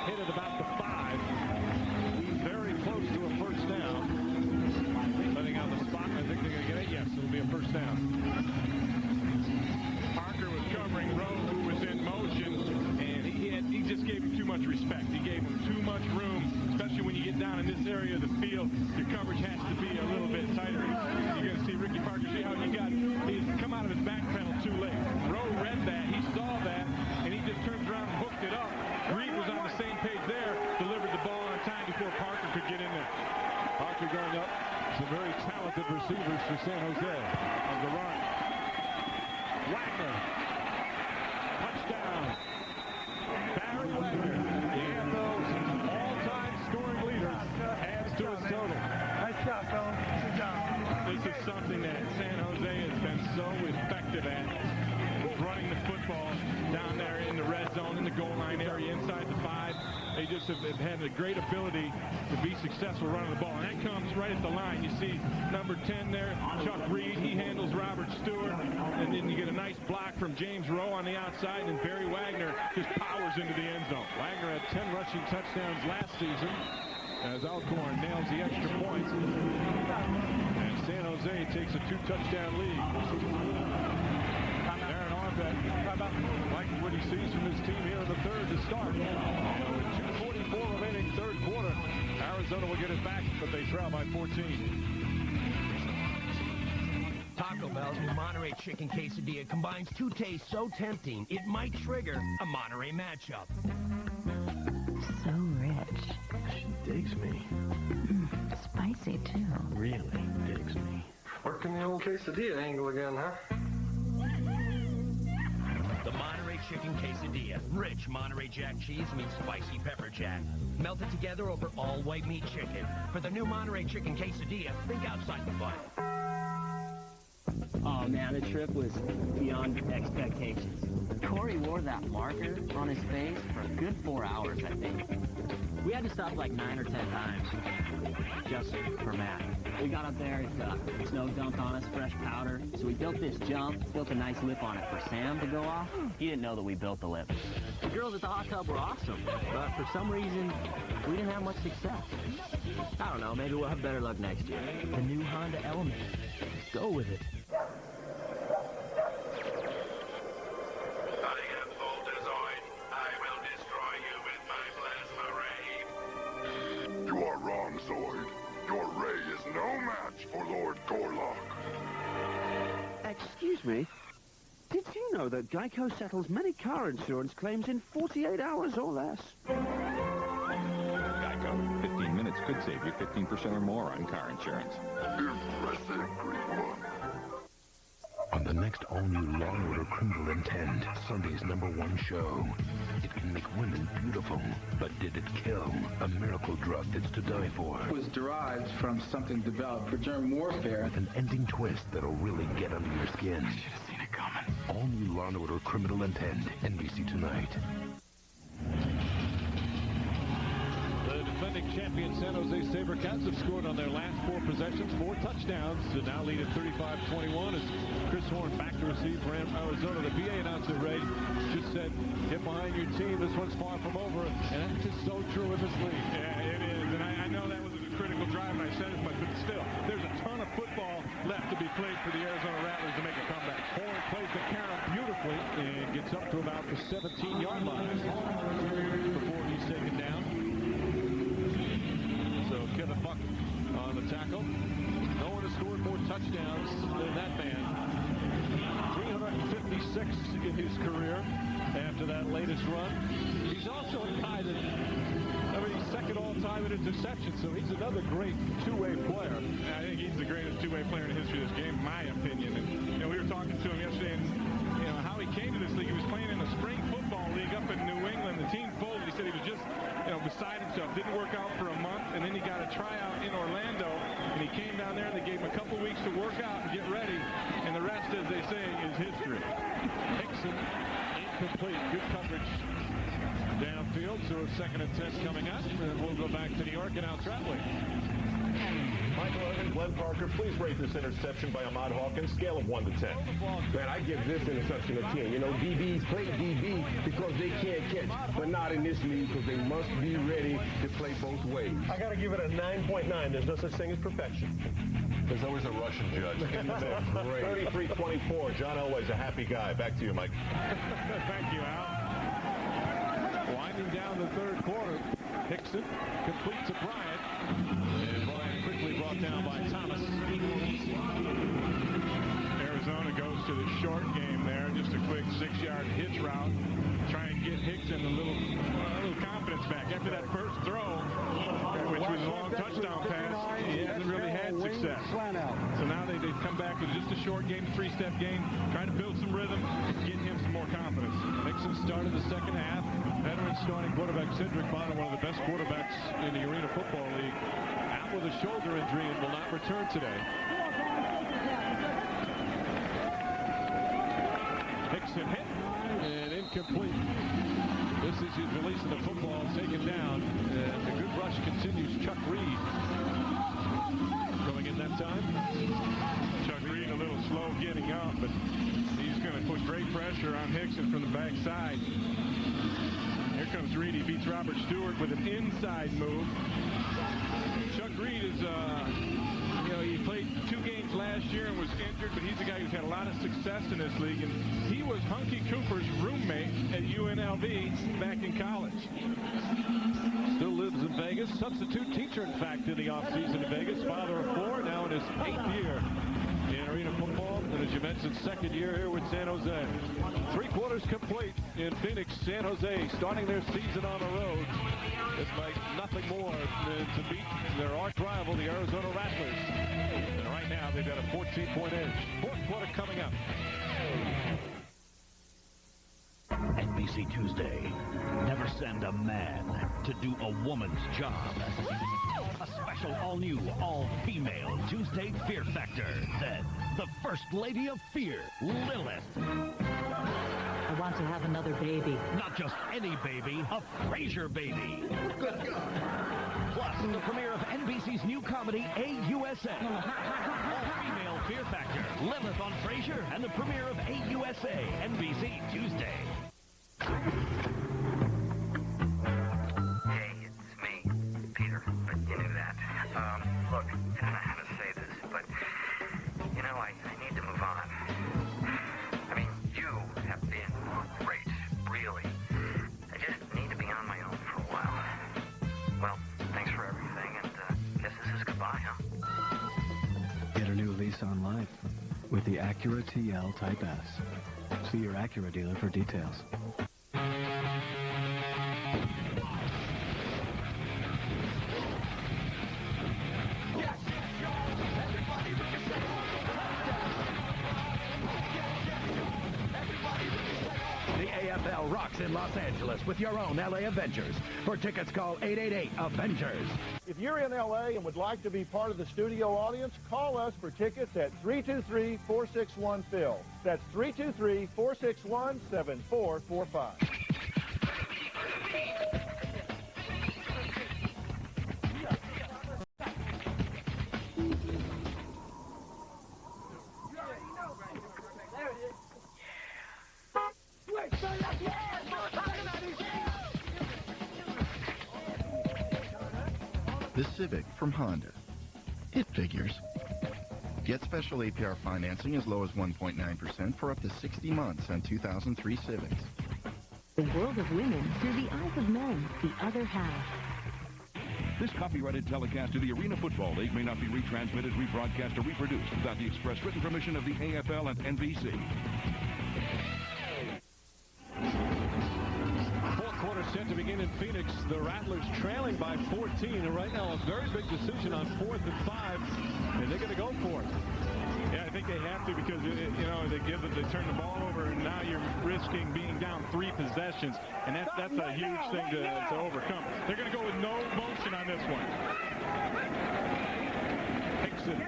hit at about the 5. Very close to a first down. Letting out the spot. I think they're going to get it. Yes, it'll be a first down. Parker was covering Rowe, who was in motion, and he just gave him too much respect. He gave him too much room, especially when you get down in this area of the field. Your coverage has to be a little bit tighter. You're going to see Ricky Parker, see how he's come out of his back pedal too late. Rowe read that, he saw that, and he just turned around and hooked it up. Reed was on the same page there, delivered the ball on time before Parker could get in there. Parker going up. Some very talented receivers for San Jose on the run. Wagner. Touchdown. Barry Wagner, the NFL's all-time scoring leader, adds to his total. Nice job, fellas. Good job. This is something that San Jose has been so effective at, running the football down there in the red zone, in the goal line area, inside the 5. They just have had a great ability to be successful running the ball. And that comes right at the line. You see number 10 there, Chuck Reed. He handles Robert Stewart. And then you get a nice block from James Rowe on the outside. And Barry Wagner just powers into the end zone. Wagner had 10 rushing touchdowns last season as Alcorn nails the extra point. And San Jose takes a 2-touchdown lead. Aaron Arpet like what he sees from his team here in the third to start. With 2:44 remaining third quarter, Arizona will get it back, but they trail by 14. Taco Bell's new Monterey Chicken Quesadilla combines 2 tastes so tempting, it might trigger a Monterey matchup. So rich. She digs me. Spicy, too. Really digs me. Working the old quesadilla angle again, huh? The Monterey Monterey Chicken Quesadilla. Rich Monterey Jack cheese meets spicy pepper jack. Melted together over all white meat chicken. For the new Monterey Chicken Quesadilla, think outside the bun. Oh man, the trip was beyond expectations. Corey wore that marker on his face for a good 4 hours, I think. We had to stop like 9 or 10 times just for Matt. We got up there, snow dumped on us, fresh powder. So we built this jump, built a nice lip on it for Sam to go off. He didn't know that we built the lip. The girls at the hot tub were awesome, but for some reason, we didn't have much success. I don't know, maybe we'll have better luck next year. The new Honda Element. Go with it. You are wrong, Zoid. Your ray is no match for Lord Gorlock. Excuse me? Did you know that Geico settles many car insurance claims in 48 hours or less? Geico. 15 minutes could save you 15% or more on car insurance. Impressive, Green One. On the next all-new Law & Order Criminal Intent, Sunday's #1 show. It can make women beautiful, but did it kill? A miracle drug that's to die for. It was derived from something developed for germ warfare. An ending twist that'll really get under your skin. I should have seen it coming. All-new Law & Order Criminal Intent, NBC tonight. The defending champion San Jose SaberCats have scored on their last 4 possessions, 4 touchdowns, to now lead at 35-21 as Chris Horn back to receive for Arizona. The PA announcer, Ray, just said, get behind your team. This one's far from over. And that's just so true in this league. Yeah, it is. And I know that was a critical drive, and I said as much, but still, there's a ton of football left to be played for the Arizona Rattlers to make a comeback. Horn plays the count beautifully and gets up to about the 17-yard line before he's taken down. So Kevin Buck on the tackle. No one has scored more touchdowns than that man. 356 in his career after that latest run. He's also a guy that, he's second all-time in interceptions, so he's another great two-way player. I think he's the greatest two-way player in the history of this game, in my opinion. And we were talking to him yesterday, and how he came to this league. He was playing in the spring football league up in New England. The team folded. He said he was just, beside himself. Didn't work out for a month, and then he got a tryout in Orlando, and he came down there, and they gave him a couple weeks to work out and get ready, and the rest, as they say, is history. Hickson, incomplete. Good coverage downfield, so a 2nd and 10 coming up, and we'll go back to New York and out traveling. Michael Irvin, Glenn Parker, please rate this interception by Ahmad Hawkins, scale of 1 to 10. Man, I give this interception a 10. DBs play DB because they can't catch, but not in this league because they must be ready to play both ways. I got to give it a 9.9. There's no such thing as perfection. There's always a Russian judge. 33-24. John Elway's a happy guy. Back to you, Mike. Thank you, Al. Winding down the 3rd quarter, Hickson completes to Bryant. And Bryant quickly brought down by Thomas. Arizona goes to the short game there. Just a quick 6-yard hitch route. Try and get Hickson a little confidence back. After that first throw, which was a long touchdown pass, he hasn't really had success. So now they've come back with just a short game, 3-step game, trying to build some rhythm, get him some more confidence. Hickson started the second half. Veteran starting quarterback Cedric Bonner, one of the best quarterbacks in the Arena Football League, out with a shoulder injury and will not return today. Hickson hit and incomplete. This is his release of the football, taken down. And the good rush continues. Chuck Reed going in that time. Chuck Reed a little slow getting up, but he's going to put great pressure on Hickson from the backside. Here comes Reed. He beats Robert Stewart with an inside move. Chuck Reed is, he played 2 games last year and was injured, but he's a guy who's had a lot of success in this league, and he was Hunky Cooper's roommate at UNLV back in college. Still lives in Vegas. Substitute teacher, in fact, in the offseason in Vegas. Father of 4, now in his 8th year in Arena Football. And as you mentioned, 2nd year here with San Jose. 3 quarters complete in Phoenix. San Jose starting their season on the road. It's like nothing more than to beat their arch rival, the Arizona Rattlers. And right now, they've got a 14-point edge. 4th quarter coming up. NBC Tuesday. Never send a man to do a woman's job. A special all-new, all-female Tuesday Fear Factor. Then, the First Lady of Fear, Lilith. I want to have another baby. Not just any baby, a Frasier baby. Good God. Plus, the premiere of NBC's new comedy, AUSA. All-female Fear Factor, Lilith on Frasier, and the premiere of AUSA, NBC Tuesday. Hey, it's me, Peter, but you knew that. Look, I don't know how to say this, but, you know, I need to move on. I mean, you have been great, really. I just need to be on my own for a while. Well, thanks for everything, and guess this is goodbye, huh? Get a new lease on life with the Acura TL Type S. See your Acura dealer for details. The AFL rocks in Los Angeles with your own LA Avengers. For tickets, call 888-AVENGERS. If you're in LA and would like to be part of the studio audience, call us for tickets at 323-461-PHIL. That's 323-461-7445. The Civic from Honda. It figures. Get special APR financing as low as 1.9% for up to 60 months on 2003 Civics. The world of women through the eyes of men, the other half. This copyrighted telecast of the Arena Football League may not be retransmitted, rebroadcast, or reproduced without the express written permission of the AFL and NBC. Quarter set to begin in Phoenix. The Rattlers trailing by 14, and right now a very big decision on 4th and 5, and they're going to go for it. Yeah, I think they have to because, they turn the ball over, and now you're risking being down 3 possessions, and that's a huge thing to overcome. They're going to go with no motion on this one. Hickson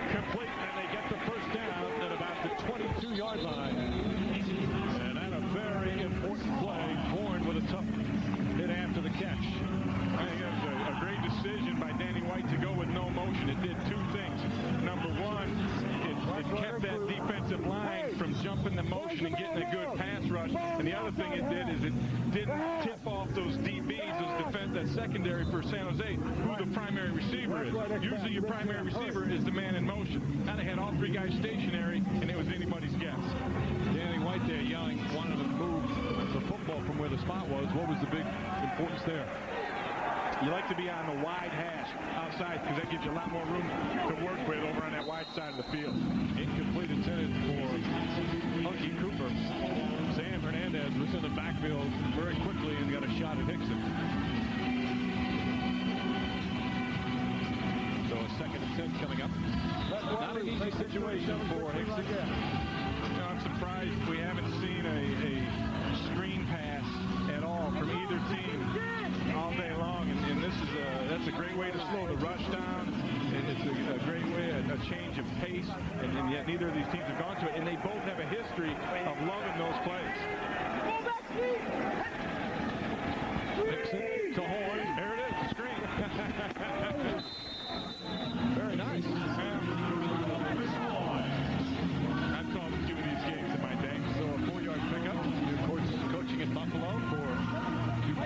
complete, and they get the first down at about the 22-yard line. And that a very important play. Bourne with a tough hit after the catch. I think that was a great decision by Danny White to go with no motion. It did 2 things. Number one, it kept that defensive line from jumping the motion and getting a good pass rush. And the other thing it did is it didn't tip off those DBs, that secondary for San Jose, who the primary receiver is. Usually your primary receiver is the man in motion. Now they had all 3 guys stationary, and it was anybody's guess. Danny White there yelling, wanted to move the football from where the spot was. What was the big importance there? You like to be on the wide hash outside because that gives you a lot more room to work with over on that wide side of the field. Incomplete intended for Hunky Cooper. Sam Hernandez was in the backfield very quickly and got a shot at Hickson. So a 2nd and 10 coming up. Not an easy situation for Hickson. I'm surprised we haven't seen a screen pass at all from either team all day long, and that's a great way to slow the rush down. It's a great way, a change of pace, and yet neither of these teams have gone to it, and they both have a history of loving those plays. Hickson to Horn. There it is, the screen. Very nice. I called a few of these games in my day. So a 4-yard pickup. You're coaching in Buffalo for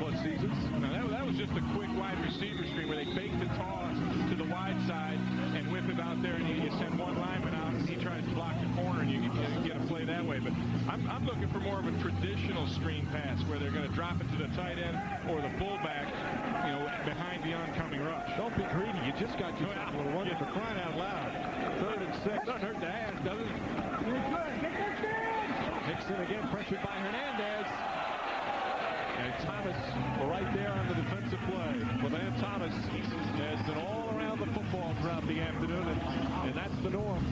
2+ seasons. Now that was just a quick wide receiver screen where they fake the toss to the wide side and whip it out there, and you send one lineman out, and he tries to block the corner, and you get a play that way. But I'm looking for more of a traditional screen pass where they're going to drop it to the tight end or the fullback, behind the oncoming rush. Don't be greedy. You just got yourself a little one for crying out loud. 3rd and 6. Doesn't hurt to ask, does it? Hickson again pressured by Hernandez. And Thomas right there on the defensive play. Well, Van Thomas has been all around the football throughout the afternoon, and that's the norm.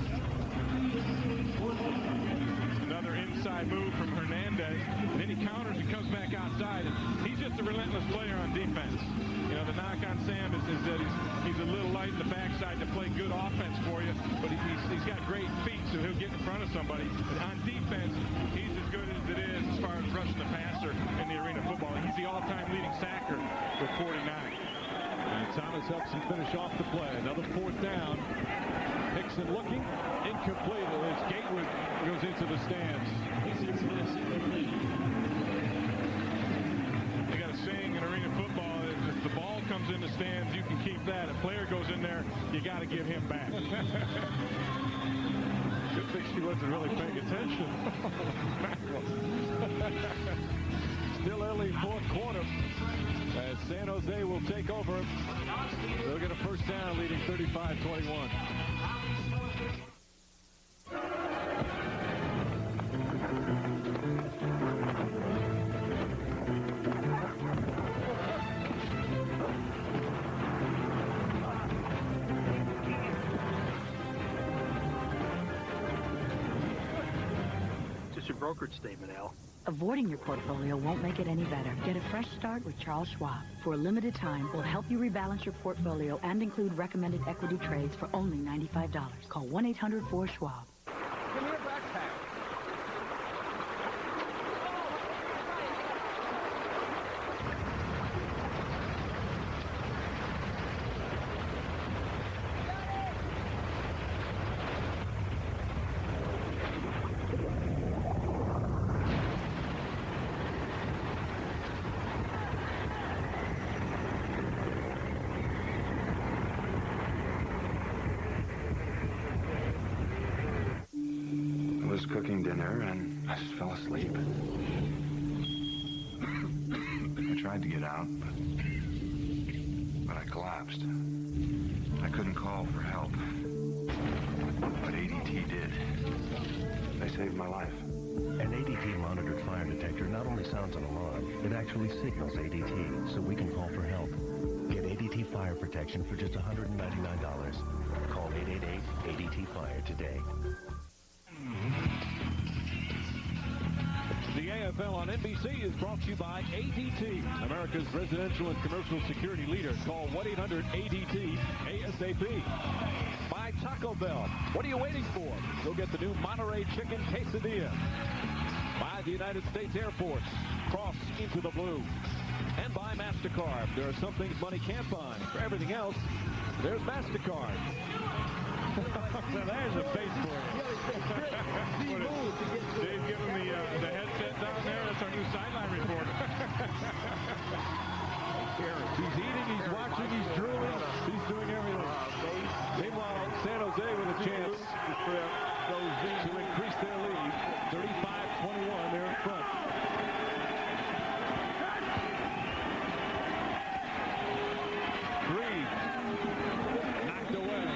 Another inside inside move from Hernandez, and then he counters and comes back outside. And he's just a relentless player on defense. You know, the knock on Sam is that he's a little light in the backside to play good offense for you, but he's got great feet, so he'll get in front of somebody. But on defense, he's as good as it is as far as rushing the passer in the Arena Football. He's the all-time leading sacker with 49. And Thomas helps him finish off the play. Another fourth down. Hickson looking, incomplete as Gatewood goes into the stands. They got a saying in Arena Football, if the ball comes in the stands, you can keep that. A player goes in there, you got to give him back. Good thing she wasn't really paying attention. Still early fourth quarter as San Jose will take over. They'll get a first down leading 35-21. Just your brokerage statement, Al. Avoiding your portfolio won't make it any better. Get a fresh start with Charles Schwab. For a limited time, we'll help you rebalance your portfolio and include recommended equity trades for only $95. Call 1-800-4-SCHWAB. Give me a backpack. Cooking dinner, and I just fell asleep. I tried to get out, but I collapsed. I couldn't call for help, but ADT did. They saved my life. An ADT monitored fire detector not only sounds an alarm, it actually signals ADT so we can call for help. Get ADT fire protection for just $199. Call 888-ADT-FIRE today. The AFL on NBC is brought to you by ADT, America's residential and commercial security leader. Call 1-800-ADT-ASAP. By Taco Bell. What are you waiting for? Go get the new Monterey Chicken Quesadilla. By the United States Air Force. Cross into the blue. And by MasterCard. There are some things money can't buy. For everything else, there's MasterCard. Well, there's a face for it. Dave, give him the headset down there. That's our new sideline reporter. He's eating, he's watching, he's drooling, he's doing everything. Meanwhile, San Jose with a chance to increase their lead. 35-21, they're in front. Green knocked away.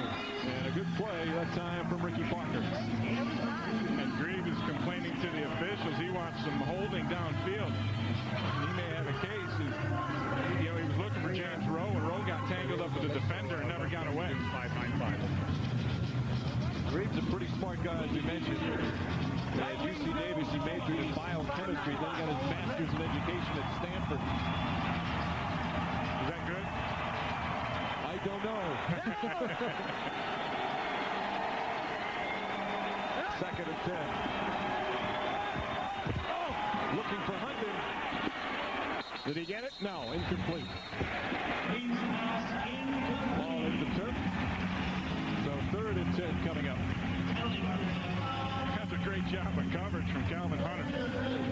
And a good play that time from Ricky Parker. And Grieve is complaining to the officials. He wants some holding downfield. He may have a case. He was looking for James Rowe, and Rowe got tangled up with the defender and never got away. 5-9-5. Grieve's a pretty smart guy, as we mentioned. At UC Davis, he majored in biochemistry, then got his master's in education at Stanford. Is that good? I don't know. Second and 10. Oh, looking for Hunter. Did he get it? No, incomplete. Ball into the turf. So 3rd and 10 coming up. That's a great job of coverage from Calvin Hunter,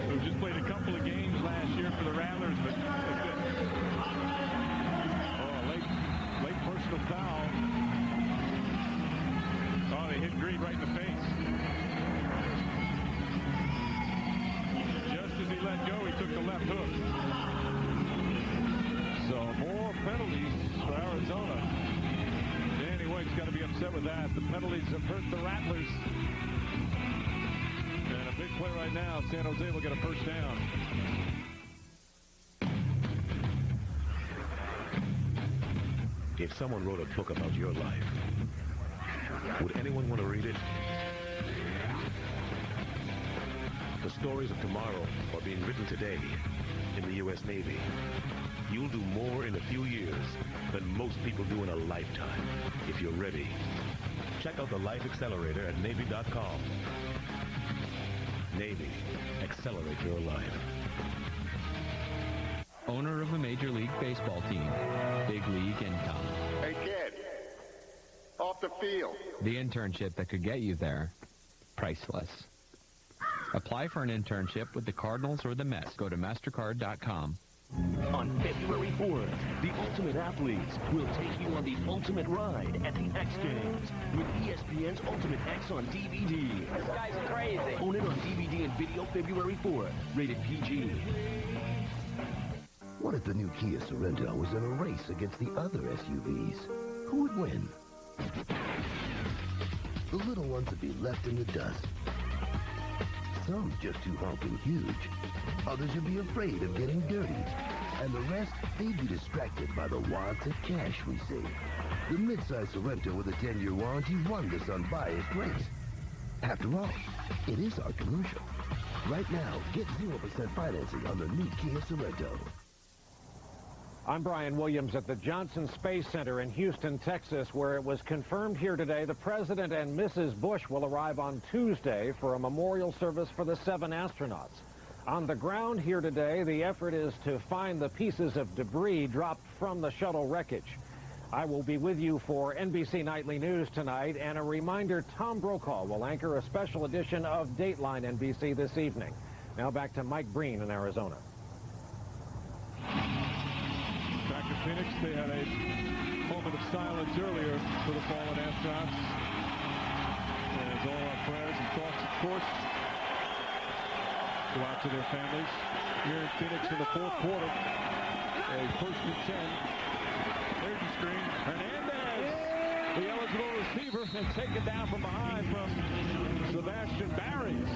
who just played a couple of games last year for the Rattlers, but that's it. Oh, late personal foul. Oh, they hit Grieve right in the face. Just as he let go, he took the left hook. So more penalties for Arizona. Danny White's got to be upset with that. The penalties have hurt the Rattlers. And a big play right now. San Jose will get a first down. If someone wrote a book about your life, would anyone want to read it? The stories of tomorrow are being written today in the U.S. Navy. You'll do more in a few years than most people do in a lifetime, if you're ready. Check out the Life Accelerator at Navy.com. Navy, accelerate your life. Owner of a Major League Baseball team. Big league income. Hey, kid. Off the field. The internship that could get you there. Priceless. Apply for an internship with the Cardinals or the Mets. Go to MasterCard.com. On February 4th, the Ultimate Athletes will take you on the ultimate ride at the X Games with ESPN's Ultimate X on DVD. This guy's crazy. Own it on DVD and video February 4th. Rated PG. What if the new Kia Sorento was in a race against the other SUVs? Who would win? The little ones would be left in the dust. Some just too honking huge. Others would be afraid of getting dirty. And the rest, they'd be distracted by the wads of cash we see. The midsize Sorento with a 10-year warranty won this unbiased race. After all, it is our commercial. Right now, get 0% financing on the new Kia Sorento. I'm Brian Williams at the Johnson Space Center in Houston, Texas, where it was confirmed here today the President and Mrs. Bush will arrive on Tuesday for a memorial service for the 7 astronauts. On the ground here today, the effort is to find the pieces of debris dropped from the shuttle wreckage. I will be with you for NBC Nightly News tonight, and a reminder, Tom Brokaw will anchor a special edition of Dateline NBC this evening. Now back to Mike Breen in Arizona. Back to Phoenix, they had a moment of silence earlier for the fallen astronauts. As all our prayers and thoughts, of course, go out to their families. Here in Phoenix in the 4th quarter, a 1st and 10. There's the screen. Hernandez, the eligible receiver, and taken down from behind from Sebastian Barries.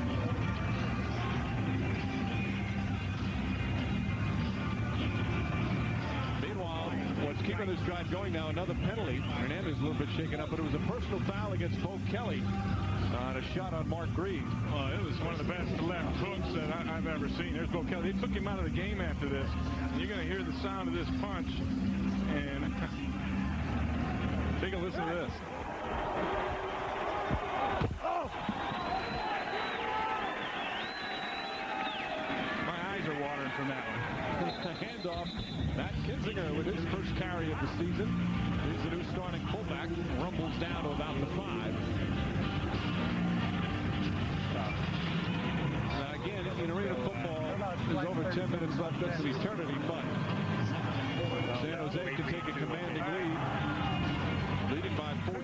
What's keeping this drive going now, another penalty. Hernandez a little bit shaken up, but it was a personal foul against Bo Kelly on a shot on Mark Green. Well, it was one of the best left hooks that I've ever seen. There's Bo Kelly. They took him out of the game after this. You're going to hear the sound of this punch. And take a listen to this. Oh! My eyes are watering from that one. Handoff. Matt Kinzinger with his first carry of the season. He's the new starting fullback. Rumbles down to about the 5. Again, in arena football, there's over 10 minutes left. That's an eternity, but San Jose can take a commanding lead, leading by 14.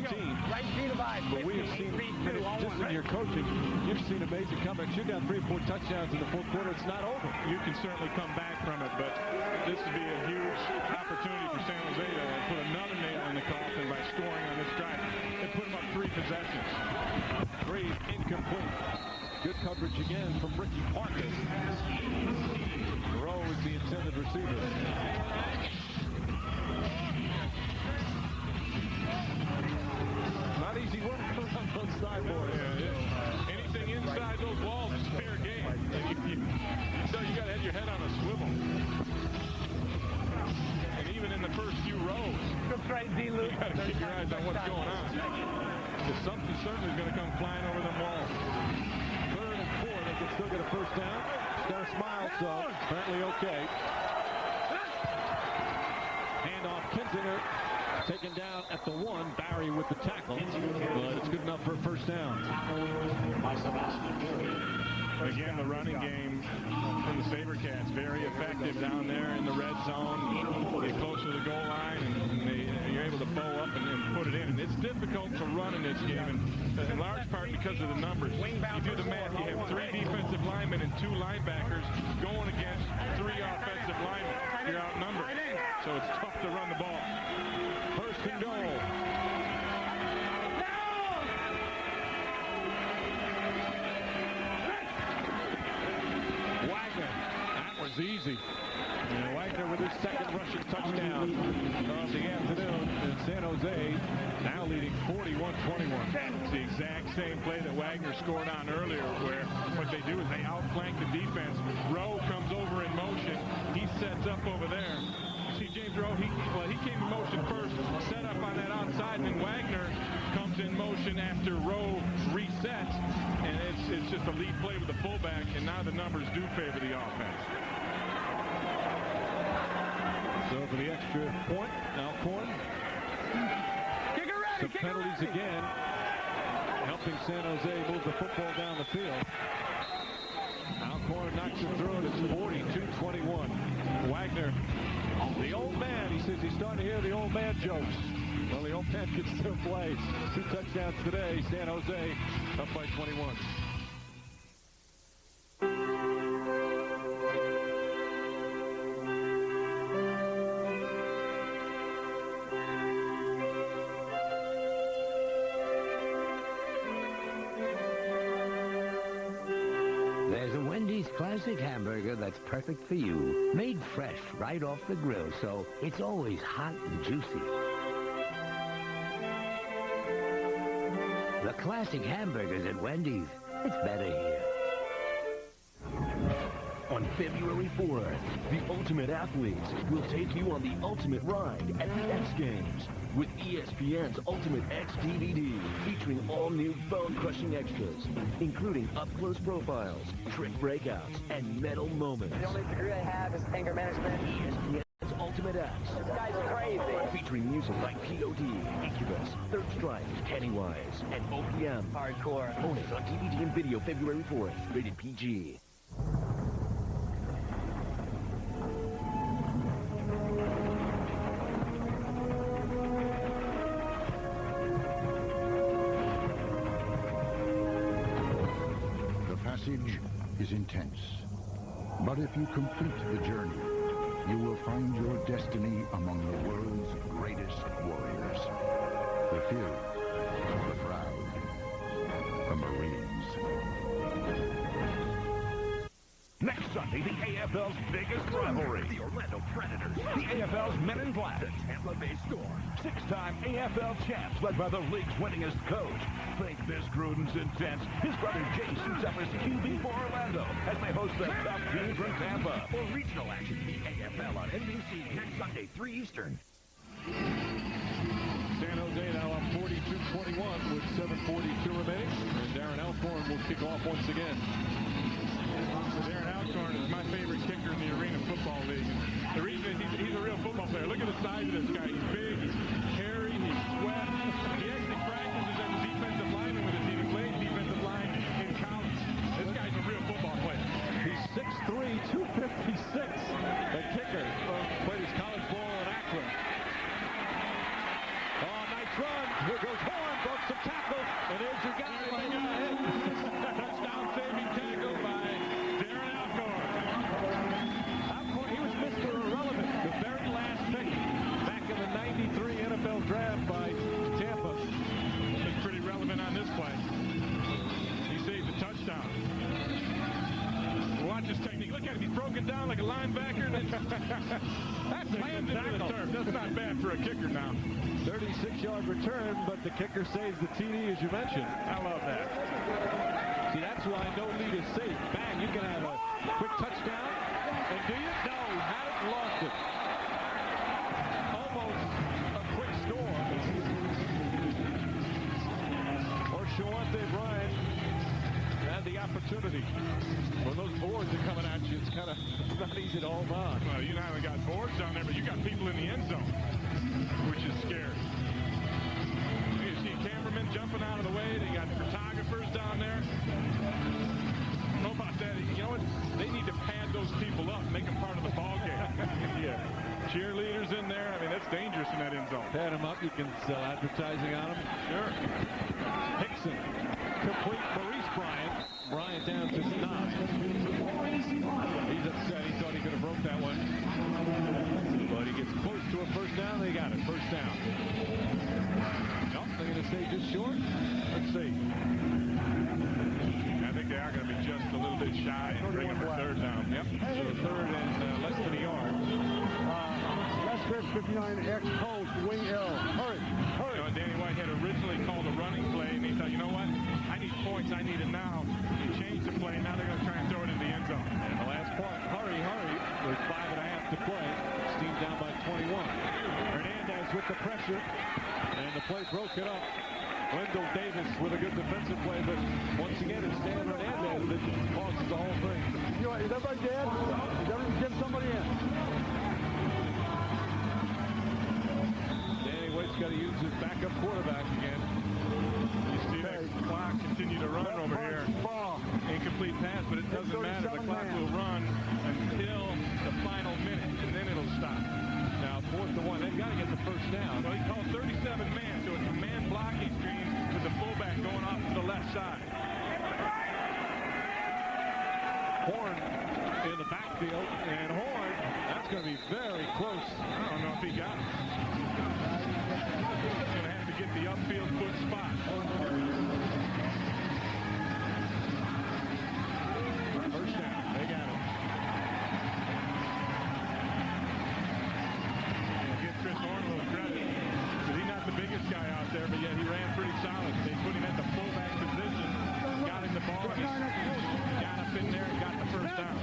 But we have seen, just in your coaching, you've seen amazing comebacks. You're down 3 or 4 touchdowns in the 4th quarter. It's not over. You can certainly come back from it, but this would be a huge opportunity for San Jose to put another nail in the coffin by scoring on this drive. They put them up 3 possessions. 3 incomplete. Good coverage again from Ricky Parker. Rowe is the intended receiver. Not easy work on those sideboards. Yeah. Anything inside those walls is fair game. So you got to have your head on a swivel. And even in the first few rows, you got to keep your eyes on what's going on. Because something certainly is going to come flying over them walls. 3rd and 4, they can still get a first down. He's got a smile, so apparently okay. Handoff, Kinzinger taken down at the 1. Barry with the tackle, but it's good enough for a first down. Again, the running game from the SaberCats, very effective down there in the red zone. Get close to the goal line, and you're able to bow up and put it in. And it's difficult to run in this game, and in large part because of the numbers. You do the math, you have 3 defensive linemen and 2 linebackers going against 3 offensive linemen. You're outnumbered, so it's tough to run the ball. 1st and goal. Wagner. That was easy. And Wagner with his 2nd rushing touchdown of the afternoon. And San San Jose now leading 41-21. It's the exact same play that Wagner scored on earlier, where what they do is they outflank the defense. Rowe comes over in motion. He sets up over there. You see James Rowe, he came in motion first, set up on that outside, and then Wagner comes in motion after Rowe resets, and it's just a lead play with the fullback, and now the numbers do favor the offense. So for the extra point, Alcorn. Some penalties again, helping San Jose move the football down the field. Alcorn knocks it through, and it's 42-21. Wagner, the old man, he says he's starting to hear the old man jokes. Well, the old man can still play. 2 touchdowns today. San Jose up by 21. There's a Wendy's classic hamburger that's perfect for you. Made fresh right off the grill, so it's always hot and juicy. The classic hamburgers at Wendy's. It's better here. On February 4th, the Ultimate Athletes will take you on the ultimate ride at the X Games with ESPN's Ultimate X DVD featuring all new bone-crushing extras, including up-close profiles, trick breakouts, and medal moments. The only degree I have is anger management. ESPN's Ultimate X. This guy's crazy. Featuring music like P.O.D., Incubus, Third Strike, Pennywise, and OPM. Hardcore. Own it on DVD and video February 4th. Rated PG. Is intense. But if you complete the journey, you will find your destiny among the world's greatest warriors. The few, the proud, the Marines. Next Sunday, the AFL's biggest rivalry. The Orlando Predators. The AFL's Men in Black. The Tampa Bay Storm. 6-time AFL champs led by the league's winningest coach. Think this Gruden's intense. His brother Jason suffers QB for Orlando as they host the tough team from Tampa. For regional action, the AFL on NBC next Sunday, 3 Eastern. San Jose now up 42-21 with 7:42 remaining. And Darren Alcorn will kick off once again. Darren Alcorn is my favorite kicker in the Arena Football League. The reason is he's a real football player. Look at the size of this guy. He's big, he's hairy, he's sweat. He actually practices as a defensive lineman with his team. He plays defensive line in college. This guy's a real football player. He's 6'3", 256. The kicker played his college ball in Akron. Oh, nice run. Here goes Horn. Broke some tackles. And there's your guy. Touchdown saving tackle by Darren Alcorn. Alcorn, he was Mr. Irrelevant. The very last pick back in the 93 NFL draft by Tampa. He's pretty relevant on this play. He saved the touchdown. Watch his technique. Look at him. He's broken down like a linebacker. That's landed into the turf. That's not bad for a kicker now. 36-yard return, but the kicker saves the TD, as you mentioned. I love that. See, that's why no lead is safe. Bang, you can have a quick touchdown. And do you? No, hadn't lost it. Almost a quick score. Or Shawante Bryant had the opportunity. When those boards are coming at you, it's not easy to hold on. Well, you not only got boards down there, but you got people in the end zone, which is scary. You see cameramen jumping out of the way. They got photographers down there. I don't know about that. You know what? They need to pad those people up and make them part of the ball game. Yeah. Cheerleaders in there. I mean, that's dangerous in that end zone. Pad them up. You can sell advertising on them. Sure. Hickson. Complete. Maurice Bryant. Bryant down to stop. He's upset. He thought he could have broke that one. But he gets close to a first down. They got it. First down. Nope. They're going to stay just short. Let's see. I think they are going to be just a little bit shy and bring him for third down. Yep. So third and less than a yard. Lester 59X post, wing L. Hurry. Danny White had originally called a running play, and he thought, you know what? I need points. I need it now. He changed the play. Now they're going to try and throw it in the end zone. And the last point, hurry, with 5.5 to play. Steam down by 21. Hernandez with the pressure, and the play broke it up. Wendell Davis with a good defensive play, but once again, it's Dan Hernandez that causes the whole thing. Is everybody dead? Get somebody in. Danny White's got to use his backup quarterback again. You see that clock continue to run over here. Incomplete pass, but it doesn't matter. The clock will run until the final minute, and then it'll stop. Now, 4th and 1. They've got to get the first down. So he called 37 man, so it's a man blocking screen with the fullback going off to the left side. Horn in the backfield, and Horn, that's going to be very close. I don't know if he got it. He's going to have to get the upfield foot spot. First down. They got it. Chris Horn a little credit. He's not the biggest guy out there, but yet he ran pretty solid. They put him at the fullback position, got him the ball, and got up in there and got the first down.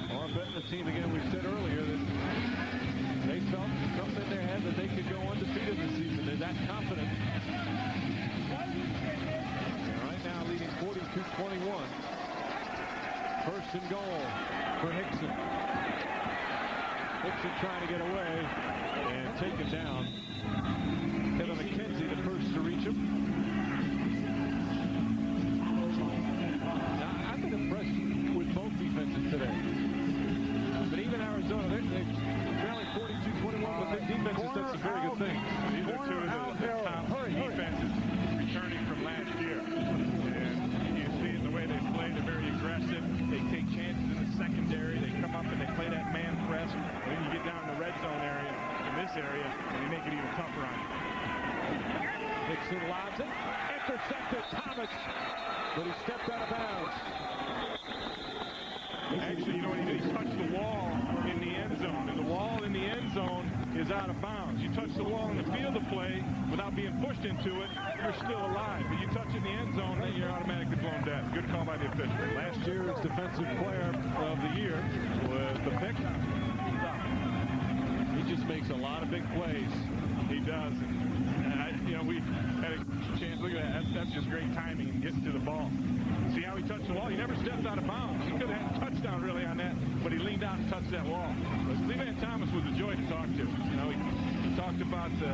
Well, I'm betting the team again. We said earlier that they felt something in their head that they could go undefeated this season. They're that confident. And right now leading 42-21. First and goal for Hickson. Hickson trying to get away and take it down. Kevin McKenzie, the first to reach him. Now, I've been impressed with both defenses today. But even Arizona, they're trailing 42-21 with their defenses. That's a very good thing. These are two of the top defenses returning from last year. And you see in the way they play, they're very aggressive. They take chances in the secondary. They come up and they play that man press. And then you get down in the red zone area, in this area, and they make it even tougher on you. Hickson lobs it. Intercepted Thomas. But he stepped out of bounds. Actually, you know what he did? He touched the wall in the end zone. And the wall in the end zone is out of bounds. You touch the wall in the field of play without being pushed into it, you're still alive. But you touch in the end zone, then you're automatically blown dead. Good call by the official. Last year's defensive player of the year was the pick. He just makes a lot of big plays. He does. And, you know, we had a chance. Look at that. That's just great timing and getting to the ball. See how he touched the wall? He never stepped out of bounds. He could have had a touchdown really on that, but he leaned out and touched that wall. Levan Thomas was a joy to talk to. You know, he talked about the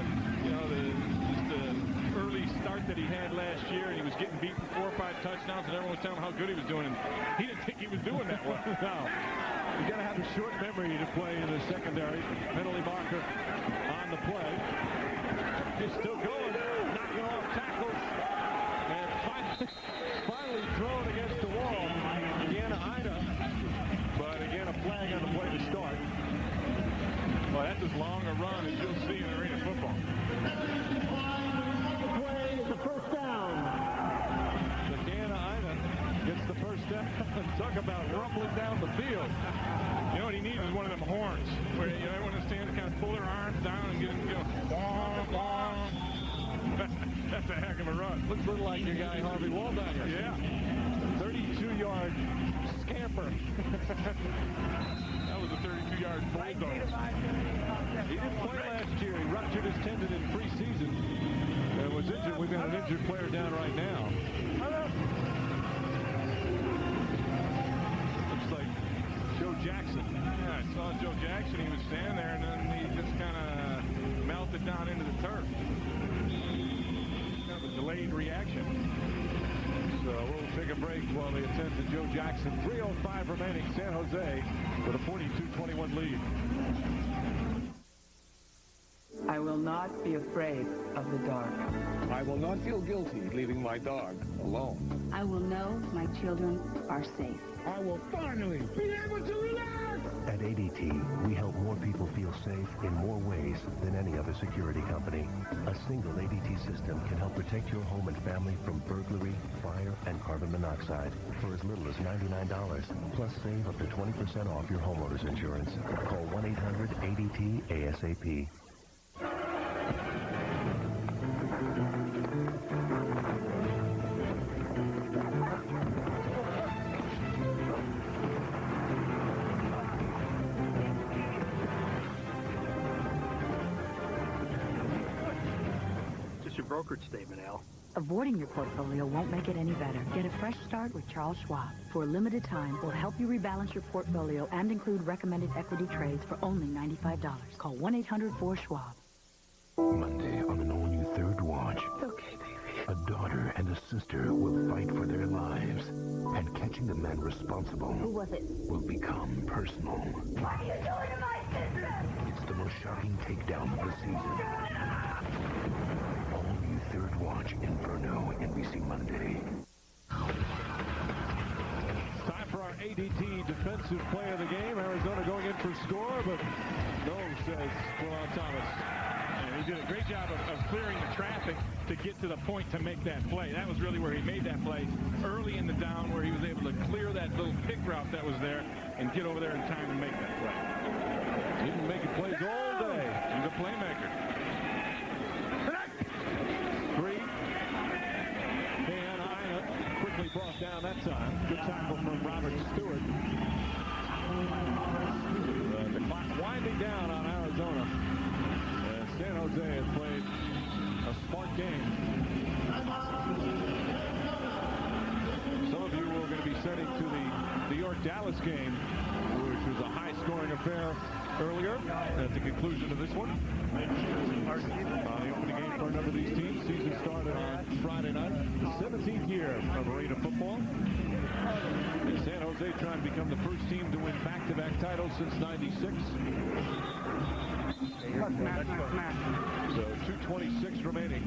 early start that he had last year, and he was getting beat for 4 or 5 touchdowns, and everyone was telling him how good he was doing, and he didn't think he was doing that well. No. You got to have a short memory to play in the secondary. Penalty marker on the play. He's still going, knocking off tackles, and finally thrown against the wall. Deanna Ida, but again, a flag on the play to start. Well, that's as long a run as you'll see in arena football. The play is the first down. Deanna Ida gets the first down. Talk about rumbling down the field. You know what he needs is one of them horns, where you know, everyone stands and kind of pull their arms down and get them, wah, wah. That's a heck of a run. Looks a little like your guy Harvey Waldeiger. Yeah. 32-yard scamper. That was a 32-yard bulldog. He didn't play last year. He ruptured his tendon in preseason and was injured. We've got an injured player down right now. Looks like Joe Jackson. Yeah, I saw Joe Jackson. He was standing there, and then he just kind of melted down into the turf. Kind of a delayed reaction. So we'll take a break while they attend to Joe Jackson. 3:05 remaining. San Jose with a 42-21 lead. I will not be afraid of the dark. I will not feel guilty leaving my dog alone. I will know my children are safe. I will finally be able to relax! At ADT, we help more people feel safe in more ways than any other security company. A single ADT system can help protect your home and family from burglary, fire, and carbon monoxide for as little as $99, plus save up to 20% off your homeowner's insurance. Call 1-800-ADT-ASAP. brokerage statement, Al. Avoiding your portfolio won't make it any better. Get a fresh start with Charles Schwab. For a limited time, we'll help you rebalance your portfolio and include recommended equity trades for only $95. Call 1-800-4-SCHWAB. Monday on an all-new Third Watch. Okay, baby. A daughter and a sister will fight for their lives. And catching the man responsible Who was it? will become personal. What are you doing to my sister? It's the most shocking takedown of the season. All new Third Watch Inferno, NBC Monday. Time for our ADT defensive play of the game. Arizona going in for score, but no, says Quillon Thomas. And he did a great job of clearing the traffic to get to the point to make that play. That was really where he made that play early in the down, where he was able to clear that little pick route that was there and get over there in time to make that play. He's been making plays all day. He's a playmaker. 3. And Ina quickly brought down that time. Good tackle from Robert Stewart. The clock winding down on Arizona. San Jose has played a smart game. Some of you are going to be sending to the New York-Dallas game, which was a high-scoring affair earlier at the conclusion of this one. The opening game for a number of these teams. Season started on Friday night, the 17th year of arena football. And San Jose trying to become the first team to win back-to-back titles since '96. So 2:26 remaining.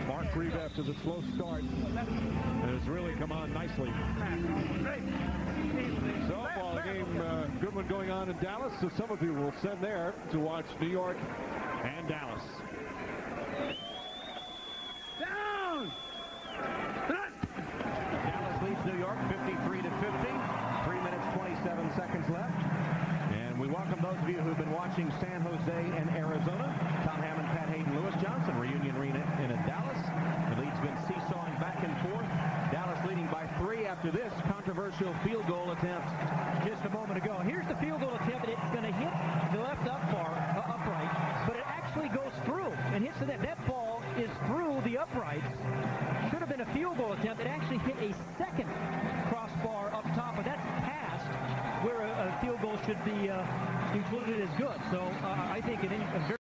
Mark Reeve after the slow start has really come on nicely. So ball game, good one going on in Dallas. So some of you will send there to watch New York and Dallas. Down! Dallas leads New York 53-50. 3 minutes, 27 seconds left. And we welcome those of you who've been watching San Jose and Arizona. Tom Hammond, Pat Hayden, Lewis Johnson, Reunion Arena in Dallas. The lead's been seesawing back and forth. Dallas leading by 3 after this controversial field goal attempt just a moment ago. Here's the field goal attempt, and it's going to hit the left upright, but it actually goes through and hits the net. That ball is through the uprights. Should have been a field goal attempt. It actually hit a second crossbar up top, but that's past where a field goal should be included as good. So I think a very